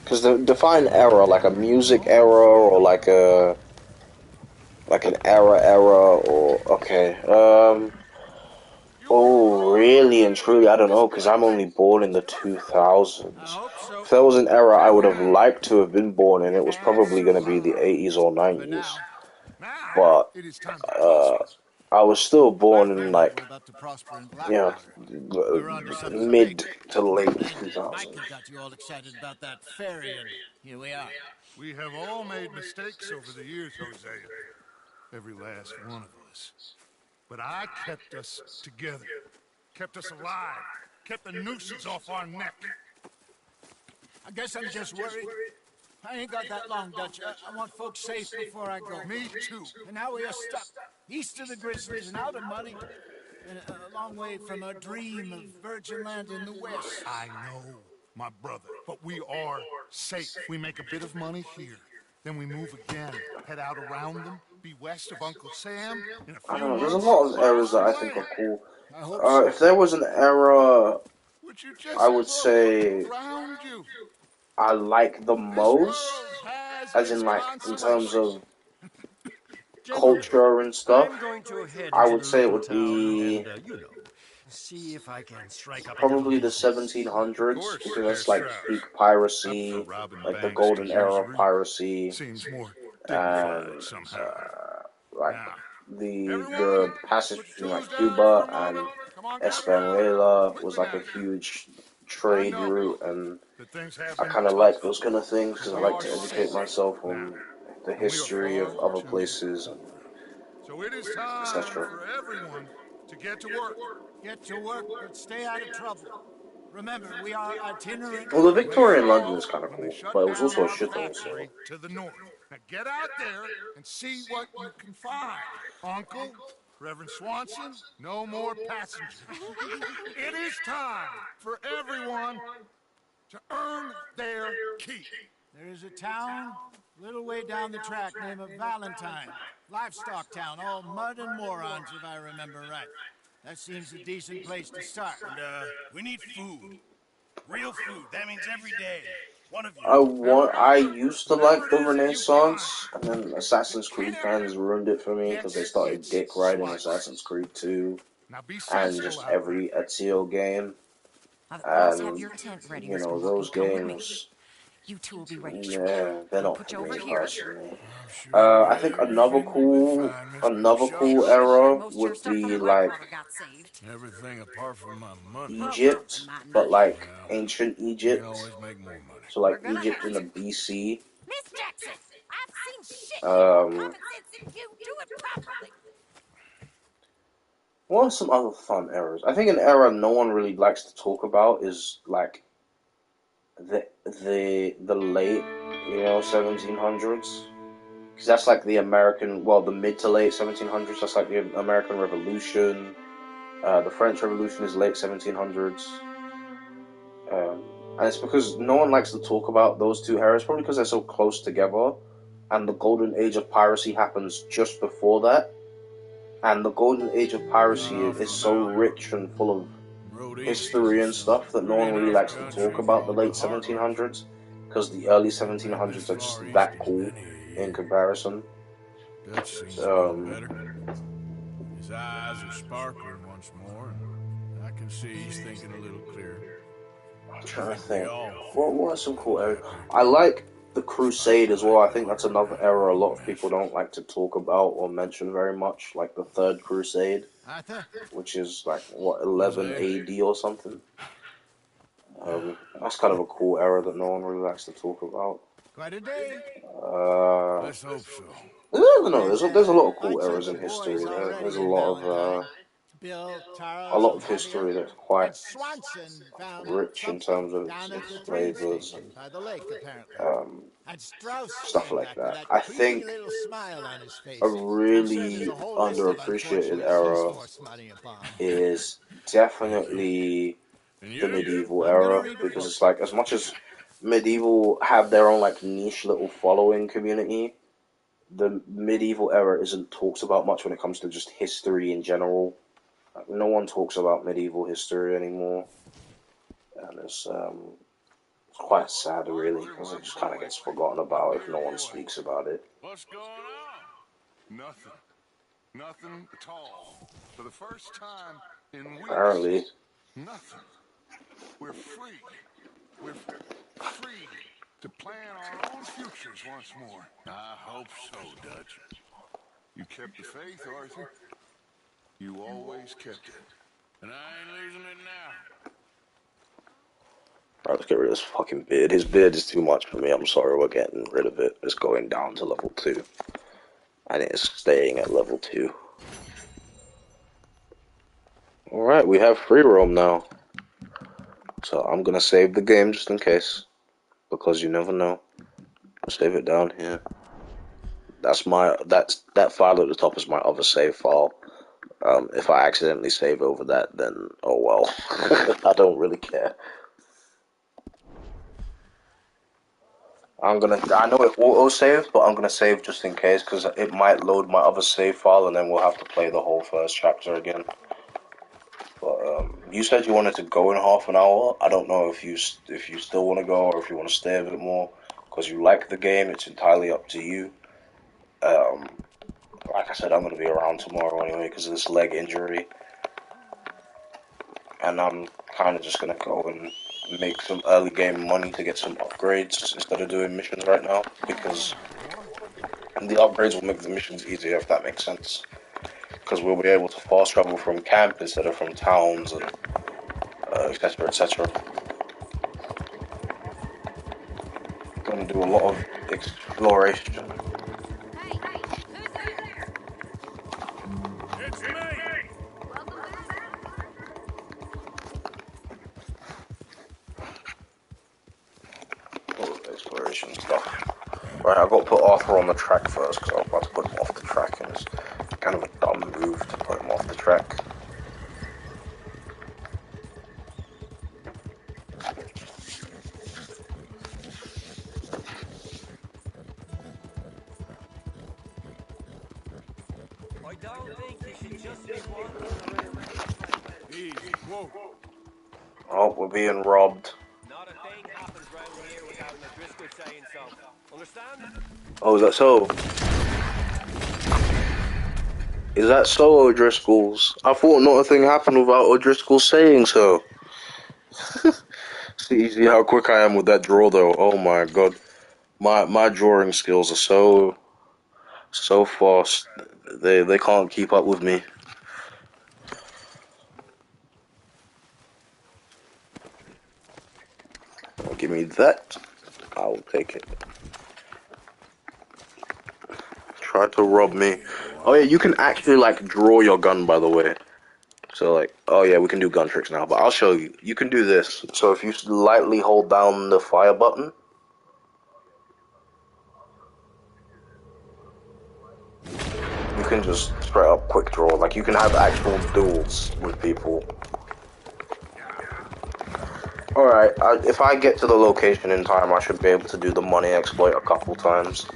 Because define era, like a music era, or like an era, or okay. Oh, really and truly, I don't know, because I'm only born in the 2000s. If there was an era I would have liked to have been born in, it was probably going to be the 80s or 90s. But I was still born in like, you know, mid to late 2000s. Mike got you all excited about that ferry, and here we are. We have all made mistakes over the years, Hosea. Every last one of us. But I kept us together. Kept us alive. Kept the nooses off our neck. I guess I'm just worried. I ain't got that long, Dutch. I want folks safe before I go. Me too. And now we are stuck east of the Grizzlies and out of money. And a long way from a dream of virgin land in the west. I know, my brother. But we are safe. We make a bit of money here. Then we move again. Head out around them. Be west of Uncle Sam. In a few I don't know, there's a months, lot of eras that I think are cool. If there was an era, I would say I like the most, as in like in terms of culture and stuff, I would say it would be see if I can strike up probably the 1700s, because that's like peak piracy, like the golden era of piracy, and like the passage between like Cuba and Hispaniola was like a huge trade route, and I kind of like those kind of things because I like to educate myself on the history of other places, so it is time for everyone to get to work. Get to work, but stay out of trouble. Remember, we are itinerant. Well, the Victorian London is kind of cool, but it was also a shithole, so. To the north. Now get out there and see what you can find. Uncle, Reverend Swanson, no more passengers. It is time for everyone to earn their keep. There is a town a little way down the track named Valentine. Livestock town, all mud and morons, if I remember right. That seems a decent place to start. And, we need food. Real food. That means every day. One of you. I used to like the Renaissance, and then Assassin's Creed fans ruined it for me because they started dick riding Assassin's Creed 2 and just every Ezio game. And you know those games. You two will be ready. Yeah, they're not for me personally. I think another cool era would be like everything apart from my money. Egypt, but like ancient Egypt. So like Egypt in the BC. Miss Jackson, I've seen shit. Common sense if you do it properly. What are some other fun eras? I think an era no one really likes to talk about is like the late, 1700s. Because that's like the American, the mid to late 1700s. That's like the American Revolution. The French Revolution is late 1700s. And it's because no one likes to talk about those two eras, probably because they're so close together. And the golden age of piracy happens just before that. And the golden age of piracy is so rich and full of history and stuff that no one really likes to talk about the late 1700s, because the early 1700s are just that cool in comparison. His eyes are sparkling once more, and I can see he's thinking a little clearer. I'm trying to think. What are some cool areas? I like the Crusade as well. I think that's another era a lot of people don't like to talk about or mention very much, like the Third Crusade, Arthur? which is like, what, 11 AD or something? That's kind of a cool era that no one really likes to talk about. Quite a day. Let's hope so. I don't know. There's a lot of cool eras in history. There's a lot of history that's quite rich in terms of its flavors and stuff like that. I think a really underappreciated era is definitely the medieval era, because it's like, as much as medieval have their own like niche little following community, the medieval era isn't talked about much when it comes to just history in general. Like, no one talks about medieval history anymore, and it's quite sad, really, because it just kind of gets forgotten about if no one speaks about it. What's going on? Nothing. Nothing at all. For the first time in weeks. Apparently. Nothing. We're free. We're free to plan our own futures once more. I hope so, Dutch. You kept the faith, Arthur. You always kept it. And I ain't losing it now. Alright, let's get rid of this fucking beard. His beard is too much for me. I'm sorry, we're getting rid of it. It's going down to level 2. And it's staying at level 2. Alright, we have free roam now. So I'm gonna save the game just in case. Because you never know. I'll save it down here. That file at the top is my other save file. If I accidentally save over that, then oh well. I don't really care. I know it auto-saves, but I'm gonna save just in case, because it might load my other save file and then we'll have to play the whole first chapter again. But you said you wanted to go in half an hour. I don't know if you still want to go or if you want to stay a bit more, because you like the game. It's entirely up to you. Like I said, I'm going to be around tomorrow anyway because of this leg injury. And I'm kind of just going to go and make some early game money to get some upgrades instead of doing missions right now, because the upgrades will make the missions easier, if that makes sense. Because we'll be able to fast travel from camp instead of from towns and etc, etc. Going to do a lot of exploration. Exploration stuff. Right, I've got to put Arthur on the track first, because I was about to put him off the track, and it's kind of a dumb move to put him off the track. I don't think you should just be Easy, whoa. Oh, we're being robbed. Not a thing happens round here without an O'Driscoll saying so. Understand? Oh, is that so? Is that so, O'Driscolls? I thought not a thing happened without O'Driscoll saying so. See how quick I am with that draw, though. Oh my god, my drawing skills are so fast. They can't keep up with me. Oh, give me that. I will take it. Try to rob me. Oh yeah, you can actually like draw your gun, by the way. So like, oh yeah, we can do gun tricks now, but I'll show you. You can do this. So if you lightly hold down the fire button, you can just straight up quick draw. Like you can have actual duels with people. Alright, if I get to the location in time, I should be able to do the money exploit a couple times.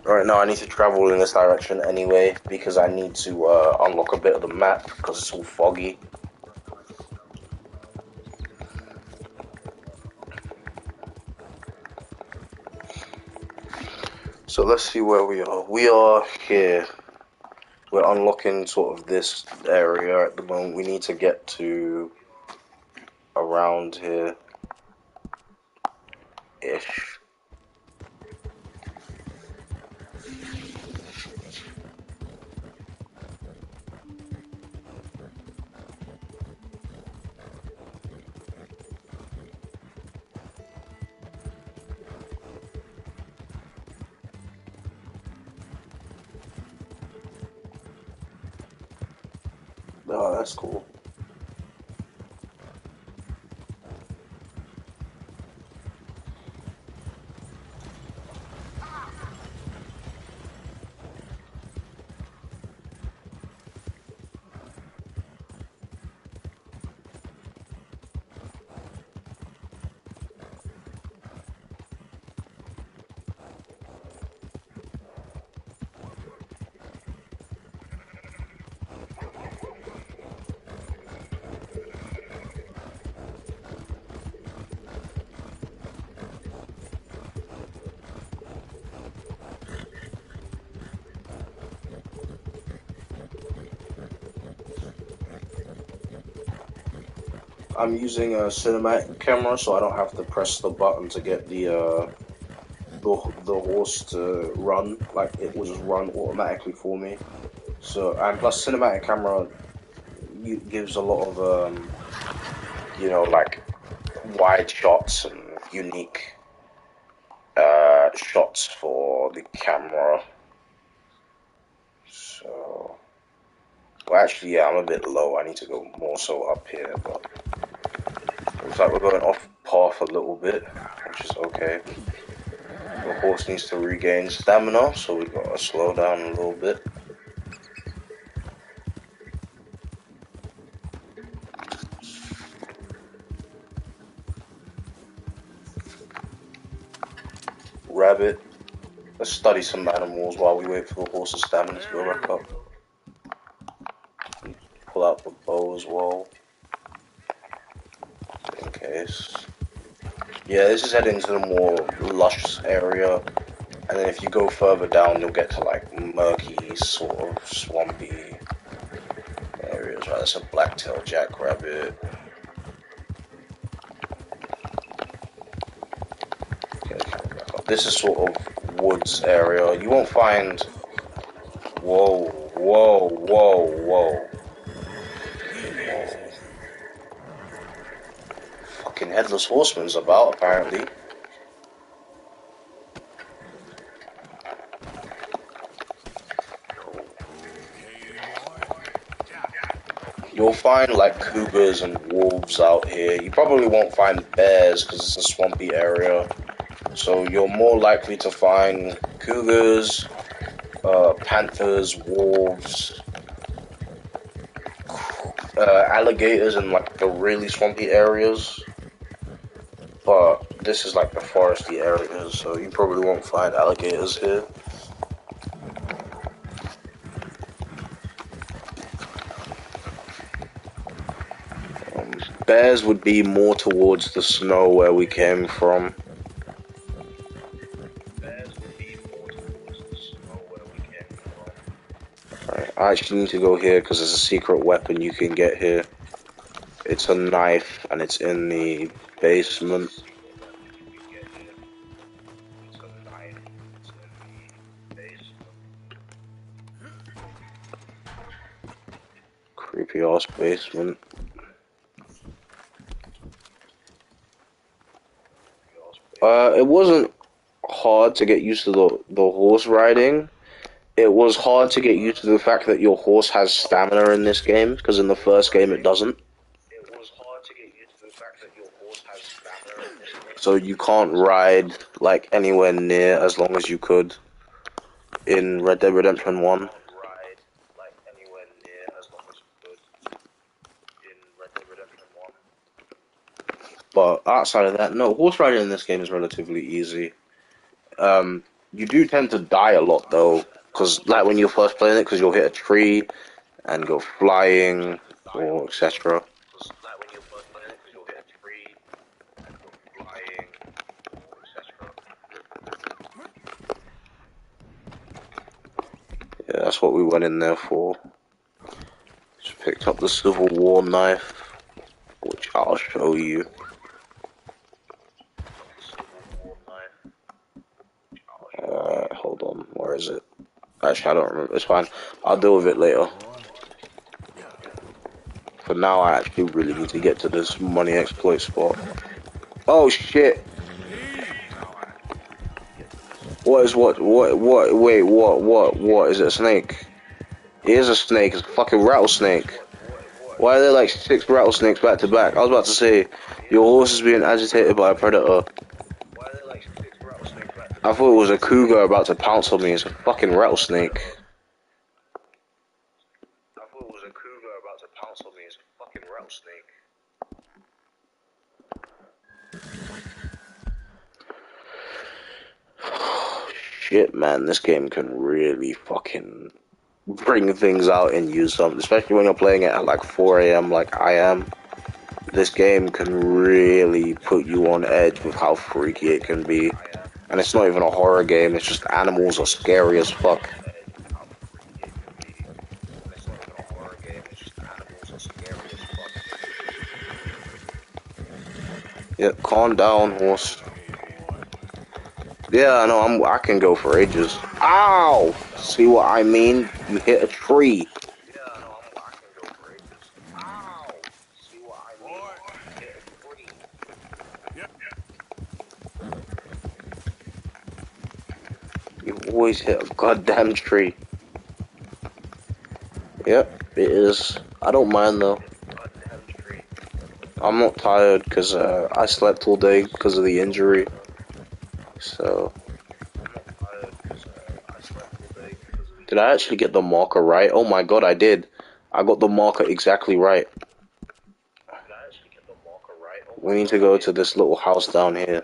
Alright, now I need to travel in this direction anyway, because I need to unlock a bit of the map, because it's all foggy. So let's see where we are. We are here. We're unlocking sort of this area at the moment. We need to get to around here. Ish. Oh, that's cool. I'm using a cinematic camera, so I don't have to press the button to get the horse to run. Like, it will just run automatically for me. So, and plus cinematic camera gives a lot of you know, like wide shots and unique shots for the camera. So, well, actually, yeah, I'm a bit low. I need to go more so up here, but looks like we're going off path a little bit, which is okay. The horse needs to regain stamina, so we gotta slow down a little bit. Rabbit. Let's study some animals while we wait for the horse's stamina to go back up. Pull out the bow as well, in case. Yeah, this is heading to the more lush area, and then if you go further down, you'll get to like murky, sort of swampy areas. Right, that's a black-tailed jackrabbit. This is sort of woods area. You won't find. Whoa, whoa, whoa, whoa. Fucking headless horseman's about, apparently. You'll find like cougars and wolves out here. You probably won't find bears because it's a swampy area. So you're more likely to find cougars, panthers, wolves, alligators in like the really swampy areas. But this is like the foresty areas, so you probably won't find alligators here. Bears would be more towards the snow where we came from. Alright, I actually need to go here because there's a secret weapon you can get here. It's a knife and it's in the basement. Creepy ass basement. It wasn't hard to get used to the horse riding. It was hard to get used to the fact that your horse has stamina in this game, because in the first game it doesn't. So you can't ride like anywhere near as long as you could in Red Dead Redemption 1. But outside of that, no, horse riding in this game is relatively easy. You do tend to die a lot though, because like when you're first playing it, because you'll hit a tree and go flying or etc. Yeah, that's what we went in there for. Just picked up the Civil War knife, which I'll show you. Where is it? Actually, I don't remember. It's fine. I'll deal with it later. For now, I actually really need to get to this money exploit spot. Oh shit! What is what? Wait, what? Is it a snake? It is a snake. It's a fucking rattlesnake. Why are there like 6 rattlesnakes back to back? I was about to say, your horse is being agitated by a predator. I thought it was a cougar about to pounce on me. It's a fucking rattlesnake. Shit, man, this game can really fucking bring things out in you, something, especially when you're playing it at like 4 a.m. like I am. This game can really put you on edge with how freaky it can be. And it's not even a horror game, it's just animals are scary as fuck. Yeah, calm down, horse. Yeah, I know, I can go for ages. Ow! See what I mean? You hit a tree. You always hit a goddamn tree. Yep, it is. I don't mind though. I'm not tired because I slept all day because of the injury. So. Did I actually get the marker right? Oh my god, I did. I got the marker exactly right. We need to go to this little house down here.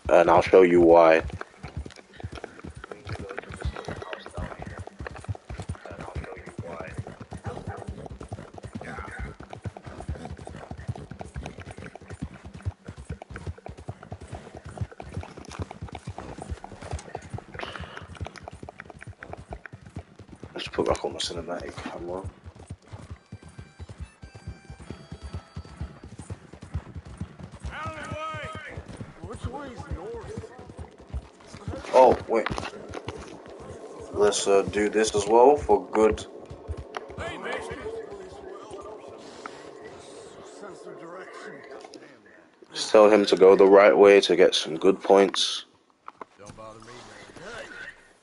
And I'll show you why. Let's put back on the cinematic camera. Oh, wait. Let's do this as well for good. Just tell him to go the right way to get some good points. Don't bother me, man. Hey,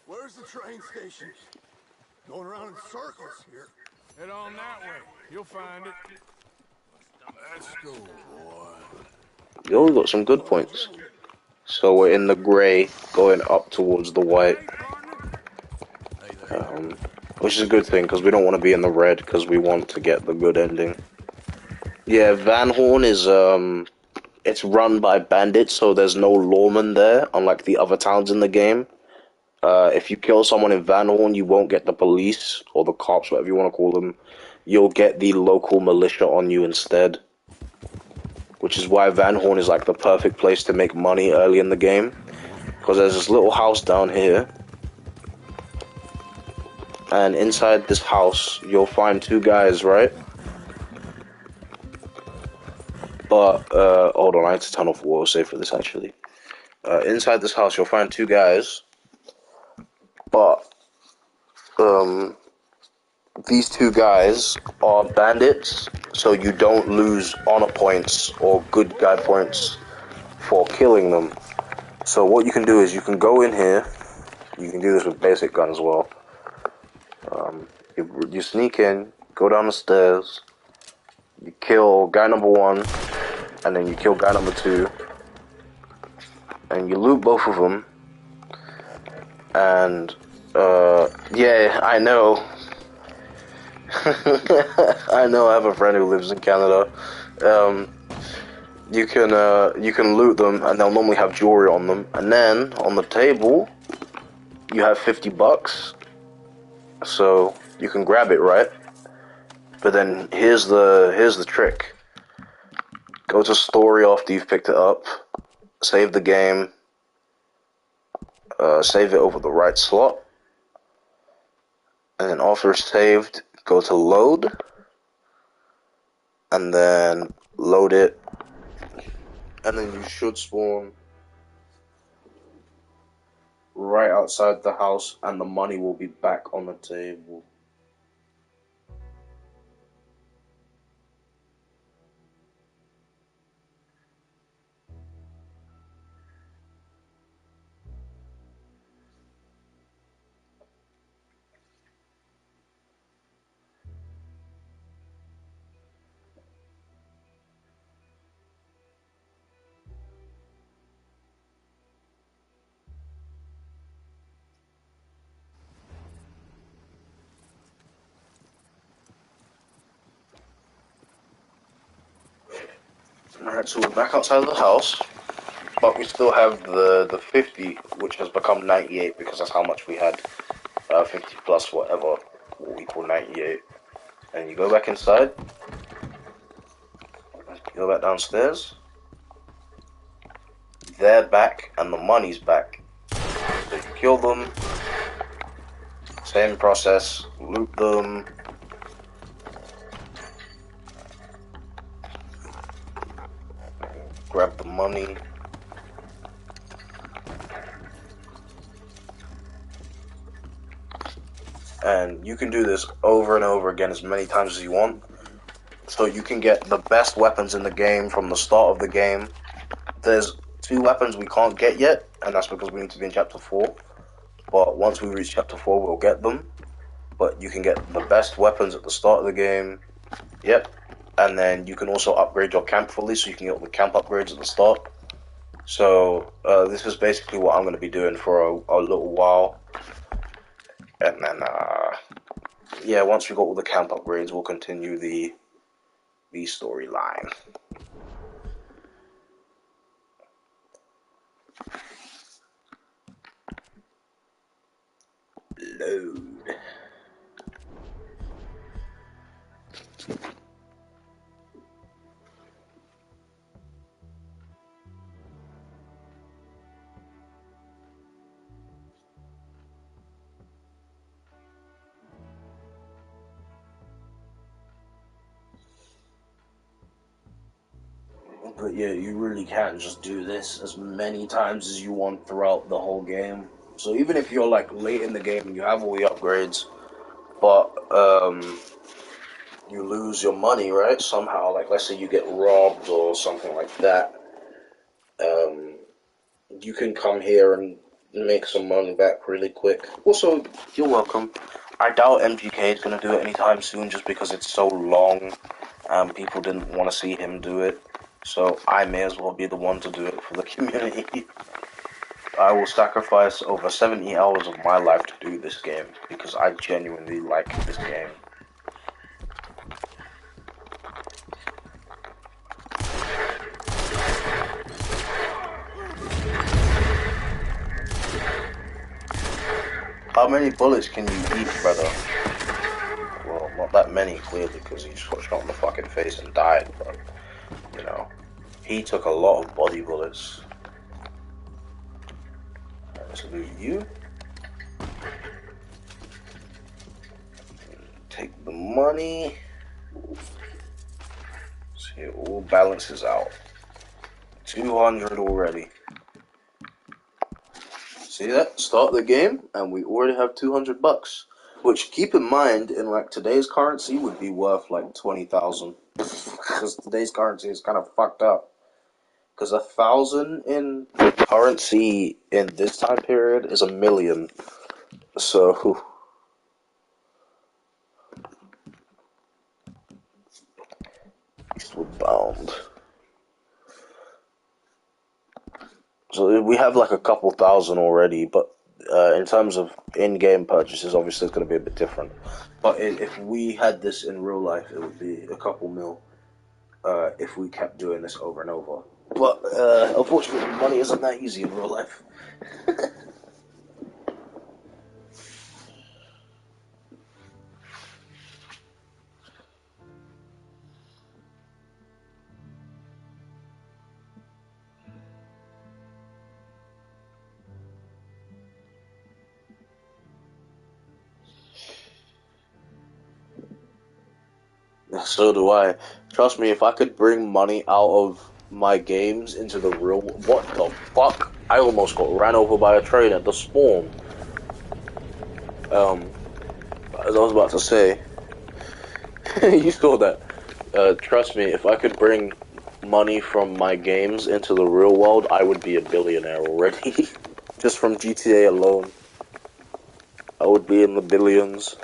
where's the train station? Going around in circles here. Head on that way. You'll find it. Let's go, boy. You only got some good points. So we're in the grey, going up towards the white. Which is a good thing, because we don't want to be in the red, because we want to get the good ending. Yeah, Van Horn is, it's run by bandits, so there's no lawman there, unlike the other towns in the game. If you kill someone in Van Horn, you won't get the police, or the cops, whatever you want to call them. You'll get the local militia on you instead. Which is why Van Horn is like the perfect place to make money early in the game. Because there's this little house down here. And inside this house, you'll find 2 guys, right? But, hold on, I need to turn off autosave for this, actually. Inside this house, you'll find 2 guys. But, these 2 guys are bandits, so you don't lose honor points or good guy points for killing them. So what you can do is you can go in here. You can do this with basic gun as well. You sneak in, go down the stairs, you kill guy number 1, and then you kill guy number 2, and you loot both of them. And yeah, I know. I know. I have a friend who lives in Canada. You can loot them, and they'll normally have jewelry on them. And then on the table, you have $50. So you can grab it, right? But then here's the trick. Go to story after you've picked it up. Save the game. Save it over the right slot. And then after it's saved, go to load. And then load it. And then you should spawn right outside the house, and the money will be back on the table. Alright, so we're back outside of the house, but we still have the 50, which has become 98 because that's how much we had. 50 plus whatever will equal 98. And you go back inside, you go back downstairs, they're back, and the money's back. So you kill them, same process, loot them. Grab the money. And you can do this over and over again as many times as you want. So you can get the best weapons in the game from the start of the game. There's 2 weapons we can't get yet, and that's because we need to be in Chapter 4. But once we reach Chapter 4, we'll get them. But you can get the best weapons at the start of the game. Yep. And then you can also upgrade your camp fully, so you can get all the camp upgrades at the start. So this is basically what I'm going to be doing for a little while. And then, yeah, once we got all the camp upgrades, we'll continue the storyline. Load. But yeah, you really can just do this as many times as you want throughout the whole game. So even if you're like late in the game and you have all the upgrades, but you lose your money, right? Somehow, like let's say you get robbed or something like that, you can come here and make some money back really quick. Also, you're welcome. I doubt MGK is going to do it anytime soon just because it's so long and people didn't want to see him do it. So I may as well be the one to do it for the community. I will sacrifice over 70 hours of my life to do this game because I genuinely like this game. How many bullets can you eat, brother? Well, not that many, clearly, because he just got shot in the fucking face and died, but, you know, he took a lot of body bullets. Let's loot you. Take the money. See, it all balances out. 200 already. See that? Start the game, and we already have 200 bucks. Which, keep in mind, in like today's currency, would be worth like 20,000. Because today's currency is kind of fucked up. Because 1,000 in currency in this time period is 1 million. So, we're bound. So we have like a couple thousand already, but in terms of in-game purchases, obviously it's going to be a bit different. But if we had this in real life, it would be a couple mil if we kept doing this over and over. But unfortunately, money isn't that easy in real life. So do I. Trust me, if I could bring money out of my games into the real... What the fuck? I almost got ran over by a train at the spawn. As I was about to say, you saw that. Trust me, if I could bring money from my games into the real world, I would be a billionaire already. Just from GTA alone, I would be in the billions.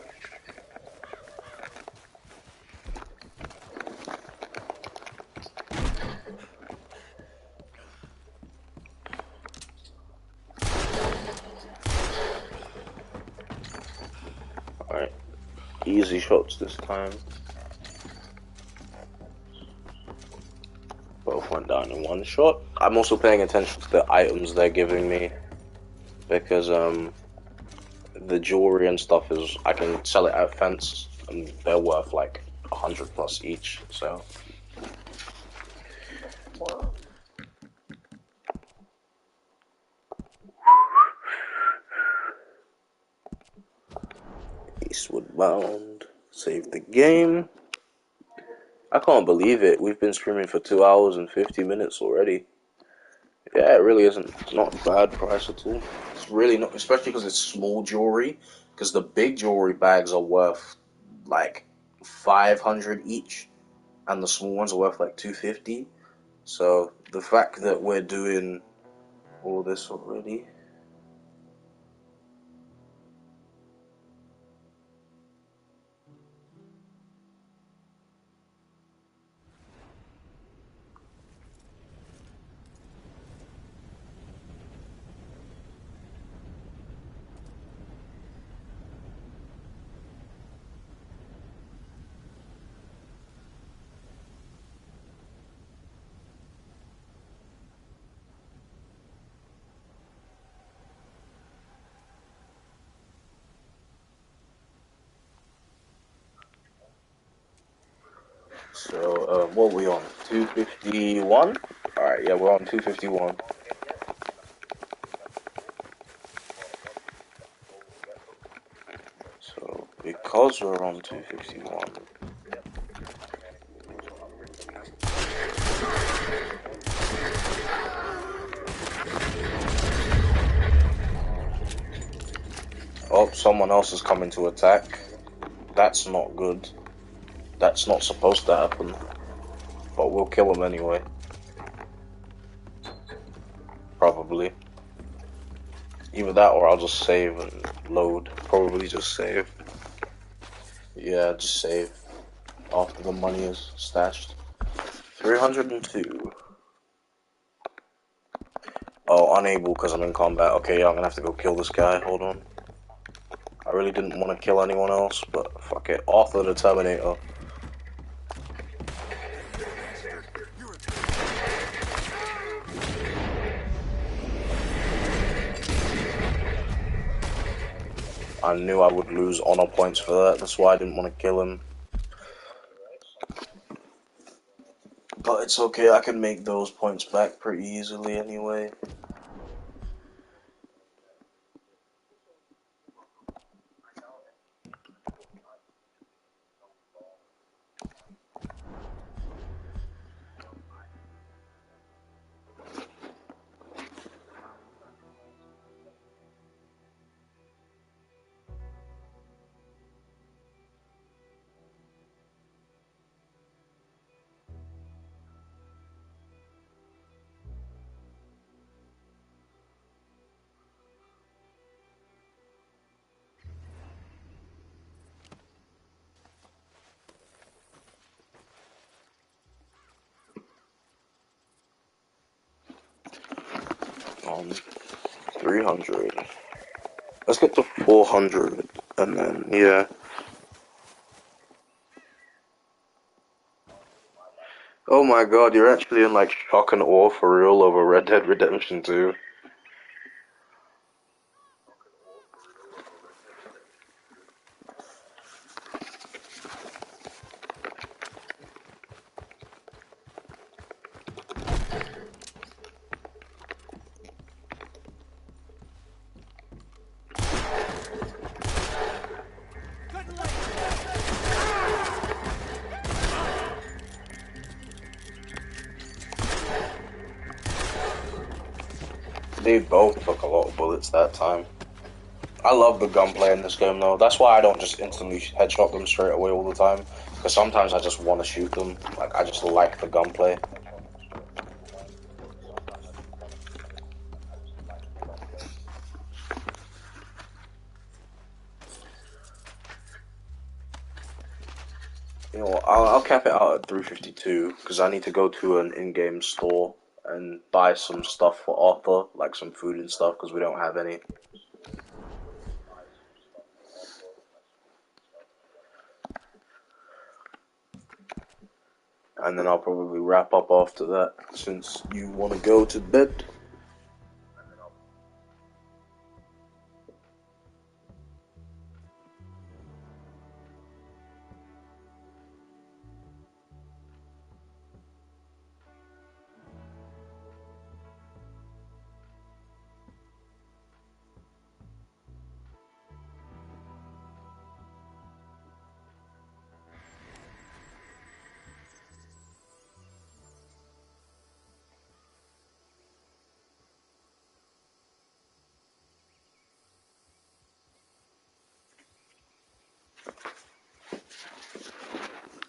Alright, easy shots this time. Both went down in one shot. I'm also paying attention to the items they're giving me, because the jewelry and stuff is, I can sell it at Fence and they're worth like 100 plus each, so. Eastward Bound. Save the game. I can't believe it. We've been streaming for 2 hours and 50 minutes already. Yeah, it really isn't. It's not a bad price at all. It's really not, especially because it's small jewelry. Because the big jewelry bags are worth like 500 each, and the small ones are worth like 250. So the fact that we're doing all this already. So, what are we on? 251? Alright, yeah, we're on 251. So, because we're on 251... Oh, someone else is coming to attack. That's not good. That's not supposed to happen. But we'll kill him anyway. Probably. Either that or I'll just save and load. Probably just save. Yeah, just save. After the money is stashed. 302. Oh, unable because I'm in combat. Okay, yeah, I'm gonna have to go kill this guy. Hold on. I really didn't want to kill anyone else, but fuck it. Arthur the Terminator. I knew I would lose honor points for that, that's why I didn't want to kill him. But it's okay, I can make those points back pretty easily anyway. On 300. Let's get to 400 and then, yeah. Oh my god, you're actually in like shock and awe for real over Red Dead Redemption 2. They both took a lot of bullets that time. I love the gunplay in this game though. That's why I don't just instantly headshot them straight away all the time. Because sometimes I just want to shoot them. Like, I just like the gunplay. You know what, I'll cap it out at 352 because I need to go to an in-game store and buy some stuff for Arthur, like some food and stuff, because we don't have any. And then I'll probably wrap up after that, since you want to go to bed.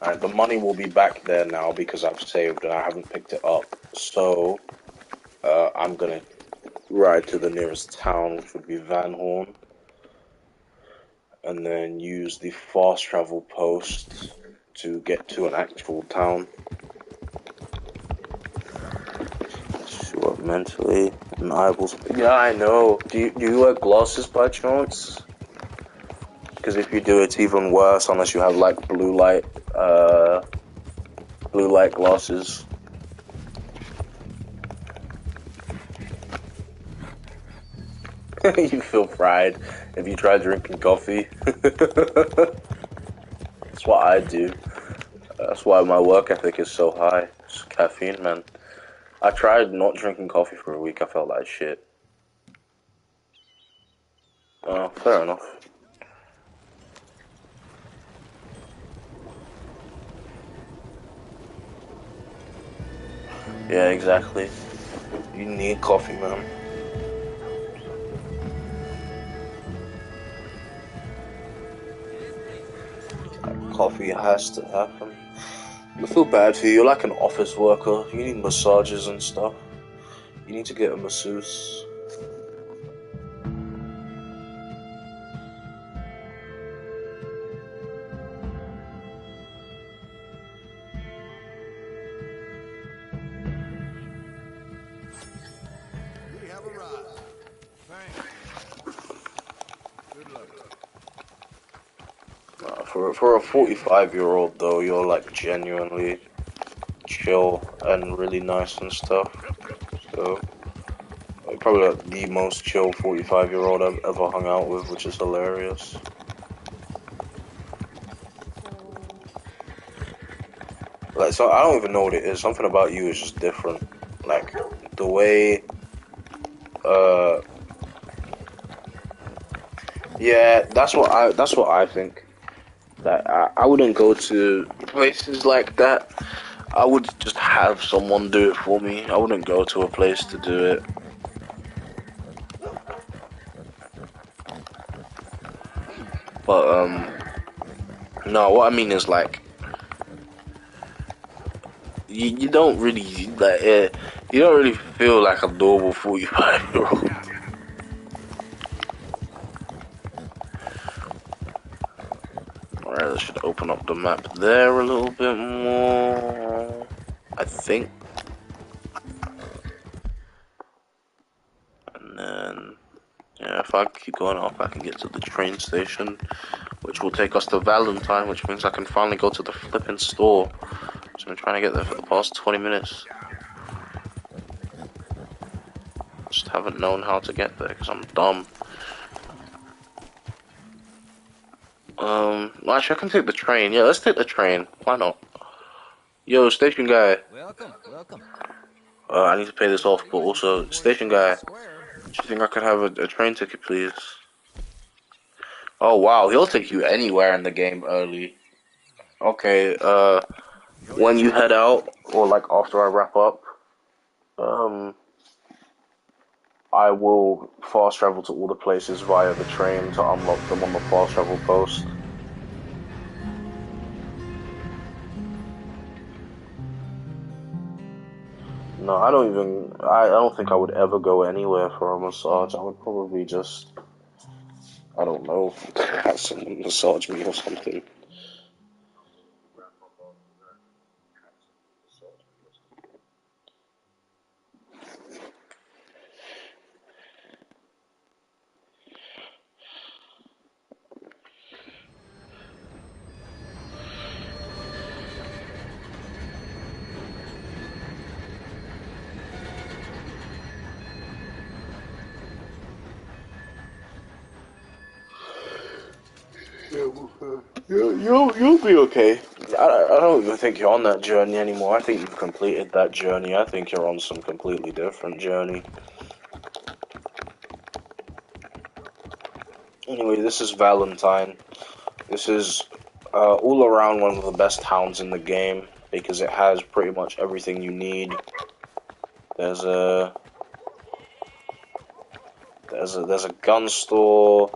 Alright, the money will be back there now because I've saved and I haven't picked it up. So, I'm gonna ride to the nearest town, which would be Van Horn. And then use the fast travel post to get to an actual town. Sure, mentally, and eyeballs. Yeah, I know. Do you wear glasses by chance? Because if you do, it's even worse unless you have like blue light glasses. You feel fried if you try drinking coffee. That's what I do. That's why my work ethic is so high. It's caffeine, man. I tried not drinking coffee for a week. I felt like shit. Oh, fair enough. Yeah, exactly. You need coffee, man. Coffee has to happen. I feel bad for you. You're like an office worker. You need massages and stuff. You need to get a masseuse. We have arrived. Thanks. Good luck. For a 45-year-old though, you're like genuinely chill and really nice and stuff. So probably like the most chill 45-year-old I've ever hung out with, which is hilarious. Like, so I don't even know what it is. Something about you is just different. Like the way, yeah, that's what I think. That I wouldn't go to places like that. I would just have someone do it for me. I wouldn't go to a place to do it. But no, what I mean is like, you don't really like you don't really feel like a normal 45-year-old. Alright, that should open up the map there a little bit more, I think. And then, yeah, if I keep going up, I can get to the train station, which will take us to Valentine, which means I can finally go to the flipping store. So I'm trying to get there for the past 20 minutes. Just haven't known how to get there because I'm dumb. Actually, I can take the train. Yeah, let's take the train. Why not? Yo, station guy. Welcome. I need to pay this off, but also, station guy. Do you think I could have a train ticket, please? Oh, wow, he'll take you anywhere in the game early. Okay, when you head out, or like after I wrap up, I will fast travel to all the places via the train to unlock them on the fast travel post. No, I don't think I would ever go anywhere for a massage. I would probably just, I don't know, have someone massage me or something. You'll be okay. I don't even think you're on that journey anymore. I think you've completed that journey. I think you're on some completely different journey. Anyway, this is Valentine. This is all around one of the best towns in the game because it has pretty much everything you need. There's a gun store.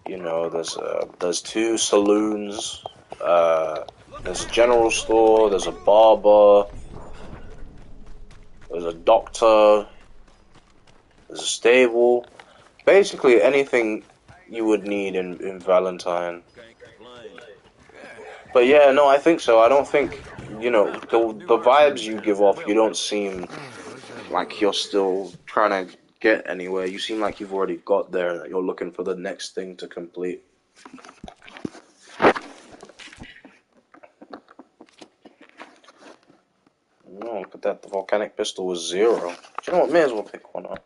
You know, there's 2 saloons. There's a general store. There's a barber. There's a doctor. There's a stable. Basically anything you would need in Valentine. But yeah, no, I think so. I don't think, you know, the vibes you give off, you don't seem like you're still trying to get anywhere. You seem like you've already got there and that you're looking for the next thing to complete. No, look at that. The volcanic pistol was 0. Do you know what? May as well pick one up.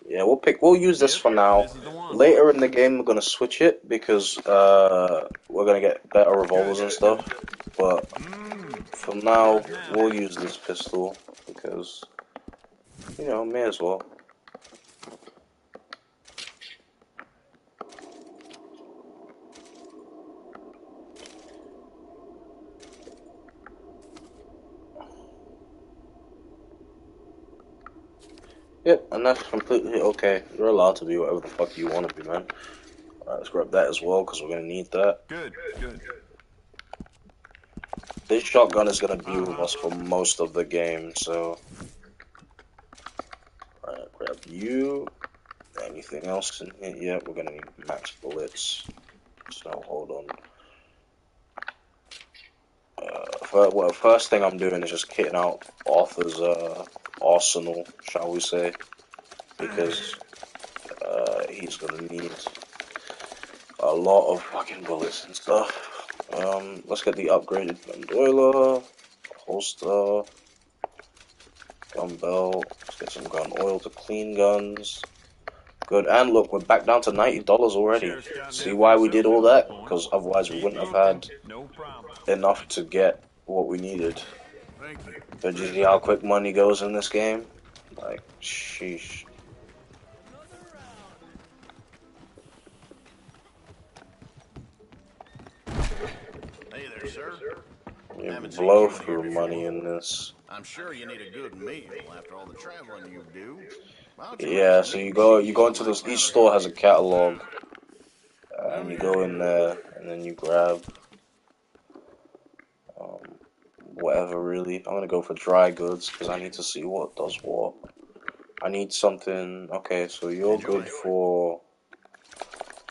Yeah, we'll use this for now. Later in the game, we're gonna switch it because we're gonna get better revolvers and stuff. But for now, we'll use this pistol because, you know, may as well. Yep, and that's completely okay. You're allowed to be whatever the fuck you want to be, man. Alright, let's grab that as well, because we're going to need that. Good. This shotgun is going to be with us for most of the game, so... Alright, grab you. Anything else in here? Yeah, we're going to need max bullets. So, hold on. First thing I'm doing is just kitting out Arthur's arsenal, shall we say, because he's gonna need a lot of fucking bullets and stuff. Let's get the upgraded bandola, holster, gun belt. Let's get some gun oil to clean guns. Good, and look, we're back down to $90 already. See why we did all that? Because otherwise we wouldn't have had enough to get what we needed. But you see how quick money goes in this game? Like, sheesh. Hey there, sir. You blow through money in this. I'm sure you need a good meal after all the traveling you do. Yeah, so you go into this. Each store has a catalog, and you go in there, and then you grab whatever. Really, I'm gonna go for dry goods because I need to see what does what. I need something. Okay, so you're good for.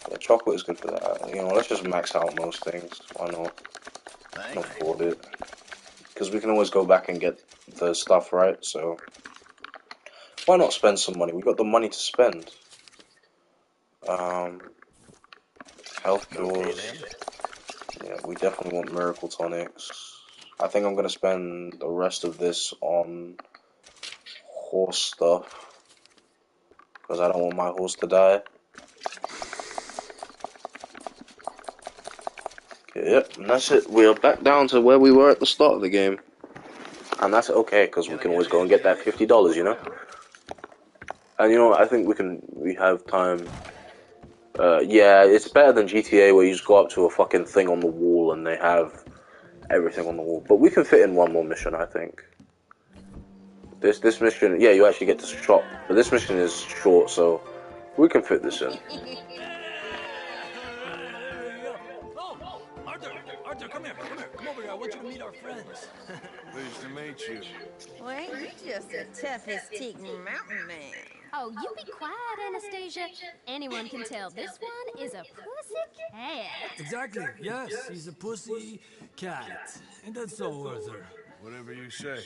Yeah, chocolate is good for that. You know, let's just max out most things. Why not? I can afford it because we can always go back and get the stuff, right? So. Why not spend some money? We got the money to spend. Health cures. Yeah, we definitely want miracle tonics. I think I'm gonna spend the rest of this on horse stuff because I don't want my horse to die. Okay, yep, and that's it. We're back down to where we were at the start of the game, and that's okay because we can always go and get that $50, you know. And you know, I think we have time. Yeah, it's better than GTA where you just go up to a fucking thing on the wall and they have everything on the wall. But we can fit in one more mission, I think. This mission, yeah, you actually get to shop, but this mission is short, so we can fit this in. Oh, Arthur, come here. Come over here. I want you to meet our friends. Pleased to meet you. Well, ain't you just the toughest teak mountain man? Oh, you be quiet, Anastasia. Anyone can tell this one is a pussy cat. Exactly. Yes, he's a pussy cat. And that's so, Arthur. Whatever you say.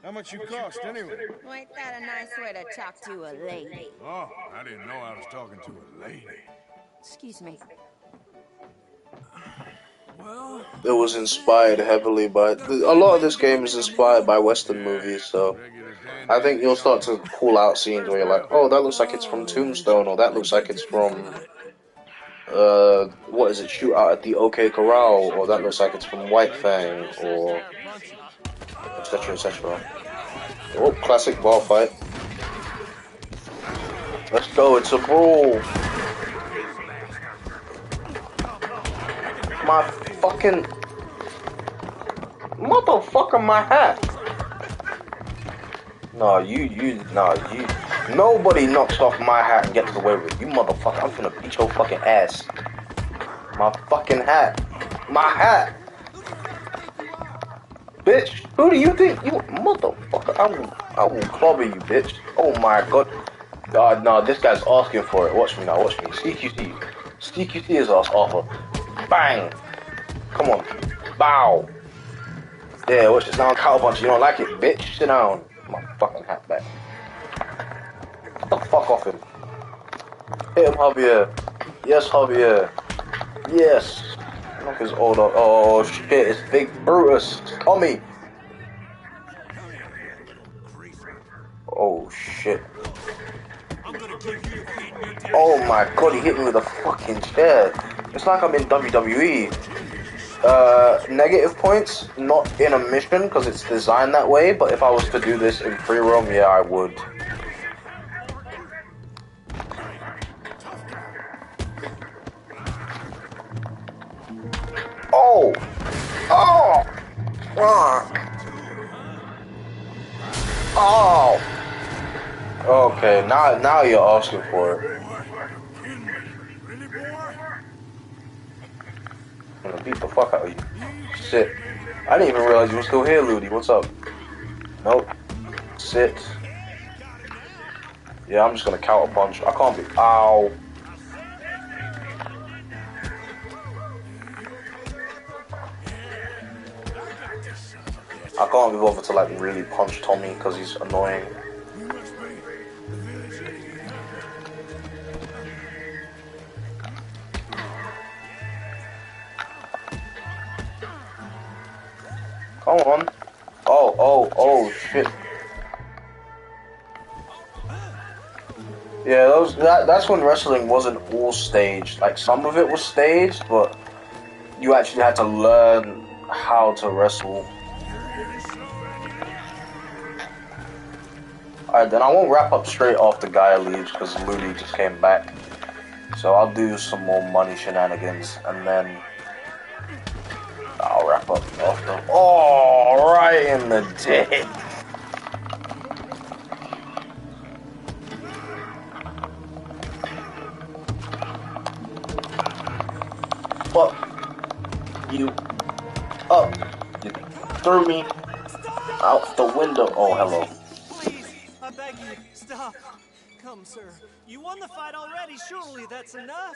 How much you cost, anyway? Well, ain't that a nice way to talk to a lady? Oh, I didn't know I was talking to a lady. Excuse me. Well, It was inspired heavily by a lot of this game is inspired by Western movies, so I think you'll start to pull out scenes where you're like, oh, that looks like it's from Tombstone, or that looks like it's from what is it, Shootout at the OK Corral, or that looks like it's from White Fang, or etc. etc. Oh, classic bar fight. Let's go, it's a brawl. My fucking motherfucker, my hat. Nobody knocks off my hat and gets away with it. You motherfucker, I'm finna beat your fucking ass. My fucking hat. My hat. Bitch, who do you think you motherfucker? I will clobber you, bitch. Oh my god. God, no, this guy's asking for it. Watch me now, watch me. CQC is us offer. Bang! Come on. Bow! Yeah, watch this now. Cow punch. You don't like it, bitch? Sit down. My fucking hat back. Get the fuck off him. Hit him, Javier. Yes, Javier. Yes. Knock his old up. Oh shit, it's Big Brutus. Tommy. Oh shit. Oh my god, he hit me with a fucking chair. It's like I'm in WWE. Negative points, not in a mission because it's designed that way, but if I was to do this in free roam, yeah, I would. Oh! Oh! Fuck! Oh! Okay, now you're asking for it. I'm gonna beat the fuck out of you. Sit. I didn't even realize you were still here, Ludi. What's up? Nope. Sit. Yeah, I'm just gonna counter punch. I can't be. Ow. I can't be bothered to like really punch Tommy because he's annoying. Come on. Oh, shit. Yeah, that's when wrestling wasn't all staged. Like, some of it was staged, but you actually had to learn how to wrestle. Alright, then I won't wrap up straight after Gaia leaves, because Ludi just came back. So I'll do some more money shenanigans, and then I'll wrap up after. Oh, right in the dick. Fuck you up. You threw me out the window. Oh, hello. Please, I beg you, stop. Come, sir. You won the fight already. Surely that's enough.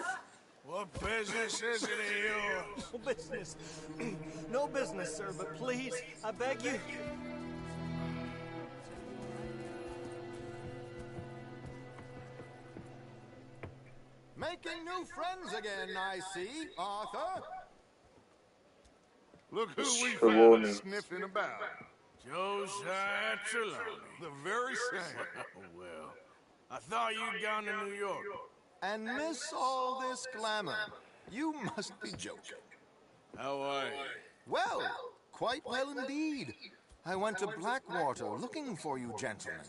What business is it of yours? No business. No business, sir, but please, I beg you. Making new friends again, I see, Arthur. Look who we found sniffing about. Josiah Trelawney. The very same. Well, I thought you'd gone to New York. And miss all this glamour. You must be joking. How are you? Well, quite well indeed. I went to Blackwater looking for you gentlemen.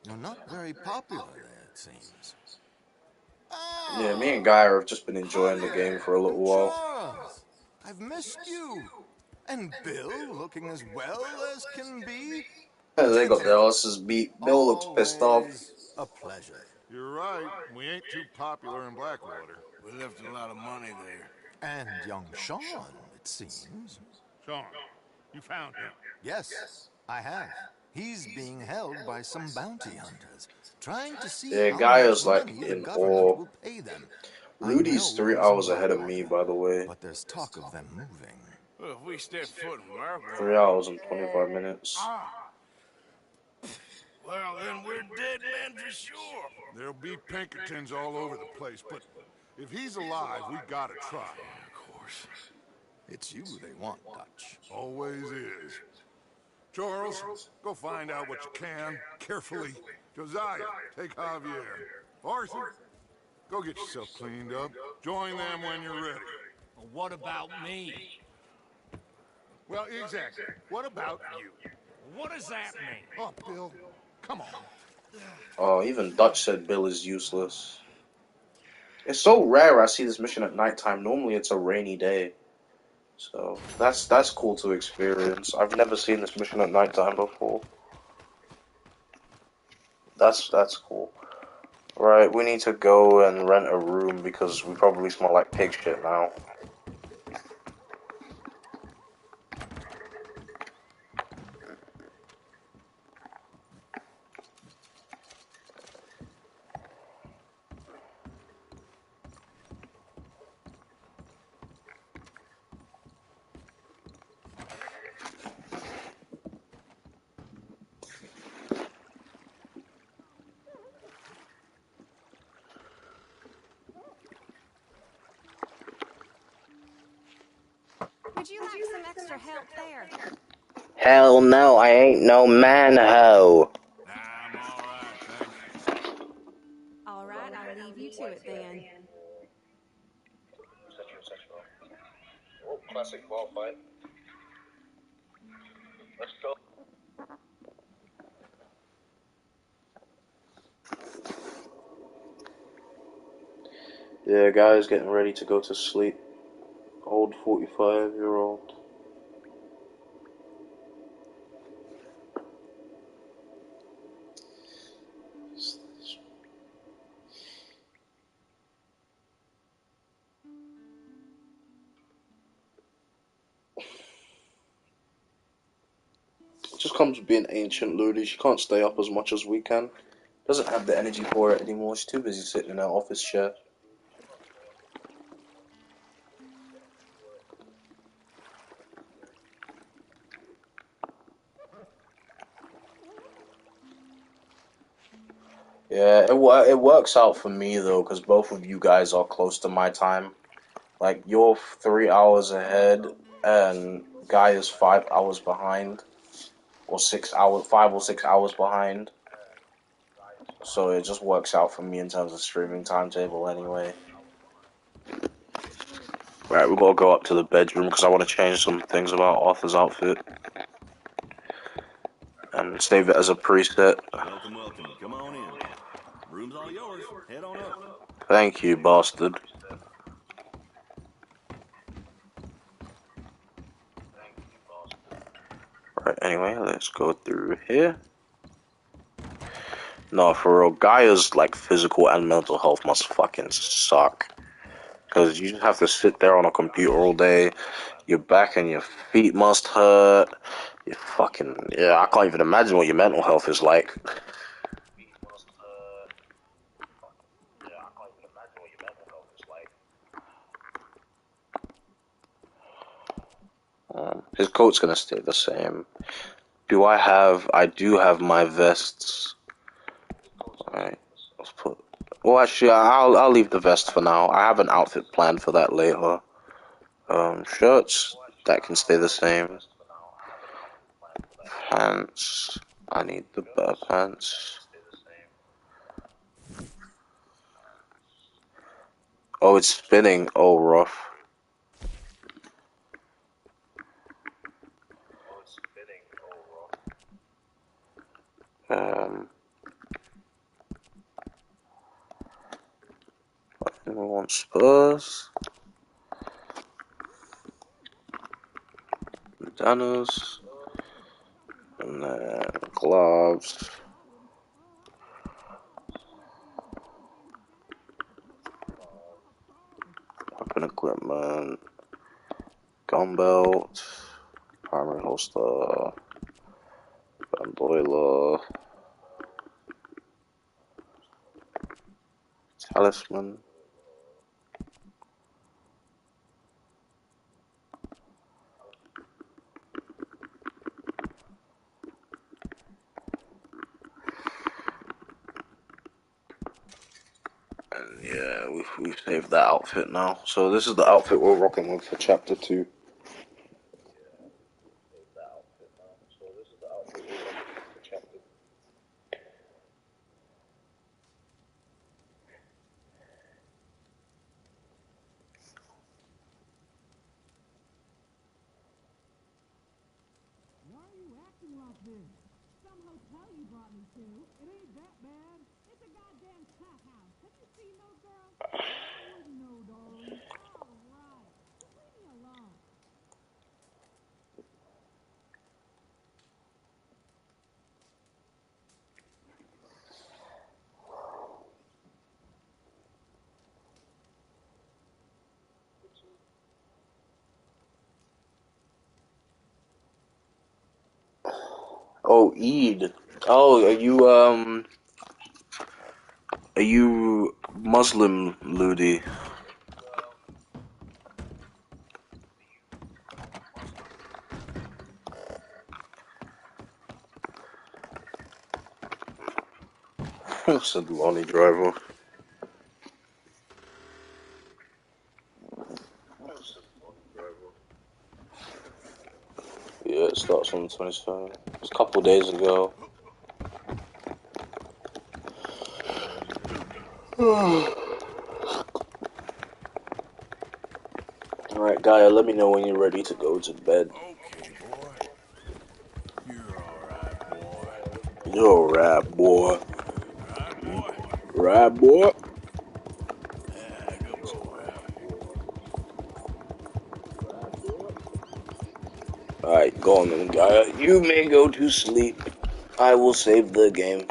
You're not very popular there, it seems. Yeah, me and Guy have just been enjoying the game for a little while. Charles, I've missed you. And Bill looking as well as can be. They got their asses beat. Bill looks pissed off. A pleasure. You're right. We ain't too popular in Blackwater. We left a lot of money there. And young Sean, it seems. Sean, you found him. Yes, I have. He's being held by some bounty hunters, trying to see Yeah, how Gaia's much like money the in government awe. will pay them. Rudy's 3 hours ahead of me, by the way. But there's talk of them moving. Well, if we step foot in Blackwater... 3 hours and 25 minutes. Well, then we're dead men for sure. There'll be Pinkertons all over the place, but if he's alive, we gotta try. Of course. It's you they want, Dutch. Always is. Charles, go find out what you can, carefully. Josiah, take Javier. Arthur, go get yourself cleaned up. Join them when you're ready. Well, what about me? Well, exactly. What about you? What does that mean? Oh, Bill, come on. Oh, even Dutch said Bill is useless. It's so rare I see this mission at nighttime. Normally it's a rainy day. So that's cool to experience. I've never seen this mission at nighttime before. That's cool. Right, we need to go and rent a room because we probably smell like pig shit now. Would you like some extra help there? Hell no, I ain't no man-ho. I'm alright, thanks. All right, I'll leave you to it then. Classic ball fight. Let's go. Yeah, guys, getting ready to go to sleep. Old 45-year-old. Just comes with being ancient Ludi. She can't stay up as much as we can. Doesn't have the energy for it anymore. She's too busy sitting in her office chair. Yeah, it works out for me though, because both of you guys are close to my time. Like, you're 3 hours ahead, and Guy is 5 hours behind, or 5 or 6 hours behind. So it just works out for me in terms of streaming timetable anyway. Right, we've got to go up to the bedroom because I want to change some things about Arthur's outfit. And save it as a preset. Welcome, welcome. Come on in. Room's all yours. Head on up. Thank you, bastard. Right, anyway, let's go through here. No, for real, Gaia's, like, physical and mental health must fucking suck. Because you just have to sit there on a computer all day. Your back and your feet must hurt. You fucking... Yeah, I can't even imagine what your mental health is like. His coat's gonna stay the same. I do have my vests. Alright, let's put... Well, actually, I'll leave the vest for now. I have an outfit planned for that later. Shirts, that can stay the same. Pants, I need the better pants. Oh, it's spinning. Oh, rough. We want Spurs. Bandanas. And then gloves, weapon equipment, gun belt, primary holster, bandolier, talisman. And yeah, we've saved that outfit now. So this is the outfit we're rocking with for chapter 2. Why are you acting like this? Some hotel you brought me to. It ain't that bad. It's a goddamn cat house. Have you seen those girls? I wouldn't know, darling. All right. Just leave me alone. Oh, Eid. Oh, are you Muslim, Ludi? Said the Lonnie driver. Yeah, it starts on the 27th. It's a couple days ago. Alright, Gaia, let me know when you're ready to go to bed. Okay, boy. You're alright, boy. You're alright, boy. Right, boy? Right, boy? Yeah, good boy. Alright, go on then, Gaia. You may go to sleep. I will save the game.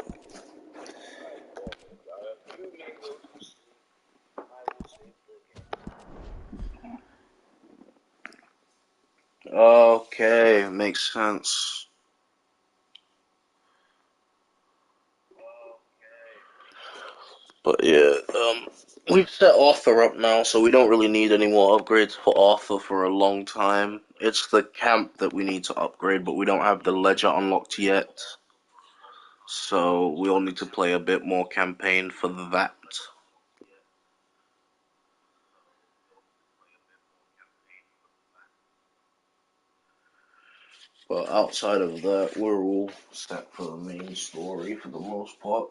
Okay, makes sense. But yeah, we've set Arthur up now, so we don't really need any more upgrades for Arthur for a long time. It's the camp that we need to upgrade, but we don't have the ledger unlocked yet. So we'll need to play a bit more campaign for that. But outside of that, we're all set for the main story for the most part.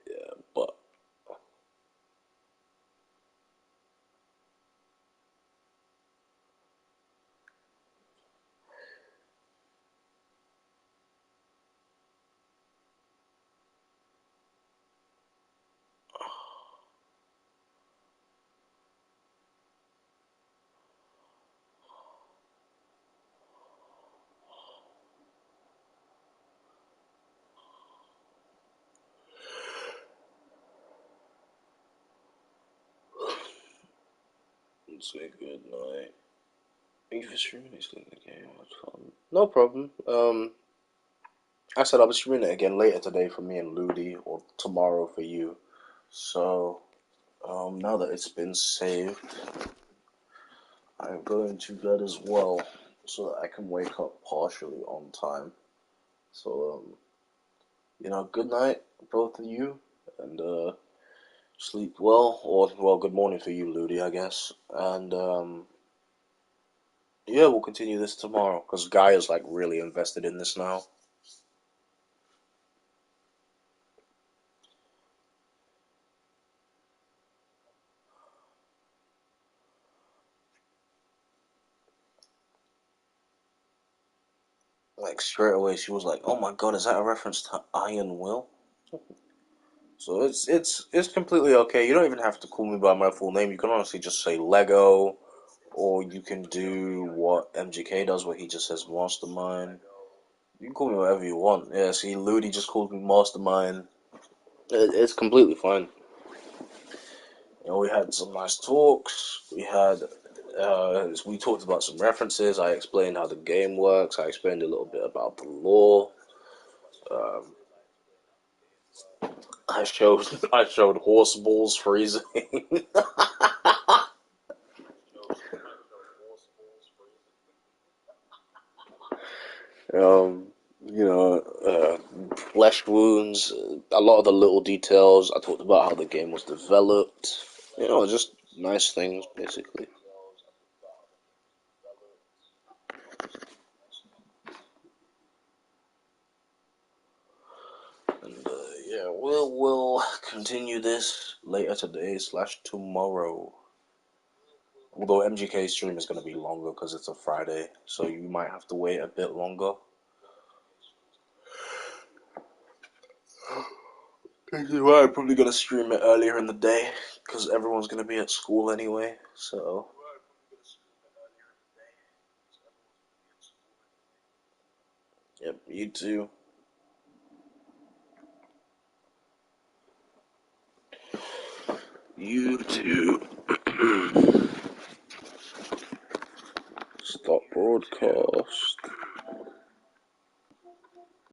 Yeah, but let's say good night. Thank you for streaming this thing again. It was fun. No problem. I said I'll be streaming it again later today for me and Ludi, or tomorrow for you. So, now that it's been saved, I'm going to bed as well, so that I can wake up partially on time. So, good night, both of you, and sleep well, or well, good morning for you, Ludi, I guess. And yeah, we'll continue this tomorrow because Guy is like really invested in this now. Like straight away, she was like, "Oh my god, is that a reference to Iron Will?" So it's completely okay. You don't even have to call me by my full name. You can honestly just say Lego, or you can do what MGK does, where he just says Mastermind. You can call me whatever you want. Yeah, see, Ludi just called me Mastermind. It's completely fine. You know, we had some nice talks. We talked about some references. I explained how the game works. I explained a little bit about the lore. Um, I showed I showed horse balls freezing. um, flesh wounds. A lot of the little details. I talked about how the game was developed. Just nice things basically. And yeah, we'll continue this later today / tomorrow. Although MGK's stream is going to be longer because it's a Friday, so you might have to wait a bit longer. I'm probably going to stream it earlier in the day because everyone's going to be at school anyway, so... Yep, you too. You too. Stop broadcast.